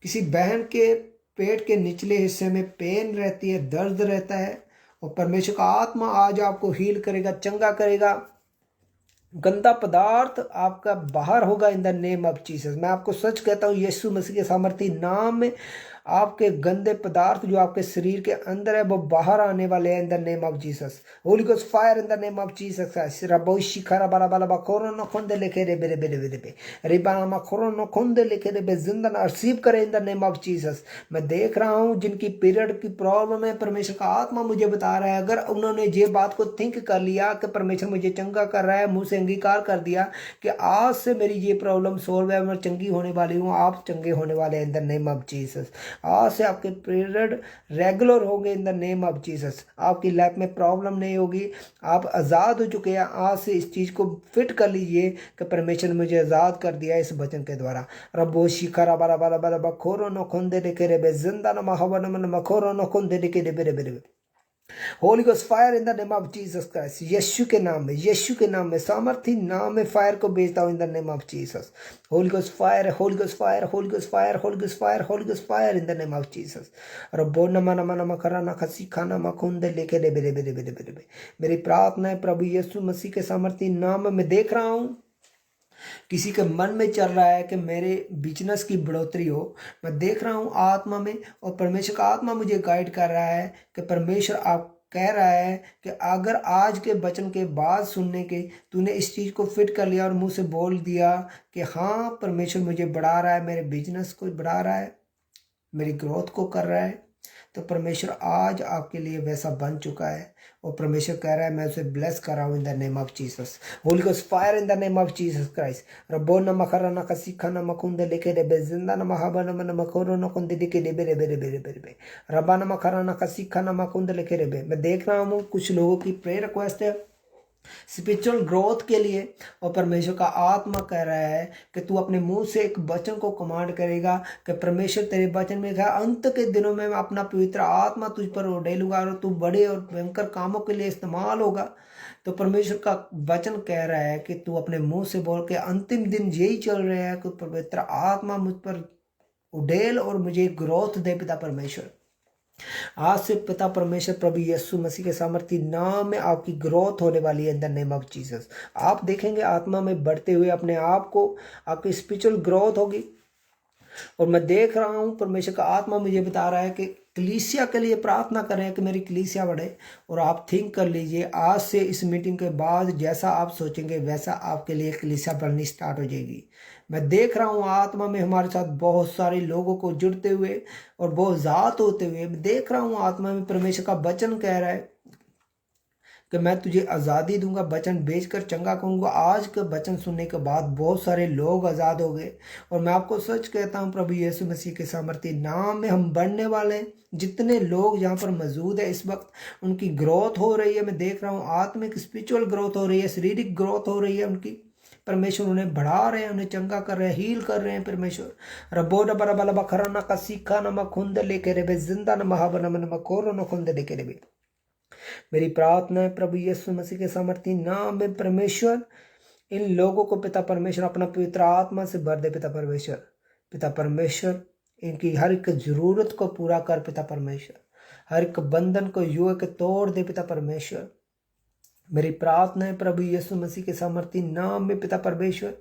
किसी बहन के पेट के निचले हिस्से में पेन रहती है, दर्द रहता है, और परमेश्वर का आत्मा आज आपको हील करेगा, चंगा करेगा। गंदा पदार्थ आपका बाहर होगा इन द नेम ऑफ जीसस। मैं आपको सच कहता हूँ यीशु मसीह के सामर्थी नाम में आपके गंदे पदार्थ जो आपके शरीर के अंदर है वो बाहर आने वाले हैं in the name of Jesus. Holy Ghost fire in the name of Jesus. रबो शिखरा बाला बाला बखोरो न खोंदे लेके रे बेरे बेरे बेरे बे रिबाना मखोरो न खोंदे लेके रे बे जिंदन रिसीव करे इन द नेम ऑफ जीसस। मैं देख रहा हूँ जिनकी पीरियड की प्रॉब्लम है, परमेश्वर का आत्मा मुझे बता रहा है, अगर उन्होंने ये बात को थिंक कर लिया कि परमेश्वर मुझे चंगा कर रहा है, मुंह से अंगीकार कर दिया कि आज से मेरी ये प्रॉब्लम सोल्व है, मैं चंगी होने वाली हूँ, आप चंगे होने वाले हैं in the name of Jesus. आज से आपके पीरियड रेगुलर होंगे इन द नेम ऑफ जीसस। आपकी लाइफ में प्रॉब्लम नहीं होगी, आप आज़ाद हो चुके हैं। आज से इस चीज़ को फिट कर लीजिए कि परमेश्वर ने मुझे आज़ाद कर दिया इस वचन के द्वारा। रबो शिखरा बारा बारा बारा बखोरो न खोंदे लेके रे बे जिंदा न महवन न मखोरो न खोंदे लेके रे बेरे बेरे। Holy Ghost fire in the name of Jesus Christ, Yeshu के नाम में, यीशु के नाम में, सामर्थी नाम में फायर को भेजता हूँ इन the name of Jesus. Holy Ghost fire, Holi Ghost fire, Holi Ghost fire, Holi Ghost fire, Holi Ghost fire in the name of Jesus. Rabbo नमा नमा नमा करा ना खसी खाना मखुंदे लेके दे बेरे बेरे बेरे बेरे बे। मेरी प्रार्थना है प्रभु यीशु मसीह के सामर्थी नाम में। देख रहा हूँ किसी के मन में चल रहा है कि मेरे बिजनेस की बढ़ोतरी हो, मैं देख रहा हूँ आत्मा में, और परमेश्वर का आत्मा मुझे गाइड कर रहा है कि परमेश्वर आप कह रहा है कि अगर आज के वचन के बाद सुनने के तूने इस चीज़ को फिट कर लिया और मुंह से बोल दिया कि हाँ परमेश्वर मुझे बढ़ा रहा है, मेरे बिजनेस को बढ़ा रहा है, मेरी ग्रोथ को कर रहा है, तो परमेश्वर आज आपके लिए वैसा बन चुका है। और परमेश्वर कह रहा है मैं उसे ब्लेस कर रहा हूँ इन the name of Jesus. Holy Ghost fire in the name of Jesus Christ. Rabbo न मखरा न कसीखा न मकुंदे लेके रे बे जिंदा न महाबा न मन मखोरो न कुंदे लेके रे बे रे बे रे बे बे रब्बा न मखरा न कसीखा न मकुंदे लेके रे बे। मैं देख रहा हूँ कुछ लोगों की प्रेयर रिक्वेस्ट है स्पिरिचुअल ग्रोथ के लिए, और परमेश्वर का आत्मा कह रहा है कि तू अपने मुंह से एक वचन को कमांड करेगा कि परमेश्वर तेरे वचन में कहा अंत के दिनों में मैं अपना पवित्र आत्मा तुझ पर उड़ेलूंगा और तू बड़े और भयंकर कामों के लिए इस्तेमाल होगा। तो परमेश्वर का वचन कह रहा है कि तू अपने मुंह से बोल के अंतिम दिन यही चल रहा है कि पवित्र आत्मा मुझ पर उड़ेल और मुझे ग्रोथ दे पिता परमेश्वर। आज से पिता परमेश्वर प्रभु यीशु मसीह के सामर्थी नाम में आपकी ग्रोथ होने वाली है in the name of Jesus. आप देखेंगे आत्मा में बढ़ते हुए अपने आप को, आपकी स्पिरिचुअल ग्रोथ होगी। और मैं देख रहा हूँ परमेश्वर का आत्मा मुझे बता रहा है कि कलीसिया के लिए प्रार्थना करें कि मेरी कलीसिया बढ़े। और आप थिंक कर लीजिए आज से इस मीटिंग के बाद जैसा आप सोचेंगे वैसा आपके लिए कलीसिया बढ़नी स्टार्ट हो जाएगी। मैं देख रहा हूँ आत्मा में हमारे साथ बहुत सारे लोगों को जुड़ते हुए और बहुत ज़ात होते हुए। मैं देख रहा हूँ आत्मा में परमेश्वर का वचन कह रहा है कि मैं तुझे आज़ादी दूंगा, वचन बेचकर चंगा कहूँगा। आज के वचन सुनने के बाद बहुत सारे लोग आज़ाद हो गए। और मैं आपको सच कहता हूँ प्रभु यीशु मसीह के सामर्थी नाम में हम बढ़ने वाले हैं। जितने लोग यहाँ पर मौजूद है इस वक्त उनकी ग्रोथ हो रही है। मैं देख रहा हूँ आत्मिक स्पिरिचुअल ग्रोथ हो रही है, शारीरिक ग्रोथ हो रही है उनकी। परमेश्वर उन्हें बढ़ा रहे हैं, उन्हें चंगा कर रहे हैं, हील कर रहे हैं। परमेश्वर रबो न बरा बला बखरा न का सीखा न खुंद लेके रे बे जिंदा न महाबन मन मकोरो न खुंद लेके रे बे। मेरी प्रार्थना है प्रभु यीशु मसीह के सामर्थी नाम में परमेश्वर इन लोगों को पिता परमेश्वर अपना पवित्र आत्मा से भर दे। पिता परमेश्वर, पिता परमेश्वर इनकी हर एक जरूरत को पूरा कर। पिता परमेश्वर हर एक बंधन को युग के तोड़ दे। पिता परमेश्वर मेरी प्रार्थना है प्रभु यीशु मसीह के सामर्थी नाम में पिता परमेश्वर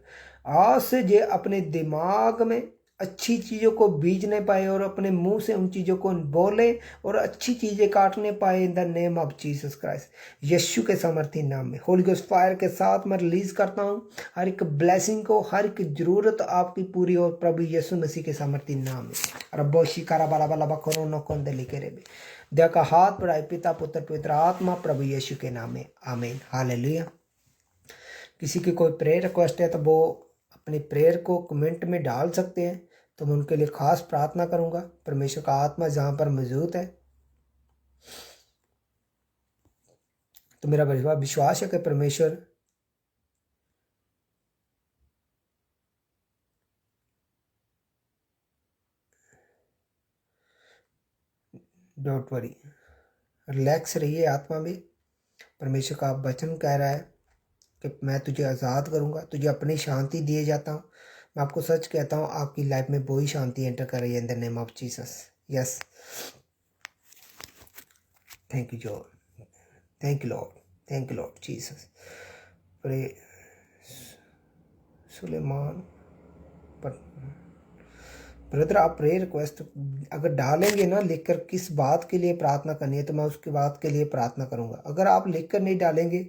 आज से जे अपने दिमाग में अच्छी चीज़ों को बीजने पाए और अपने मुंह से उन चीज़ों को बोले और अच्छी चीज़ें काटने पाए in the name of Jesus Christ, Yeshu के सामर्थी नाम में। होली गोस्ट फायर के साथ मैं रिलीज करता हूँ हर एक ब्लेसिंग को, हर एक जरूरत आपकी पूरी हो प्रभु यीशु मसीह के सामर्थी नाम में। रब्बो शिकारा बाला बाला बखरो नो कौन दे लिखे रे दया का हाथ बढ़ाए पिता पुत्र पवित्र आत्मा प्रभु यीशु के नाम में, आमीन हालेलुया। किसी की कोई प्रेयर रिक्वेस्ट है तो वो अपनी प्रेयर को कमेंट में डाल सकते हैं, तो मैं उनके लिए खास प्रार्थना करूंगा। परमेश्वर का आत्मा जहां पर मौजूद है तो मेरा विश्वास है कि परमेश्वर डोंट वरी, रिलैक्स रहिए आत्मा में। परमेश्वर का वचन कह रहा है कि मैं तुझे आज़ाद करूंगा, तुझे अपनी शांति दिए जाता हूँ। मैं आपको सच कहता हूँ आपकी लाइफ में वही शांति एंटर कर रही है in the name of Jesus. Yes, thank you George, thank you lord, thank you Lord Jesus. Pray Suleman पर ब्रदर आप प्रेयर रिक्वेस्ट अगर डालेंगे ना लिखकर किस बात के लिए प्रार्थना करनी है तो मैं उसकी बात के लिए प्रार्थना करूंगा। अगर आप लिखकर नहीं डालेंगे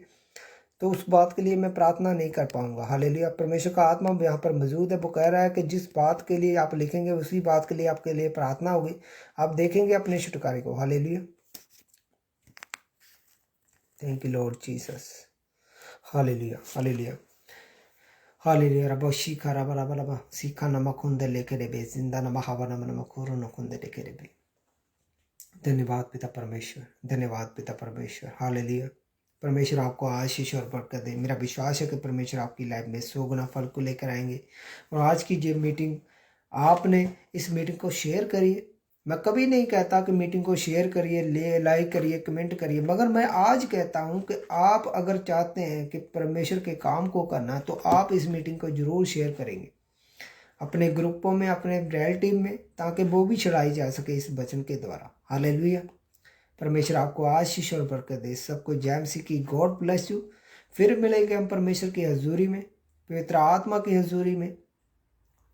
तो उस बात के लिए मैं प्रार्थना नहीं कर पाऊंगा। हालेलुया। परमेश्वर का आत्मा यहाँ पर मौजूद है, वो कह रहा है कि जिस बात के लिए आप लिखेंगे उसी बात के लिए आपके लिए प्रार्थना होगी, आप देखेंगे अपने छुटकारे को। Hallelujah, thank you Lord Jesus. Hallelujah hallelujah hallelujah. रबो शिखा रबा रबा रबा सीखा नमा खुंदे लेके रेबे जिंदा नमा हवा नमा खोरो न खुंदे लेके रेबे। धन्यवाद पिता परमेश्वर, धन्यवाद पिता परमेश्वर। हालेलुया। परमेश्वर आपको आशीष और बरकत दे। मेरा विश्वास है कि परमेश्वर आपकी लाइफ में 100 गुना फल को लेकर आएंगे। और आज की जो मीटिंग आपने इस मीटिंग को शेयर करिए। मैं कभी नहीं कहता कि मीटिंग को शेयर करिए, लाइक करिए, कमेंट करिए, मगर मैं आज कहता हूं कि आप अगर चाहते हैं कि परमेश्वर के काम को करना तो आप इस मीटिंग को ज़रूर शेयर करेंगे अपने ग्रुपों में, अपने रिलेटिव में, ताकि वो भी चढ़ाई जा सके इस वचन के द्वारा। हालेलुया। परमेश्वर आपको आशीष और बरकत दे। सबको जय मसीह की। God bless you. फिर मिलेंगे हम परमेश्वर की हजूरी में, पवित्र आत्मा की हजूरी में,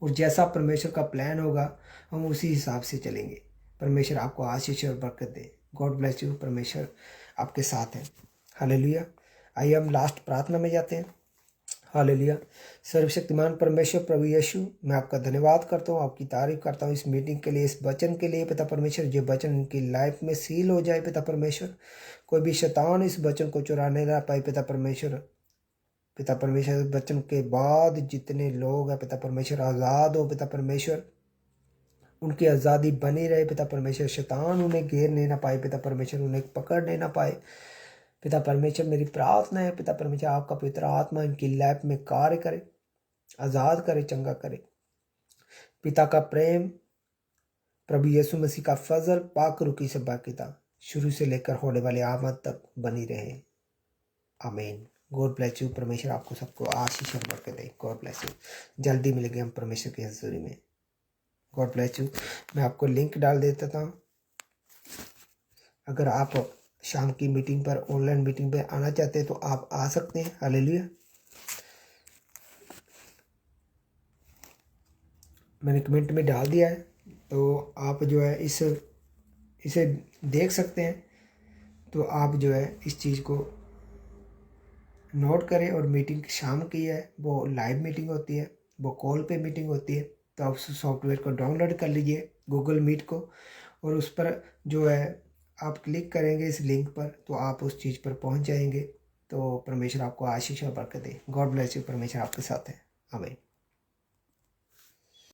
और जैसा परमेश्वर का प्लान होगा हम उसी हिसाब से चलेंगे। परमेश्वर आपको आशीष और बरकत दे। God bless you. परमेश्वर आपके साथ है। हालेलुया। आइए हम लास्ट प्रार्थना में जाते हैं। हालेलुया। सर्वशक्तिमान परमेश्वर प्रभु यीशु, मैं आपका धन्यवाद करता हूँ, आपकी तारीफ करता हूँ इस मीटिंग के लिए, इस वचन के लिए पिता परमेश्वर। जो वचन इनकी लाइफ में सील हो जाए पिता परमेश्वर, कोई भी शैतान इस वचन को चुराने ना पाए पिता परमेश्वर। पिता परमेश्वर इस वचन के बाद जितने लोग हैं पिता परमेश्वर आज़ाद हो पिता परमेश्वर, उनकी आज़ादी बनी रहे पिता परमेश्वर। शैतान उन्हें घेरने ना पाए पिता परमेश्वर, उन्हें पकड़ने ना पाए पिता परमेश्वर। मेरी प्रार्थना है पिता परमेश्वर, आपका पवित्र आत्मा इनकी लाइफ में कार्य करे, आज़ाद करे, चंगा करे। पिता का प्रेम, प्रभु यीशु मसीह का फजल, पाक रुकी से बाकीता शुरू से लेकर होने वाले आमद तक बनी रहे। आमीन। God bless you. परमेश्वर आपको सबको आशीष और बरकत दे। God bless you. जल्दी मिलेंगे हम परमेश्वर की हजूरी में। God bless you. मैं आपको लिंक डाल देता था, अगर आप शाम की मीटिंग पर, ऑनलाइन मीटिंग पर आना चाहते हैं तो आप आ सकते हैं। हालेलुया। मैंने कमेंट में डाल दिया है, तो आप जो है इसे देख सकते हैं। तो आप जो है इस चीज़ को नोट करें। और मीटिंग शाम की है, वो लाइव मीटिंग होती है, वो कॉल पे मीटिंग होती है। तो आप उस सॉफ्टवेयर को डाउनलोड कर लीजिए, गूगल मीट को, और उस पर जो है आप क्लिक करेंगे इस लिंक पर तो आप उस चीज़ पर पहुंच जाएंगे। तो परमेश्वर आपको आशीष और बरकत दे। God bless you. परमेश्वर आपके साथ है। आमीन।